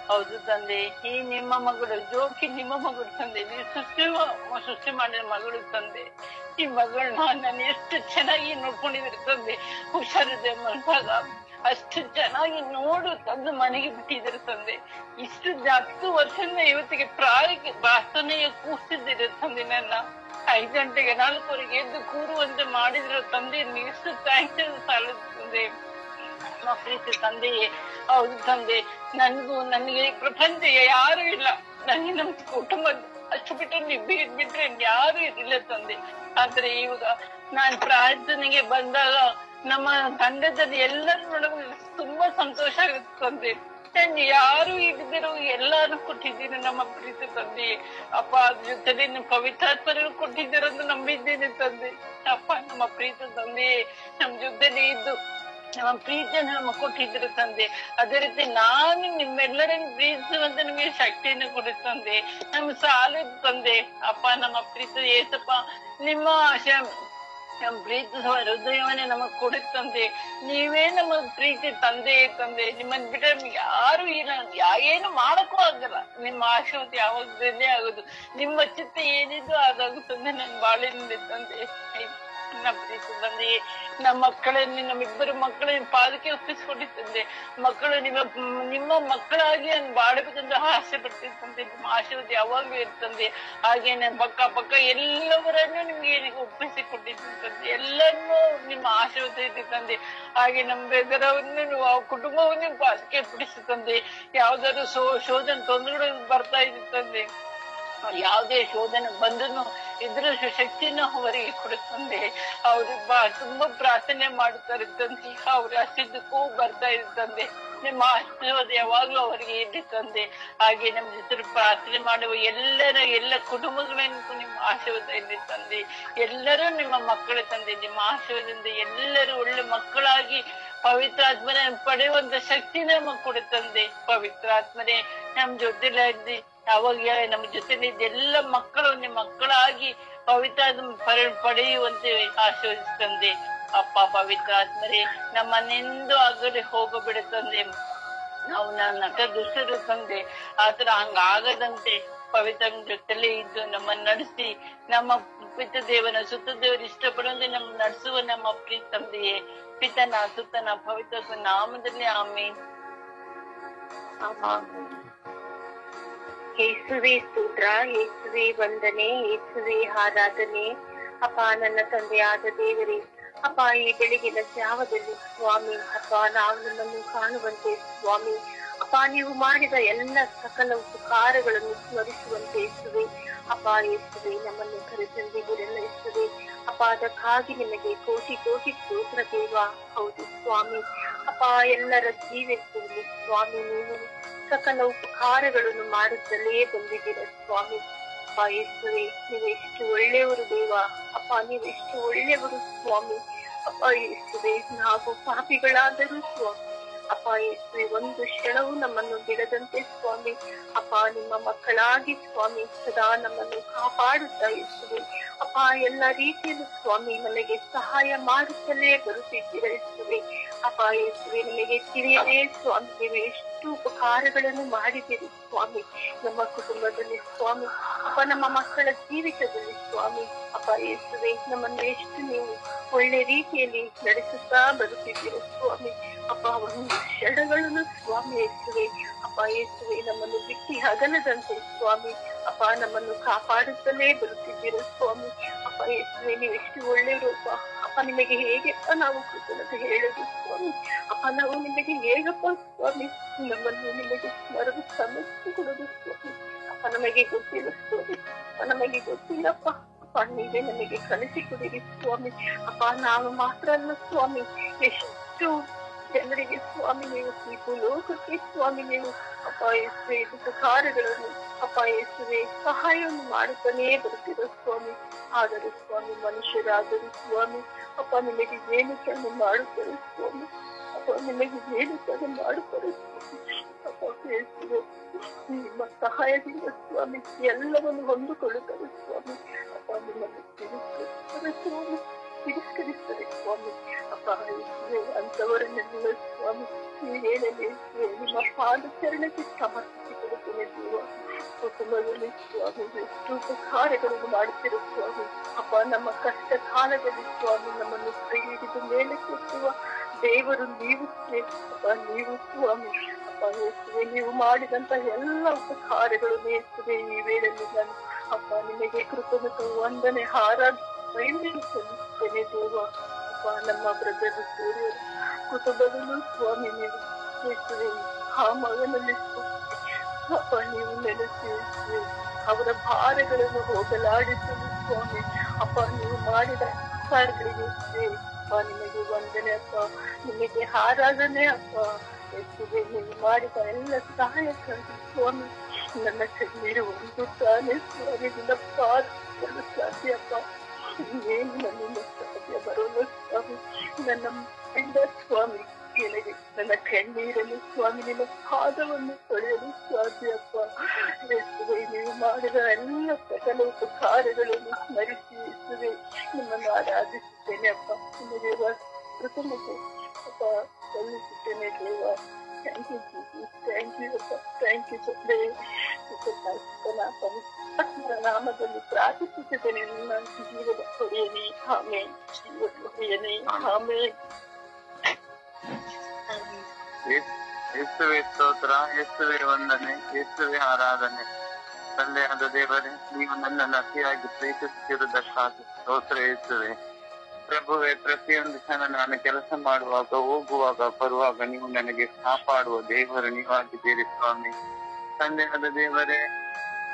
ಹೌದು ತಂದೆ, ಈ ನಿಮ್ಮ ಮಗಳು ಜೋಕಿ ನಿಮ್ಮ ಮಗಳು ತಂದೆ. ನೀವು ಸೃಷ್ಟಿ ಮಾಡಿದ ಮಗಳು ತಂದೆ. ಈ ಮಗಳನ್ನ ನಾನು ಎಷ್ಟು ಚೆನ್ನಾಗಿ ನೋಡ್ಕೊಂಡಿದ್ರೆ ತಂದೆ. ಹುಷಾರಿದೆ ಮನಸಾಗ ಅಷ್ಟು ಚೆನ್ನಾಗಿ ನೋಡು ತಂದು ಮನೆಗೆ ಬಿಟ್ಟಿದ್ದಾರೆ ತಂದೆ. ಇಷ್ಟು 10 ವರ್ಷದಿಂದ ಇವತ್ತಿಗೆ ಪ್ರಾರ್ಥನೆಗೆ ಕೂರ್ಸಿದ್ದೀರ ತಂದೆ. ನನ್ನ 5 ಗಂಟೆಗೆ 4 ಎದ್ದು ಕೂರುವಂತೆ ಮಾಡಿದ್ರು ತಂದೆ. ಎಷ್ಟು ಥ್ಯಾಂಕ್ಸ್ ಸಾಲದ ತಂದೆ. ನಮ್ಮ ಪ್ರೀತಿ ತಂದೆಯೇ. ಹೌದು ತಂದೆ, ನನಗೆ ಪ್ರಪಂಚ ಯಾರು ಇಲ್ಲ. ನನಗೆ ನಮ್ಮ ಕುಟುಂಬ ಅಷ್ಟು ಬಿಟ್ಟರೆ ನೀವು ಬಿಟ್ರೆ ಯಾರು ಇರಲಿಲ್ಲ ತಂದೆ. ಆದ್ರೆ ಇವಾಗ ನಾನು ಪ್ರಾರ್ಥನೆಗೆ ಬಂದಾಗ ನಮ್ಮ ತಂಡದಲ್ಲಿ ಎಲ್ಲರೂ ನೋಡುವಾಗ ತುಂಬಾ ಸಂತೋಷ ಆಗುತ್ತೆ ತಂದೆ. ನನ್ಗೆ ಯಾರು ಇದ್ದಿರೋ ಎಲ್ಲಾರು ಕೊಟ್ಟಿದ್ದೀನಿ ನಮ್ಮ ಪ್ರೀತಿ ತಂದೆ. ಅಪ್ಪ ಅದ್ರ ಜೊತೆಲಿ ನಿಮ್ಮ ಪವಿತ್ರಾತ್ಮರು ಕೊಟ್ಟಿದ್ದೀರಂತ ನಂಬಿದ್ದೇನೆ ತಂದೆ. ಅಪ್ಪ ನಮ್ಮ ಪ್ರೀತಿ ತಂದೆ ನಮ್ ಜೊತೆಲಿ ಇದ್ದು ನಮ್ಮ ಪ್ರೀತಿಯನ್ನು ನಮ್ಮ ಕೊಟ್ಟಿದ್ರು ತಂದೆ. ಅದೇ ರೀತಿ ನಾನು ನಿಮ್ಮೆಲ್ಲರನ್ನು ಪ್ರೀತಿಸುವಂತ ನಿಮಗೆ ಶಕ್ತಿಯನ್ನು ಕೊಡು ತಂದೆ. ನಮ್ಮ ಸಾಲದ ತಂದೆ. ಅಪ್ಪ ನಮ್ಮ ಪ್ರೀತಿ ಏಸಪ್ಪ ನಿಮ್ಮ ನಮ್ಮ ಪ್ರೀತಿಸುವ ಹೃದಯವನ್ನೇ ನಮಗ್ ಕೊಡುತ್ತಂದೆ. ನೀವೇ ನಮ್ಮ ಪ್ರೀತಿ ತಂದೆ ತಂದೆ. ನಿಮ್ಮನ್ ಬಿಟ್ರೆ ಯಾರು ಏನು ಮಾಡಕ್ಕೂ ಆಗಲ್ಲ. ನಿಮ್ಮ ಆಶೀರ್ವಾದ ಯಾವಾಗಲೇ ಆಗುದು. ನಿಮ್ಮ ಚಿತ್ತ ಏನಿದ್ದು ಅದಾಗುತ್ತಂದೆ ನನ್ನ ಬಾಳಿನಲ್ಲಿ ತಂದೆ. ನಮ್ಮ ಪ್ರೀತಿ ತಂದೆ, ನಮ್ಮ ಮಕ್ಕಳನ್ನು ನಮ್ಮಿಬ್ಬರು ಮಕ್ಕಳನ್ನು ಪಾದಕ್ಕೆ ಒಪ್ಪಿಸ್ಕೊಂಡಿತ್ತಂದೆ. ಮಕ್ಕಳು ನಿಮ್ಮ ಮಕ್ಕಳಾಗಿ ನಾನು ಬಾಳಬೇಕಂತ ಆಸೆ ಪಡ್ತಿತ್ತಂತೆ. ನಿಮ್ಮ ಆಶೀರ್ವಾದ ಯಾವಾಗ್ಲೂ ಇರ್ತಂದೆ. ಹಾಗೆ ನನ್ನ ಪಕ್ಕ ಎಲ್ಲವರನ್ನು ನಿಮ್ಗೆ ಒಪ್ಪಿಸಿಕೊಟ್ಟಿತ್ತಂತೆ. ಎಲ್ಲರನ್ನೂ ನಿಮ್ಮ ಆಶೀರ್ವಾದ ಇರ್ತಂದೆ. ಹಾಗೆ ನಮ್ಮ ಬೆದರವನ್ನು ಕುಟುಂಬವನ್ನು ಪಾದಕ್ಕೆ ಬಿಡಿಸುತ್ತಂದೆ. ಯಾವ್ದಾದ್ರು ಶೋಧನೆ ತೊಂದರೆಗಳು ಬರ್ತಾ ಇದ್ದಂದೆ. ಯಾವುದೇ ಶೋಧನೆ ಬಂದನು ಇದ್ರ ಶಕ್ತಿನ ಅವರಿಗೆ ಕೊಡುತ್ತಂದೆ. ಅವರು ತುಂಬಾ ಪ್ರಾರ್ಥನೆ ಮಾಡುತ್ತಾರೆ ತಂದೆ. ಅವ್ರ ಹಸಿದ್ದಕ್ಕೂ ಬರ್ತಾ ಇರ್ತಂದೆ. ನಿಮ್ಮ ಆಶೀರ್ವಾದ ಯಾವಾಗ್ಲೂ ಅವರಿಗೆ ಇರ್ತಂದೆ. ಹಾಗೆ ನಮ್ಮ ಜೊತೆ ಪ್ರಾರ್ಥನೆ ಮಾಡುವ ಎಲ್ಲ ಕುಟುಂಬಗಳನ್ನು ನಿಮ್ಮ ಆಶೀರ್ವಾದ ಇರ್ತಂದೆ. ಎಲ್ಲರೂ ನಿಮ್ಮ ಮಕ್ಕಳ ತಂದೆ. ನಿಮ್ಮ ಆಶೀರ್ವಾದದಿಂದ ಎಲ್ಲರೂ ಒಳ್ಳೆ ಮಕ್ಕಳಾಗಿ ಪವಿತ್ರಾತ್ಮನೆ ಪಡೆಯುವಂತ ಶಕ್ತಿನ ನಮಗ್ ಕೊಡುತ್ತಂದೆ. ಪವಿತ್ರಾತ್ಮನೆ ನಮ್ ಜೊತೆಲಿ ಅವಾಗ ನಮ್ಮ ಜೊತೆಲಿ ಎಲ್ಲ ಮಕ್ಕಳು ನಿಮ್ಮ ಮಕ್ಕಳಾಗಿ ಪವಿತ್ರಾತ್ಮ ಪಡೆಯುವಂತೆ ಆಶೀರ್ವದಿಸ್ತಂದೆ. ಅಪ್ಪ ಪವಿತ್ರಾತ್ಮರೇ, ನಮ್ಮನ್ನೆಂದು ಆಗದೆ ಹೋಗಬಿಡುತ್ತಂದೆ. ನಾವು ನಟ ದುಷ್ಟರು ತಂದೆ. ಆತರ ಹಂಗಾಗದಂತೆ ಪವಿತ್ರ ಜೊತೆಲೇ ಇದ್ದು ನಮ್ಮನ್ನು ನಡೆಸಿ, ನಮ್ಮ ಪಿತ ದೇವನ ಸುತ್ತ ದೇವರು ಇಷ್ಟಪಡುವಂತೆ ನಮ್ಮ ನಡೆಸುವ ನಮ್ಮ ಪ್ರೀತಿ ತಂದೆಯೇ, ಪಿತನ ಸುತ್ತನ ಪವಿತ್ರ ನಾಮದಲ್ಲಿ ಆಮೇನ್. ಯೇಸುವೆ ಸ್ತೋತ್ರ, ಯೇಸುವೆ ವಂದನೆ, ಯೇಸುವೆ ಆರಾಧನೆ. ಅಪ್ಪ ನನ್ನ ತಂದೆಯಾದ ದೇವರೇ, ಅಪ್ಪ ಈ ಬೆಳಗಿನ ಜಾವದಲ್ಲಿ ಸ್ವಾಮಿ ಅಪ್ಪ ನಾವು ನಿಮ್ಮನ್ನು ಕಾಣುವಂತೆ ಸ್ವಾಮಿ ಅಪ್ಪ ನೀವು ಮಾಡಿದ ಎಲ್ಲ ಸಕಲ ಉಪಕಾರಗಳನ್ನು ಸ್ಮರಿಸುವಂತೆ ಯೇಸುವೆ. ಅಪ್ಪ ಯೇಸುವೆ ನಮ್ಮನ್ನು ಕರೆತಂದಿದ್ದೀರೆಲ್ಲ ಯೇಸುವೆ. ಅಪ್ಪ ಅದಕ್ಕಾಗಿ ನಿಮಗೆ ಕೋಟಿ ಕೋಟಿ ಸ್ತೋತ್ರ ದೇವ. ಹೌದು ಸ್ವಾಮಿ ಅಪ್ಪ ಎಲ್ಲರ ಜೀವಿತದಲ್ಲಿ ಸ್ವಾಮಿ ನೀವು ಸಕಲ ಉಪಕಾರಗಳನ್ನು ಮಾಡುತ್ತಲೇ ಬಂದಿದ್ದೀರ ಸ್ವಾಮಿ. ಅಪ್ಪ ಯೇಸುವೆ ನೀವೆಷ್ಟು ಒಳ್ಳೆಯವರು ದೇವ. ಅಪ್ಪ ನೀವೆಷ್ಟು ಒಳ್ಳೆಯವರು ಸ್ವಾಮಿ. ಅಪ್ಪ ಯೇಸುವೆ ನಾವು ಪಾಪಿಗಳಾದರೂ ಸ್ವಾಮಿ ಅಪ್ಪ ಯೇಸುವೆ ಒಂದು ಕ್ಷಣವೂ ನಮ್ಮನ್ನು ಬಿಡದಂತೆ ಸ್ವಾಮಿ ಅಪ್ಪ ನಿಮ್ಮ ಮಕ್ಕಳಾಗಿ ಸ್ವಾಮಿ ಸದಾ ನಮ್ಮನ್ನು ಕಾಪಾಡುತ್ತಾ ಯೇಸುವೆ. ಅಪ್ಪ ಎಲ್ಲ ರೀತಿಯಲ್ಲೂ ಸ್ವಾಮಿ ನಮಗೆ ಸಹಾಯ ಮಾಡುತ್ತಲೇ ಬರುತ್ತಿದ್ದೀರ ಯೇಸುವೆ. ಅಪ್ಪ ಯೇಸುವೆ ನಿಮಗೆ ತಿಳಿಯದೇ ಸ್ವಾಮಿ ನೀವು ಎಷ್ಟು ಉಪಕಾರಗಳನ್ನು ಮಾಡಿದ್ದೀರಿ ಸ್ವಾಮಿ ನಮ್ಮ ಕುಟುಂಬದಲ್ಲಿ ಸ್ವಾಮಿ. ಅಪ್ಪ ನಮ್ಮ ಮಕ್ಕಳ ಜೀವಿತದಲ್ಲಿ ಸ್ವಾಮಿ ಅಪ್ಪ ಯೇಸುವೆ ನಮ್ಮನ್ನು ಎಷ್ಟು ನೀವು ಒಳ್ಳೆ ರೀತಿಯಲ್ಲಿ ನಡೆಸುತ್ತಾ ಬರುತ್ತಿದ್ದೀರ ಸ್ವಾಮಿ. ಅಪ್ಪ ಒಂದು ಕ್ಷಣಗಳನ್ನು ಸ್ವಾಮಿ ಯೇಸುವೆ ಅಪ್ಪ ಯೇಸುವೆ ನಮ್ಮನ್ನು ಬಿಟ್ಟಿ ಅಗಲದಂತೆ ಸ್ವಾಮಿ ಅಪ್ಪ ನಮ್ಮನ್ನು ಕಾಪಾಡುತ್ತಲೇ ಬರುತ್ತಿದ್ದೀರ ಸ್ವಾಮಿ. ಅಪ್ಪ ಯೇಸುವೆ ನೀವು ಎಷ್ಟು ಒಳ್ಳೆಯರೂಪ. ಅಪ್ಪ ನಿಮಗೆ ಹೇಗೆಪ್ಪ ನಾವು ಕೃತಜ್ಞತೆ ಹೇಳೋದು ಸ್ವಾಮಿ. ಅಪ್ಪ ನಾವು ನಿಮಗೆ ಹೇಗಪ್ಪ ಸ್ವಾಮಿ ನಮ್ಮನ್ನು ನಿಮಗೆ ಸ್ಮರಣೆ ಸಮಸ್ಯೆ ಕೊಡೋದು ಸ್ವಾಮಿ. ಅಪ್ಪ ನಮಗೆ ಗೊತ್ತಿಲ್ಲ ಸ್ವಾಮಿ. ಅಪ್ಪ ನಮಗೆ ಗೊತ್ತಿಲ್ಲಪ್ಪ. ಅಪ್ಪ ನೀವೇ ನಮಗೆ ಕಲಿಸಿಕೊಡಿರಿ ಸ್ವಾಮಿ. ಅಪ್ಪ ನಾವು ಮಾತ್ರ ಅಲ್ಲ ಸ್ವಾಮಿ ಎಷ್ಟು ಜನರಿಗೆ ಸ್ವಾಮಿ ನೀವು ಈ ಲೋಕಕ್ಕೆ ಸ್ವಾಮಿ ನೀವು ಅಪ್ಪ ಯೇಸುವೆ ಉಪಕಾರಗಳನ್ನು ಅಪ್ಪ ಯೇಸುವೆ ಸಹಾಯವನ್ನು ಮಾಡುತ್ತಾನೇ ಬರುತ್ತಿರೋ ಸ್ವಾಮಿ. ಆದರೂ ಸ್ವಾಮಿ ಮನುಷ್ಯರಾದರೂ ಸ್ವಾಮಿ ಅಪ್ಪ ನಿಮಗೆ ಏನಕ್ಕೆ ಮಾಡುತ್ತಾರೆ ಸ್ವಾಮಿ. ಅಪ್ಪ ನಿಮಗೆ ಹೇಳಿದಾಗ ಮಾಡುತ್ತಾರೆ ಅಪ್ಪ. ಯೇಸುವೆ ನಿಮ್ಮ ಸಹಾಯದಿಂದ ಸ್ವಾಮಿ ಎಲ್ಲವನ್ನು ಹೊಂದಿಕೊಳ್ಳುತ್ತಾರೆ ಸ್ವಾಮಿ. ಅಪ್ಪ ನಿಮ್ಮನ್ನು ತಿರಸ್ಕರಿಸ್ತಾರೆ ಸ್ವಾಮಿ. ಅಪ್ಪ ಅಂತವರನ್ನೆಲ್ಲ ಸ್ವಾಮಿ ಈ ವೇಳೆಯಲ್ಲಿ ನಿಮ್ಮ ಪಾದಚರಣಕ್ಕೆ ಸಮರ್ಪಿಸಿಕೊಡುತ್ತೇನೆ ದೇವ. ಕುಟುಂಬದಲ್ಲಿ ಸ್ವಾಮಿ ಎಷ್ಟು ಉಪಕಾರಗಳನ್ನು ಮಾಡುತ್ತಿರೋ ಸ್ವಾಮಿ. ಅಪ್ಪ ನಮ್ಮ ಕಷ್ಟ ಕಾಲದಲ್ಲಿ ಸ್ವಾಮಿ ನಮ್ಮನ್ನು ಕೈ ಹಿಡಿದು ಮೇಲೆ ಕೊಟ್ಟುವ ದೇವರು ನೀವು ಅಪ್ಪ. ನೀವು ಸ್ವಾಮಿ ಅಪ್ಪ ಯೇಸುವೆ ನೀವು ಮಾಡಿದಂತ ಎಲ್ಲ ಉಪಕಾರಗಳು ನೇಸುವೆ. ಈ ವೇಳೆಯಲ್ಲಿ ನಾನು ಅಪ್ಪ ನಿಮಗೆ ಕೃತಜ್ಞತೆ ವಂದನೆ ಸಲ್ಲಿಸುತ್ತೇನೆ ದೇವ. ಅಪ್ಪ ನಮ್ಮ ಬ್ರದರ್ ಸೂರ್ಯ ಕುಟುಂಬದಲ್ಲೂ ಸ್ವಾಮಿ ನೀವು ಯೇಸುವೆ ಆ ಮಗನಲ್ಲಿ ಅಪ್ಪ ನೀವು ನೆಲೆಸಿ ಅವರ ಭಾರಗಳನ್ನು ಹೋಗಲಾಡಿಸಲು ಸ್ವಾಮಿ. ಅಪ್ಪ ನೀವು ಮಾಡಿದ ಕಾರ್ಯಗಳಿಗೆ ಅಪ್ಪ ನಿಮಗೆ ವಂದನೆ ಅಪ್ಪ. ನಿಮಗೆ ಆರಾಧನೆ ಅಪ್ಪ. ಯೇಸುವೆ ನೀವು ಮಾಡಿದ ಎಲ್ಲ ಸಹಾಯಕ್ಕಾಗಿ ಸ್ವಾಮಿ ನನ್ನ ಕಣ್ಣೀರು ಒಂದು ತಾನೇ ಸ್ವಾಮಿ ನಿನ್ನ ಪಾದಗಳು ಸಾಧ್ಯ ಅಪ್ಪ. ಏನು ನನ್ನಿಂದ ಸಾಧ್ಯ ಬರೋಲ್ಲ ಸ್ವಾಮಿ. ನನ್ನ ಸ್ವಾಮಿ ಕೆಳಗೆ ನನ್ನ ಕಣ್ಣೀರನ್ನು ಸ್ವಾಮಿ ನಿಮ್ಮ ಪಾದವನ್ನು ತೊಳೆಯಲು ಸಾಧ್ಯ ಅಪ್ಪ. ಯೇಸುವೆ ನೀವು ಮಾಡಿದ ಎಲ್ಲ ಸಕಲ ಉಪಕಾರಗಳನ್ನು ಸ್ಮರಿಸಿ ಯೇಸುವೆ ನಿಮ್ಮನ್ನು ಆರಾಧಿಸುತ್ತೇನೆ ಅಪ್ಪ. ನಿಮಗೆ ಕೃತಜ್ಞತೆ ಅಪ್ಪ ಸಲ್ಲಿಸುತ್ತೇನೆ ದೇವ. Thank you Jesus. Thank you ಅಪ್ಪ. ಥ್ಯಾಂಕ್ ಯು ನಾಮದಲ್ಲಿ ಪ್ರಾರ್ಥಿಸುತ್ತೇನೆ. ನನ್ನ ಜೀವದ ಹೊಡೆಯನೇ ಆಮೇನ್. ಜೀವದ ಹೊಡೆಯನೇ ಆಮೇನ್. ಯೇಸುವೆ ಸ್ತೋತ್ರ, ಯೇಸುವೆ ವಂದನೆ, ಯೇಸುವೆ ಆರಾಧನೆ. ತಂದೆಯಾದ ದೇವರೇ, ನೀವು ನನ್ನನ್ನು ಅತಿಯಾಗಿ ಪ್ರೀತಿಸುತ್ತಿರುವುದಕ್ಕಾಗಿ ಸ್ತೋತ್ರ ಯೇಸುವೆ. ಪ್ರಭುವೆ, ಪ್ರತಿಯೊಂದು ಕ್ಷಣ ನಾನು ಕೆಲಸ ಮಾಡುವಾಗ, ಹೋಗುವಾಗ, ಬರುವಾಗ ನೀವು ನನಗೆ ಕಾಪಾಡುವ ದೇವರು ನೀವಾಗಿದ್ದೀರಿ ಸ್ವಾಮಿ. ತಂದೆಯಾದ ದೇವರೇ,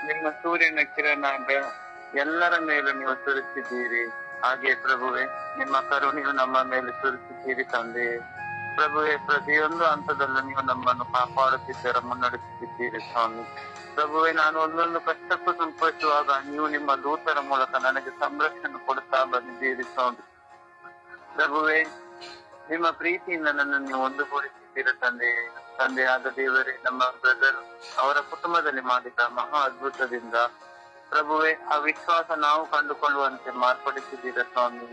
ನಿಮ್ಮ ಸೂರ್ಯನ ಕಿರಣ ಎಲ್ಲರ ಮೇಲೂ ನೀವು ಸುರಿಸಿದ್ದೀರಿ. ಹಾಗೆ ಪ್ರಭುವೆ, ನಿಮ್ಮ ಕರುಣೆಯು ನಮ್ಮ ಮೇಲೆ ಸುರಿಸಿದ್ದೀರಿ ತಂದೆ. ಪ್ರಭುವೆ, ಪ್ರತಿಯೊಂದು ಹಂತದಲ್ಲೂ ನೀವು ನಮ್ಮನ್ನು ಕಾಪಾಡುತ್ತಿದ್ದೀರ, ಮುನ್ನಡೆಸುತ್ತಿದ್ದೀರಿ ಸ್ವಾಮಿ. ಪ್ರಭುವೆ, ನಾನು ಒಂದೊಂದು ಕಷ್ಟಕ್ಕೂ ಸಂಪರಿಸುವಾಗ ನೀವು ನಿಮ್ಮ ದೂತರ ಮೂಲಕ ನನಗೆ ಸಂರಕ್ಷಣೆ ಕೊಡುತ್ತಾ ಬಂದಿದ್ದೀರಿ ಸ್ವಾಮಿ. ಪ್ರಭುವೆ, ನಿಮ್ಮ ಪ್ರೀತಿಯಿಂದ ನನ್ನನ್ನು ನೀವು ಒಂದುಗೂಡಿಸಿದ್ದೀರ ತಂದೆ. ತಂದೆಯಾದ ದೇವರೇ, ನಮ್ಮ ಬ್ರದರ್ ಅವರ ಕುಟುಂಬದಲ್ಲಿ ಮಾಡಿದ ಮಹಾ ಅದ್ಭುತದಿಂದ ಪ್ರಭುವೆ ಆ ವಿಶ್ವಾಸ ನಾವು ಕಂಡುಕೊಳ್ಳುವಂತೆ ಮಾರ್ಪಡಿಸಿದ್ದೀರ ಸ್ವಾಮಿ.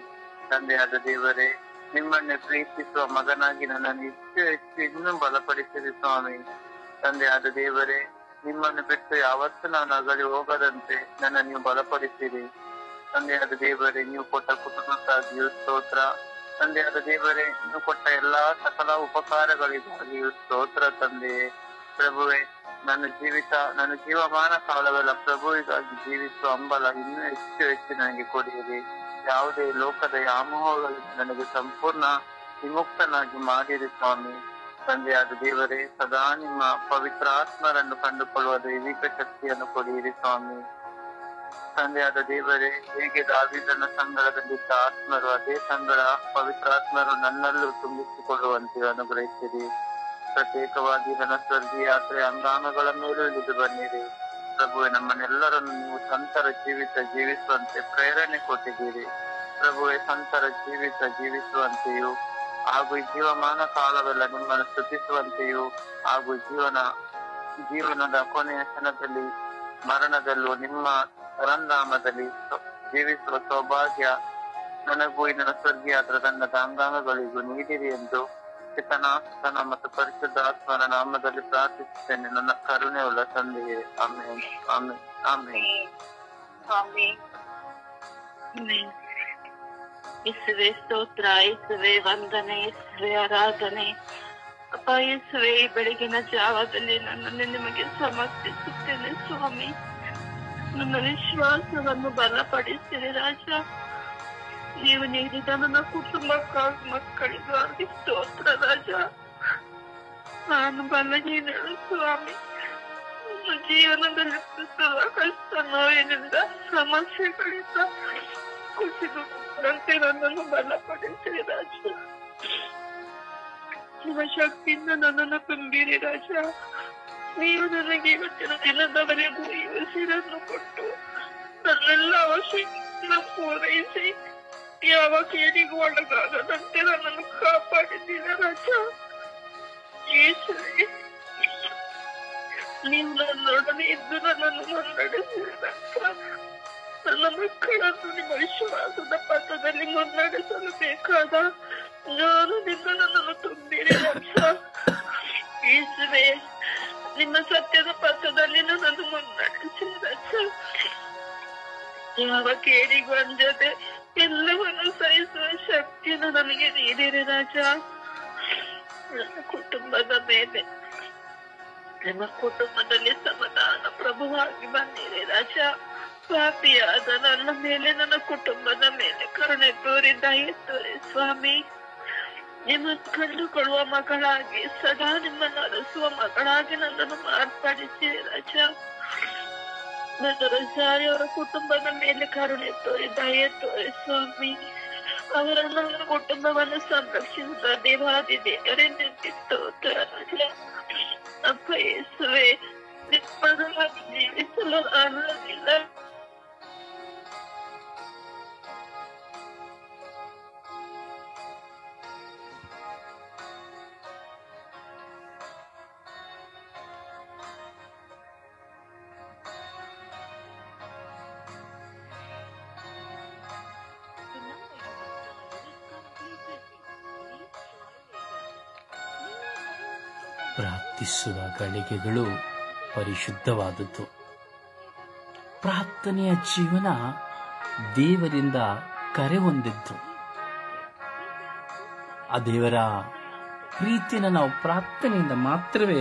ತಂದೆಯಾದ ದೇವರೇ, ನಿಮ್ಮನ್ನೇ ಪ್ರೀತಿಸುವ ಮಗನಾಗಿ ನನ್ನನ್ನು ಹೆಚ್ಚು ಇನ್ನೂ ಬಲಪಡಿಸಿರಿ ಸ್ವಾಮಿ. ತಂದೆಯಾದ ದೇವರೇ, ನಿಮ್ಮನ್ನು ಬಿಟ್ಟು ಯಾವತ್ತೂ ನಾನು ಅಗಲಿ ಹೋಗದಂತೆ ನನ್ನ ನೀವು ಬಲಪಡಿಸಿರಿ. ತಂದೆಯಾದ ದೇವರೇ, ನೀವು ಕೊಟ್ಟ ಕುಟುಂಬಕ್ಕಾಗಿಯೂ ಸ್ತೋತ್ರ. ತಂದೆಯಾದ ದೇವರೇ, ನೀವು ಕೊಟ್ಟ ಎಲ್ಲಾ ಸಕಲ ಉಪಕಾರಗಳಿಗಾಗಿಯೂ ಸ್ತೋತ್ರ ತಂದೆಯೇ. ಪ್ರಭುವೆ, ನನ್ನ ಜೀವಮಾನ ಕಾಲವೆಲ್ಲ ಪ್ರಭುವಿಗಾಗಿ ಜೀವಿಸುವ ಹಂಬಲ ಇನ್ನೂ ಹೆಚ್ಚು ನನಗೆ ಕೊಡಿಯಿರಿ. ಯಾವುದೇ ಲೋಕದ ವ್ಯಾಮೋಹಗಳಿಂದ ನನಗೆ ಸಂಪೂರ್ಣ ವಿಮುಕ್ತನಾಗಿ ಮಾಡಿರಿ ಸ್ವಾಮಿ. ತಂದೆಯಾದ ದೇವರೇ, ಸದಾ ನಿಮ್ಮ ಪವಿತ್ರ ಆತ್ಮರನ್ನು ಕಂಡುಕೊಳ್ಳುವ ದೈವಿಕ ಶಕ್ತಿಯನ್ನು ಕೊಡಿಯಿರಿ ಸ್ವಾಮಿ. ತಂದೆಯಾದ ದೇವರೇ, ಹೇಗೆ ದಾವೀದನ ಸಂಗಡದಲ್ಲಿದ್ದ ಆತ್ಮರು ಅದೇ ಸಂಗಡ ಪವಿತ್ರಾತ್ಮರು ನನ್ನಲ್ಲೂ ತುಂಬಿಸಿಕೊಳ್ಳುವಂತೆ ಅನುಗ್ರಹಿಸಿರಿ. ಪ್ರತ್ಯೇಕವಾಗಿ ನನ್ನ ಸ್ವರ್ಗೀಯ ಯಾತ್ರೆ ಅಂಗಾಂಗಗಳ ಮೇಲೂ ಇಳಿದು ಬನ್ನಿರಿ. ಪ್ರಭುವೆ, ನಮ್ಮನ್ನೆಲ್ಲರನ್ನು ನೀವು ಸಂತರ ಜೀವಿತ ಜೀವಿಸುವಂತೆ ಪ್ರೇರಣೆ ಕೊಟ್ಟಿದ್ದೀರಿ. ಪ್ರಭುವೆ, ಸಂತರ ಜೀವಿತ ಜೀವಿಸುವಂತೆಯೂ ಹಾಗೂ ಜೀವಮಾನ ಕಾಲವೆಲ್ಲ ನಿಮ್ಮನ್ನು ಸ್ತುತಿಸುವಂತೆಯೂ ಹಾಗೂ ಜೀವನದ ಕೊನೆಯ ಕ್ಷಣದಲ್ಲಿ ಮರಣದಲ್ಲೂ ನಿಮ್ಮ ಪರಂಧಾಮದಲ್ಲಿ ಜೀವಿಸುವ ಸೌಭಾಗ್ಯ ನನಗೂ ನನ್ನ ಸ್ವರ್ಗೀಯಾತ್ರ ತನ್ನದ ಅಂಗಾಂಗಗಳಿಗೂ ನೀಡಿರಿ ಎಂದು ಪಿತನ ಮತ್ತು ಪರಿಶುದ್ಧ ಆತ್ಮನ ನಾಮದಲ್ಲಿ ಪ್ರಾರ್ಥಿಸುತ್ತೇನೆ, ನನ್ನ ಕರುಣೆ ಉಳ್ಳ ತಂದೆಯೇ. ಆಮೇನ್, ಆಮೇನ್, ಆಮೇನ್. ಯೇಸುವೆ ಸ್ತೋತ್ರ, ಯೇಸುವೆ ವಂದನೆ, ಯೇಸುವೆ ಆರಾಧನೆ. ಅಪ್ಪ ಯೇಸುವೆ, ಈ ಬೆಳಗಿನ ಜಾವದಲ್ಲಿ ನನ್ನನ್ನು ನಿಮಗೆ ಸಮರ್ಪಿಸುತ್ತೇನೆ ಸ್ವಾಮಿ. ನನ್ನ ವಿಶ್ವಾಸವನ್ನು ಬಲಪಡಿಸಿರಿ ರಾಜ. ನೀವು ನೀಡಿದ ನನ್ನ ಕುಟುಂಬಕ್ಕಾಗಿ ಮಕ್ಕಳಿಗಾಗಿ ಸ್ತೋತ್ರ ರಾಜ. ನಾನು ಬಲಹೀನಳು ಸ್ವಾಮಿ. ನನ್ನ ಜೀವನದಲ್ಲಿ ಕಷ್ಟ ನೋವಿನಿಂದ ಸಮಸ್ಯೆಗಳಿಂದ ಕುಸಿದಂತೆ ನನ್ನನ್ನು ಬಲಪಡಿಸಿರಿ ರಾಜ. ನಿಮ್ಮ ಶಕ್ತಿಯಿಂದ ನನ್ನನ್ನು ತುಂಬಿರಿ ರಾಜ. ನೀವು ನನಗೆ ಇವತ್ತಿನ ದಿನದವರೆಗೂ ಈ ಉಸಿರನ್ನು ಕೊಟ್ಟು ನನ್ನೆಲ್ಲ ಅವಶ್ಯಕತೆಯನ್ನು ಪೂರೈಸಿ ಯಾವ ಕೇಳಿಗೂ ಒಳಗಾಗದಂತೆ ನನ್ನನ್ನು ಕಾಪಾಡಿದ್ದೀರ ರಾಜ. ಯೇಸುವೆ, ನೀವು ನನ್ನೊಡನೆ ಇದ್ದು ನನ್ನನ್ನು ಮುನ್ನಡೆಸಿದ ನನ್ನ ಮಕ್ಕಳನ್ನು ನಿಮ್ಮ ವಿಶ್ವಾಸದ ಪಥದಲ್ಲಿ ಮುನ್ನಡೆಸಲು ಬೇಕಾದ ಜ್ಞಾನದಿಂದ ನನ್ನನ್ನು ತುಂಬಿರಿ ರಕ್ಷ. ಯೇಸುವೆ, ನಿಮ್ಮ ಸತ್ಯದ ಪಥದಲ್ಲಿ ನನ್ನನ್ನು ಮುನ್ನಡೆಸಿ ರಕ್ಷ. ಯಾವ ಕೇಳಿಗೂ ಅಂಜದೆ ಎಲ್ಲವನ್ನು ಸಹಿಸುವ ಶಕ್ತಿಯನ್ನು ನನಗೆ ನೀಡಿರಿ ರಾಜ. ನನ್ನ ಕುಟುಂಬದ ಮೇಲೆ, ನಿಮ್ಮ ಕುಟುಂಬದಲ್ಲಿ ಸಮಾಧಾನ ಪ್ರಭುವಾಗಿ ಬಂದಿರಿ ರಾಜ. ಪಾಪಿಯಾದ ನನ್ನ ಮೇಲೆ, ನನ್ನ ಕುಟುಂಬದ ಮೇಲೆ ಕರುಣೆ ತೋರಿ ದಯೆ ತೋರಿ ಸ್ವಾಮಿ. ನಿಮ್ಮನ್ನು ಕಂಡುಕೊಳ್ಳುವ ಮಗಳಾಗಿ, ಸದಾ ನಿಮ್ಮನ್ನು ಅರಸುವ ಮಗಳಾಗಿ ನನ್ನನ್ನು ಮಾರ್ಪಡಿಸಿರಿ ರಾಜ. ನನ್ನ ರಜಾರಿ ಅವರ ಕುಟುಂಬದ ಮೇಲೆ ಕರುಣೆ ತೋರಿ ದಯೆ ತೋರಿ ಸ್ವಾಮಿ. ಅವರನ್ನು, ಅವರ ಕುಟುಂಬವನ್ನು ಸಂರಕ್ಷಿಸಿದ ದೇವಾದಿ ದೇವರೆಂದಿತ್ತು ರಾಜ. ಅಪ್ಪ ಯೇಸುವೆ, ನಿಮ್ಮದಾಗಿ ಜೀವಿಸಲು ಅರ್ಹರಿಲ್ಲ. ಪ್ರಾರ್ಥಿಸುವ ಗಳಿಗೆಗಳು ಪರಿಶುದ್ಧವಾದದ್ದು. ಪ್ರಾರ್ಥನೆಯ ಜೀವನ ದೇವರಿಂದ ಕರೆ ಹೊಂದಿದ್ದು. ಆ ದೇವರ ಪ್ರೀತಿಯನ್ನು ನಾವು ಪ್ರಾರ್ಥನೆಯಿಂದ ಮಾತ್ರವೇ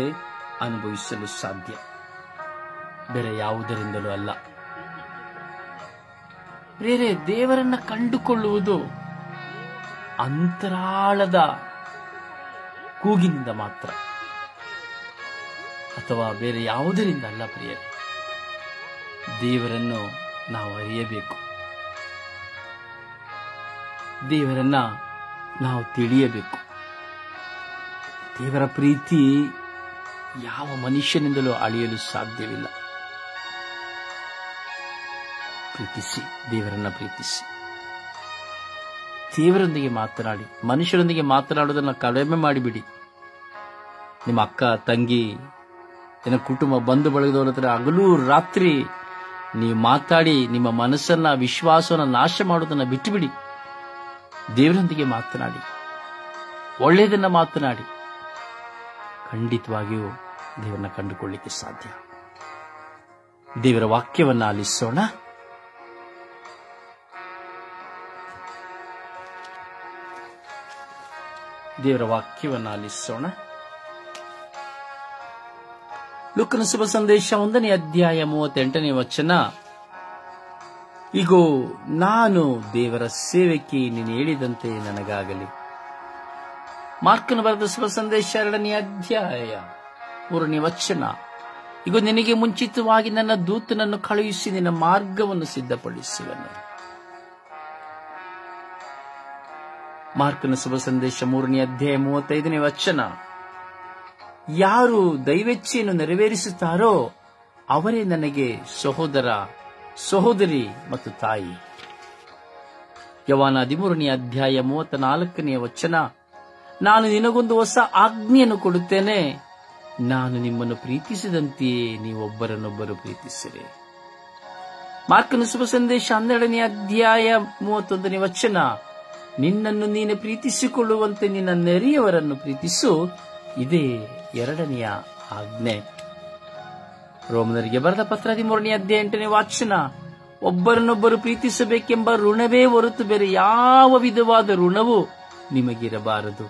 ಅನುಭವಿಸಲು ಸಾಧ್ಯ, ಬೇರೆ ಯಾವುದರಿಂದಲೂ ಅಲ್ಲ. ಬೇರೆ ದೇವರನ್ನ ಕಂಡುಕೊಳ್ಳುವುದು ಅಂತರಾಳದ ಕೂಗಿನಿಂದ ಮಾತ್ರ, ಅಥವಾ ಬೇರೆ ಯಾವುದರಿಂದ ಅಲ್ಲ ಪ್ರಿಯರೇ. ದೇವರನ್ನು ನಾವು ಅರಿಯಬೇಕು, ದೇವರನ್ನ ನಾವು ತಿಳಿಯಬೇಕು. ದೇವರ ಪ್ರೀತಿ ಯಾವ ಮನುಷ್ಯನಿಂದಲೂ ಅಳಿಯಲು ಸಾಧ್ಯವಿಲ್ಲ. ಪ್ರೀತಿಸಿ, ದೇವರನ್ನ ಪ್ರೀತಿಸಿ. ದೇವರೊಂದಿಗೆ ಮಾತನಾಡಿ. ಮನುಷ್ಯರೊಂದಿಗೆ ಮಾತನಾಡುವುದನ್ನು ಕಡಿಮೆ ಮಾಡಿಬಿಡಿ. ನಿಮ್ಮ ಅಕ್ಕ, ತಂಗಿ, ನಿನ್ನ ಕುಟುಂಬ, ಬಂಧು ಬಳಗದವರ ಹತ್ರ ಹಗಲು ರಾತ್ರಿ ನೀವು ಮಾತಾಡಿ ನಿಮ್ಮ ಮನಸ್ಸನ್ನ, ವಿಶ್ವಾಸವನ್ನು ನಾಶ ಮಾಡುವುದನ್ನು ಬಿಟ್ಟುಬಿಡಿ. ದೇವರೊಂದಿಗೆ ಮಾತನಾಡಿ, ಒಳ್ಳೆಯದನ್ನ ಮಾತನಾಡಿ. ಖಂಡಿತವಾಗಿಯೂ ದೇವರನ್ನ ಕಂಡುಕೊಳ್ಳಿಕ್ಕೆ ಸಾಧ್ಯ. ದೇವರ ವಾಕ್ಯವನ್ನ ಆಲಿಸೋಣ. ದೇವರ ವಾಕ್ಯವನ್ನ ಆಲಿಸೋಣ. ಲೂಕನ ಶುಭ ಸಂದೇಶ 1ನೇ ಅಧ್ಯಾಯ 38ನೇ ವಚನ. ಇಗೋ, ನಾನು ದೇವರ ಸೇವಕಿ, ನೀನು ಹೇಳಿದಂತೆ ನನಗಾಗಲಿ. ಮಾರ್ಕನ ಬರೆದ ಶುಭ ಸಂದೇಶ 2ನೇ ಅಧ್ಯಾಯ 3ನೇ ವಚನ. ಇಗೋ, ನಿನಗೆ ಮುಂಚಿತವಾಗಿ ನನ್ನ ದೂತನನ್ನು ಕಳುಹಿಸಿ ನಿನ್ನ ಮಾರ್ಗವನ್ನು ಸಿದ್ಧಪಡಿಸುವನು. ಮಾರ್ಕನ ಶುಭ ಸಂದೇಶ 3ನೇ ಅಧ್ಯಾಯ 35ನೇ ವಚನ. ಯಾರು ದೈವೇಚ್ಛೆಯನ್ನು ನೆರವೇರಿಸುತ್ತಾರೋ ಅವರೇ ನನಗೆ ಸಹೋದರ, ಸಹೋದರಿ ಮತ್ತು ತಾಯಿ. ಯೋಹಾನ 13ನೇ ಅಧ್ಯಾಯ 34ನೇ ವಚನ. ನಾನು ನಿನಗೊಂದು ಹೊಸ ಆಜ್ಞೆಯನ್ನು ಕೊಡುತ್ತೇನೆ, ನಾನು ನಿಮ್ಮನ್ನು ಪ್ರೀತಿಸಿದಂತೆಯೇ ನೀವು ಒಬ್ಬರನ್ನೊಬ್ಬರು ಪ್ರೀತಿಸಿರಿ. ಮಾರ್ಕನ ಶುಭ ಸಂದೇಶ 12ನೇ ಅಧ್ಯಾಯ 31ನೇ ವಚನ. ನಿನ್ನನ್ನು ನೀನು ಪ್ರೀತಿಸಿಕೊಳ್ಳುವಂತೆ ನಿನ್ನ ನೆರೆಯವರನ್ನು ಪ್ರೀತಿಸು, ಇದೇ 2ನೆಯ ಆಜ್ಞೆ. ರೋಮನರಿಗೆ ಬರೆದ ಪತ್ರ 13ನೇ ಅಧ್ಯಾಯ 8ನೇ ವಚನ. ಒಬ್ಬರನ್ನೊಬ್ಬರು ಪ್ರೀತಿಸಬೇಕೆಂಬ ಋಣವೇ ಹೊರತು ಬೇರೆ ಯಾವ ವಿಧವಾದ ಋಣವೂ ನಿಮಗಿರಬಾರದು.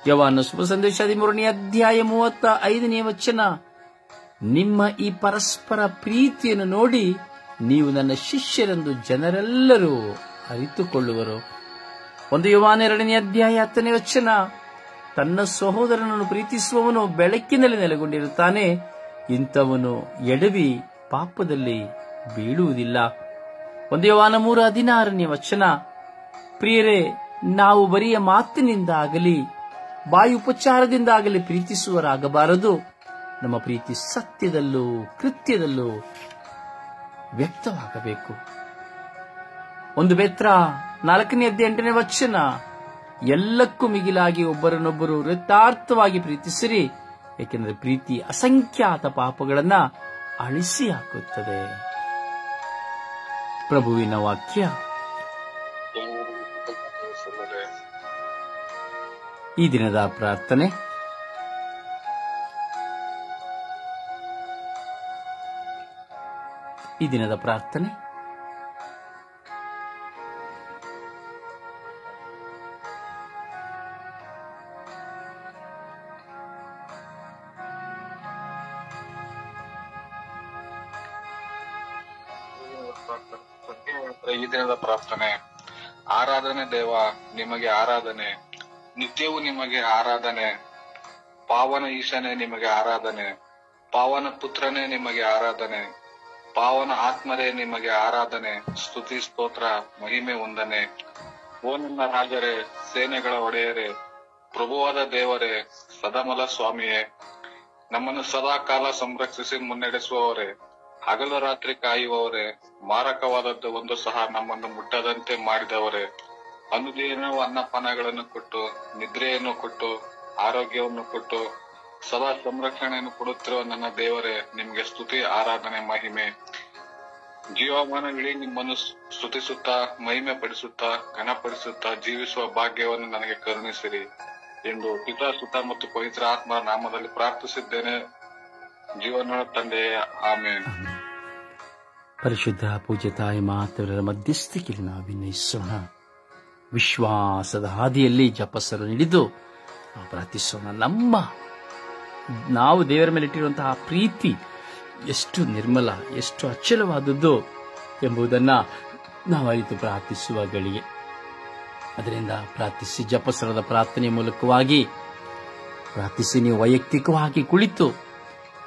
ಯೋಹಾನ ಶುಭ ಸಂದೇಶ 13ನೇ ಅಧ್ಯಾಯ 35ನೇ ವಚನ. ನಿಮ್ಮ ಈ ಪರಸ್ಪರ ಪ್ರೀತಿಯನ್ನು ನೋಡಿ ನೀವು ನನ್ನ ಶಿಷ್ಯರೆಂದು ಜನರೆಲ್ಲರೂ ಅರಿತುಕೊಳ್ಳುವರು. 1 ಯೋಹಾನ 2ನೇ ಅಧ್ಯಾಯ 10ನೇ ವಚನ. ತನ್ನ ಸಹೋದರನನ್ನು ಪ್ರೀತಿಸುವವನು ಬೆಳಕಿನಲ್ಲಿ ನೆಲೆಗೊಂಡಿರುತ್ತಾನೆ, ಇಂಥವನು ಎಡವಿ ಪಾಪದಲ್ಲಿ ಬೀಳುವುದಿಲ್ಲ. 1 ಯೋಹಾನ 3:16ನೇ ವಚನ. ಪ್ರಿಯರೇ, ನಾವು ಬರಿಯ ಮಾತಿನಿಂದಾಗಲಿ ಬಾಯಿ ಉಪಚಾರದಿಂದಾಗಲಿ ಪ್ರೀತಿಸುವರಾಗಬಾರದು. ನಮ್ಮ ಪ್ರೀತಿ ಸತ್ಯದಲ್ಲೂ ಕೃತ್ಯದಲ್ಲೂ ವ್ಯಕ್ತವಾಗಬೇಕು. 1 ಪೇತ್ರ 4ನೇ ಅಧ್ಯಾಯ 8ನೇ ವಚನ. ಎಲ್ಲಕ್ಕೂ ಮಿಗಿಲಾಗಿ ಒಬ್ಬರನ್ನೊಬ್ಬರು ಹೃತಾರ್ಥವಾಗಿ ಪ್ರೀತಿಸಿರಿ, ಏಕೆಂದರೆ ಪ್ರೀತಿ ಅಸಂಖ್ಯಾತ ಪಾಪಗಳನ್ನ ಅಳಿಸಿ ಹಾಕುತ್ತದೆ. ಪ್ರಭುವಿನ ವಾಕ್ಯ. ಈ ದಿನದ ಪ್ರಾರ್ಥನೆ. ಈ ದಿನದ ಪ್ರಾರ್ಥನೆ. ಈ ದಿನದ ಪ್ರಾರ್ಥನೆ. ಆರಾಧನೆ ದೇವ, ನಿಮಗೆ ಆರಾಧನೆ. ನಿತ್ಯವೂ ನಿಮಗೆ ಆರಾಧನೆ. ಪಾವನ ಈಶನೇ ನಿಮಗೆ ಆರಾಧನೆ. ಪಾವನ ಪುತ್ರನೇ ನಿಮಗೆ ಆರಾಧನೆ. ಪಾವನ ಆತ್ಮರೇ ನಿಮಗೆ ಆರಾಧನೆ. ಸ್ತುತಿ, ಸ್ತೋತ್ರ, ಮಹಿಮೆ ವಂದನೆ. ಓ ನನ್ನ ರಾಜರೇ, ಸೇನೆಗಳ ಒಡೆಯರೇ, ಪ್ರಭುವಾದ ದೇವರೇ, ಸದಾಮಲ ಸ್ವಾಮಿಯೇ, ನಮ್ಮನ್ನು ಸದಾ ಕಾಲ ಸಂರಕ್ಷಿಸಿ ಮುನ್ನಡೆಸುವವರೇ, ಹಗಲು ರಾತ್ರಿ ಕಾಯುವವರೇ, ಮಾರಕವಾದದ್ದು ಒಂದು ಸಹ ನಮ್ಮನ್ನು ಮುಟ್ಟದಂತೆ ಮಾಡಿದವರೇ, ಅನುದಿನವೂ ಅನ್ನಪಾನಗಳನ್ನು ಕೊಟ್ಟು, ನಿದ್ರೆಯನ್ನು ಕೊಟ್ಟು, ಆರೋಗ್ಯವನ್ನು ಕೊಟ್ಟು, ಸದಾ ಸಂರಕ್ಷಣೆಯನ್ನು ಕೊಡುತ್ತಿರುವ ನನ್ನ ದೇವರೇ, ನಿಮಗೆ ಸ್ತುತಿ, ಆರಾಧನೆ, ಮಹಿಮೆ. ಜೀವಮಾನವಿಡೀ ನಿಮ್ಮನ್ನು ಸ್ತುತಿಸುತ್ತಾ, ಮಹಿಮೆ ಪಡಿಸುತ್ತಾ, ಘನಪಡಿಸುತ್ತಾ ಜೀವಿಸುವ ಭಾಗ್ಯವನ್ನು ನನಗೆ ಕರುಣಿಸಿರಿ ಎಂದು ಪಿತಾ, ಸುತ ಮತ್ತು ಪವಿತ್ರ ಆತ್ಮ ನಾಮದಲ್ಲಿ ಪ್ರಾರ್ಥಿಸಿದ್ದೇನೆ, ಜೀವನ ತಂದೆಯೇ, ಆಮೇನ್. ಪರಿಶುದ್ಧ ಪೂಜ್ಯ ತಾಯಿ ಮಾತೆಯರ ಮಧ್ಯಸ್ಥಿಕೆಯಲ್ಲಿ ನಾವು ವಿನಯಿಸೋಣ. ವಿಶ್ವಾಸದ ಹಾದಿಯಲ್ಲಿ ಜಪಸರು ಹಿಡಿದು ನಾವು ಪ್ರಾರ್ಥಿಸೋಣ. ನಾವು ದೇವರ ಮೇಲೆ ಇಟ್ಟಿರುವಂತಹ ಪ್ರೀತಿ ಎಷ್ಟು ನಿರ್ಮಲ, ಎಷ್ಟು ಅಚಲವಾದದ್ದು ಎಂಬುದನ್ನು ನಾವು ಅರಿತು ಪ್ರಾರ್ಥಿಸುವ ಗಳಿಗೆ. ಅದರಿಂದ ಪ್ರಾರ್ಥಿಸಿ, ಜಪಸರದ ಪ್ರಾರ್ಥನೆ ಮೂಲಕವಾಗಿ ಪ್ರಾರ್ಥಿಸಿ. ನೀವು ವೈಯಕ್ತಿಕವಾಗಿ ಕುಳಿತು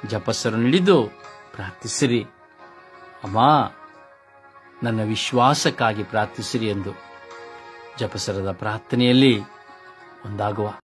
ಜಪಸರು ಹಿಡಿದು ಪ್ರಾರ್ಥಿಸಿರಿ. ಅಮ್ಮ, ನನ್ನ ವಿಶ್ವಾಸಕ್ಕಾಗಿ ಪ್ರಾರ್ಥಿಸಿರಿ ಎಂದು ಜಪಸರದ ಪ್ರಾರ್ಥನೆಯಲ್ಲಿ ಒಂದಾಗುವ.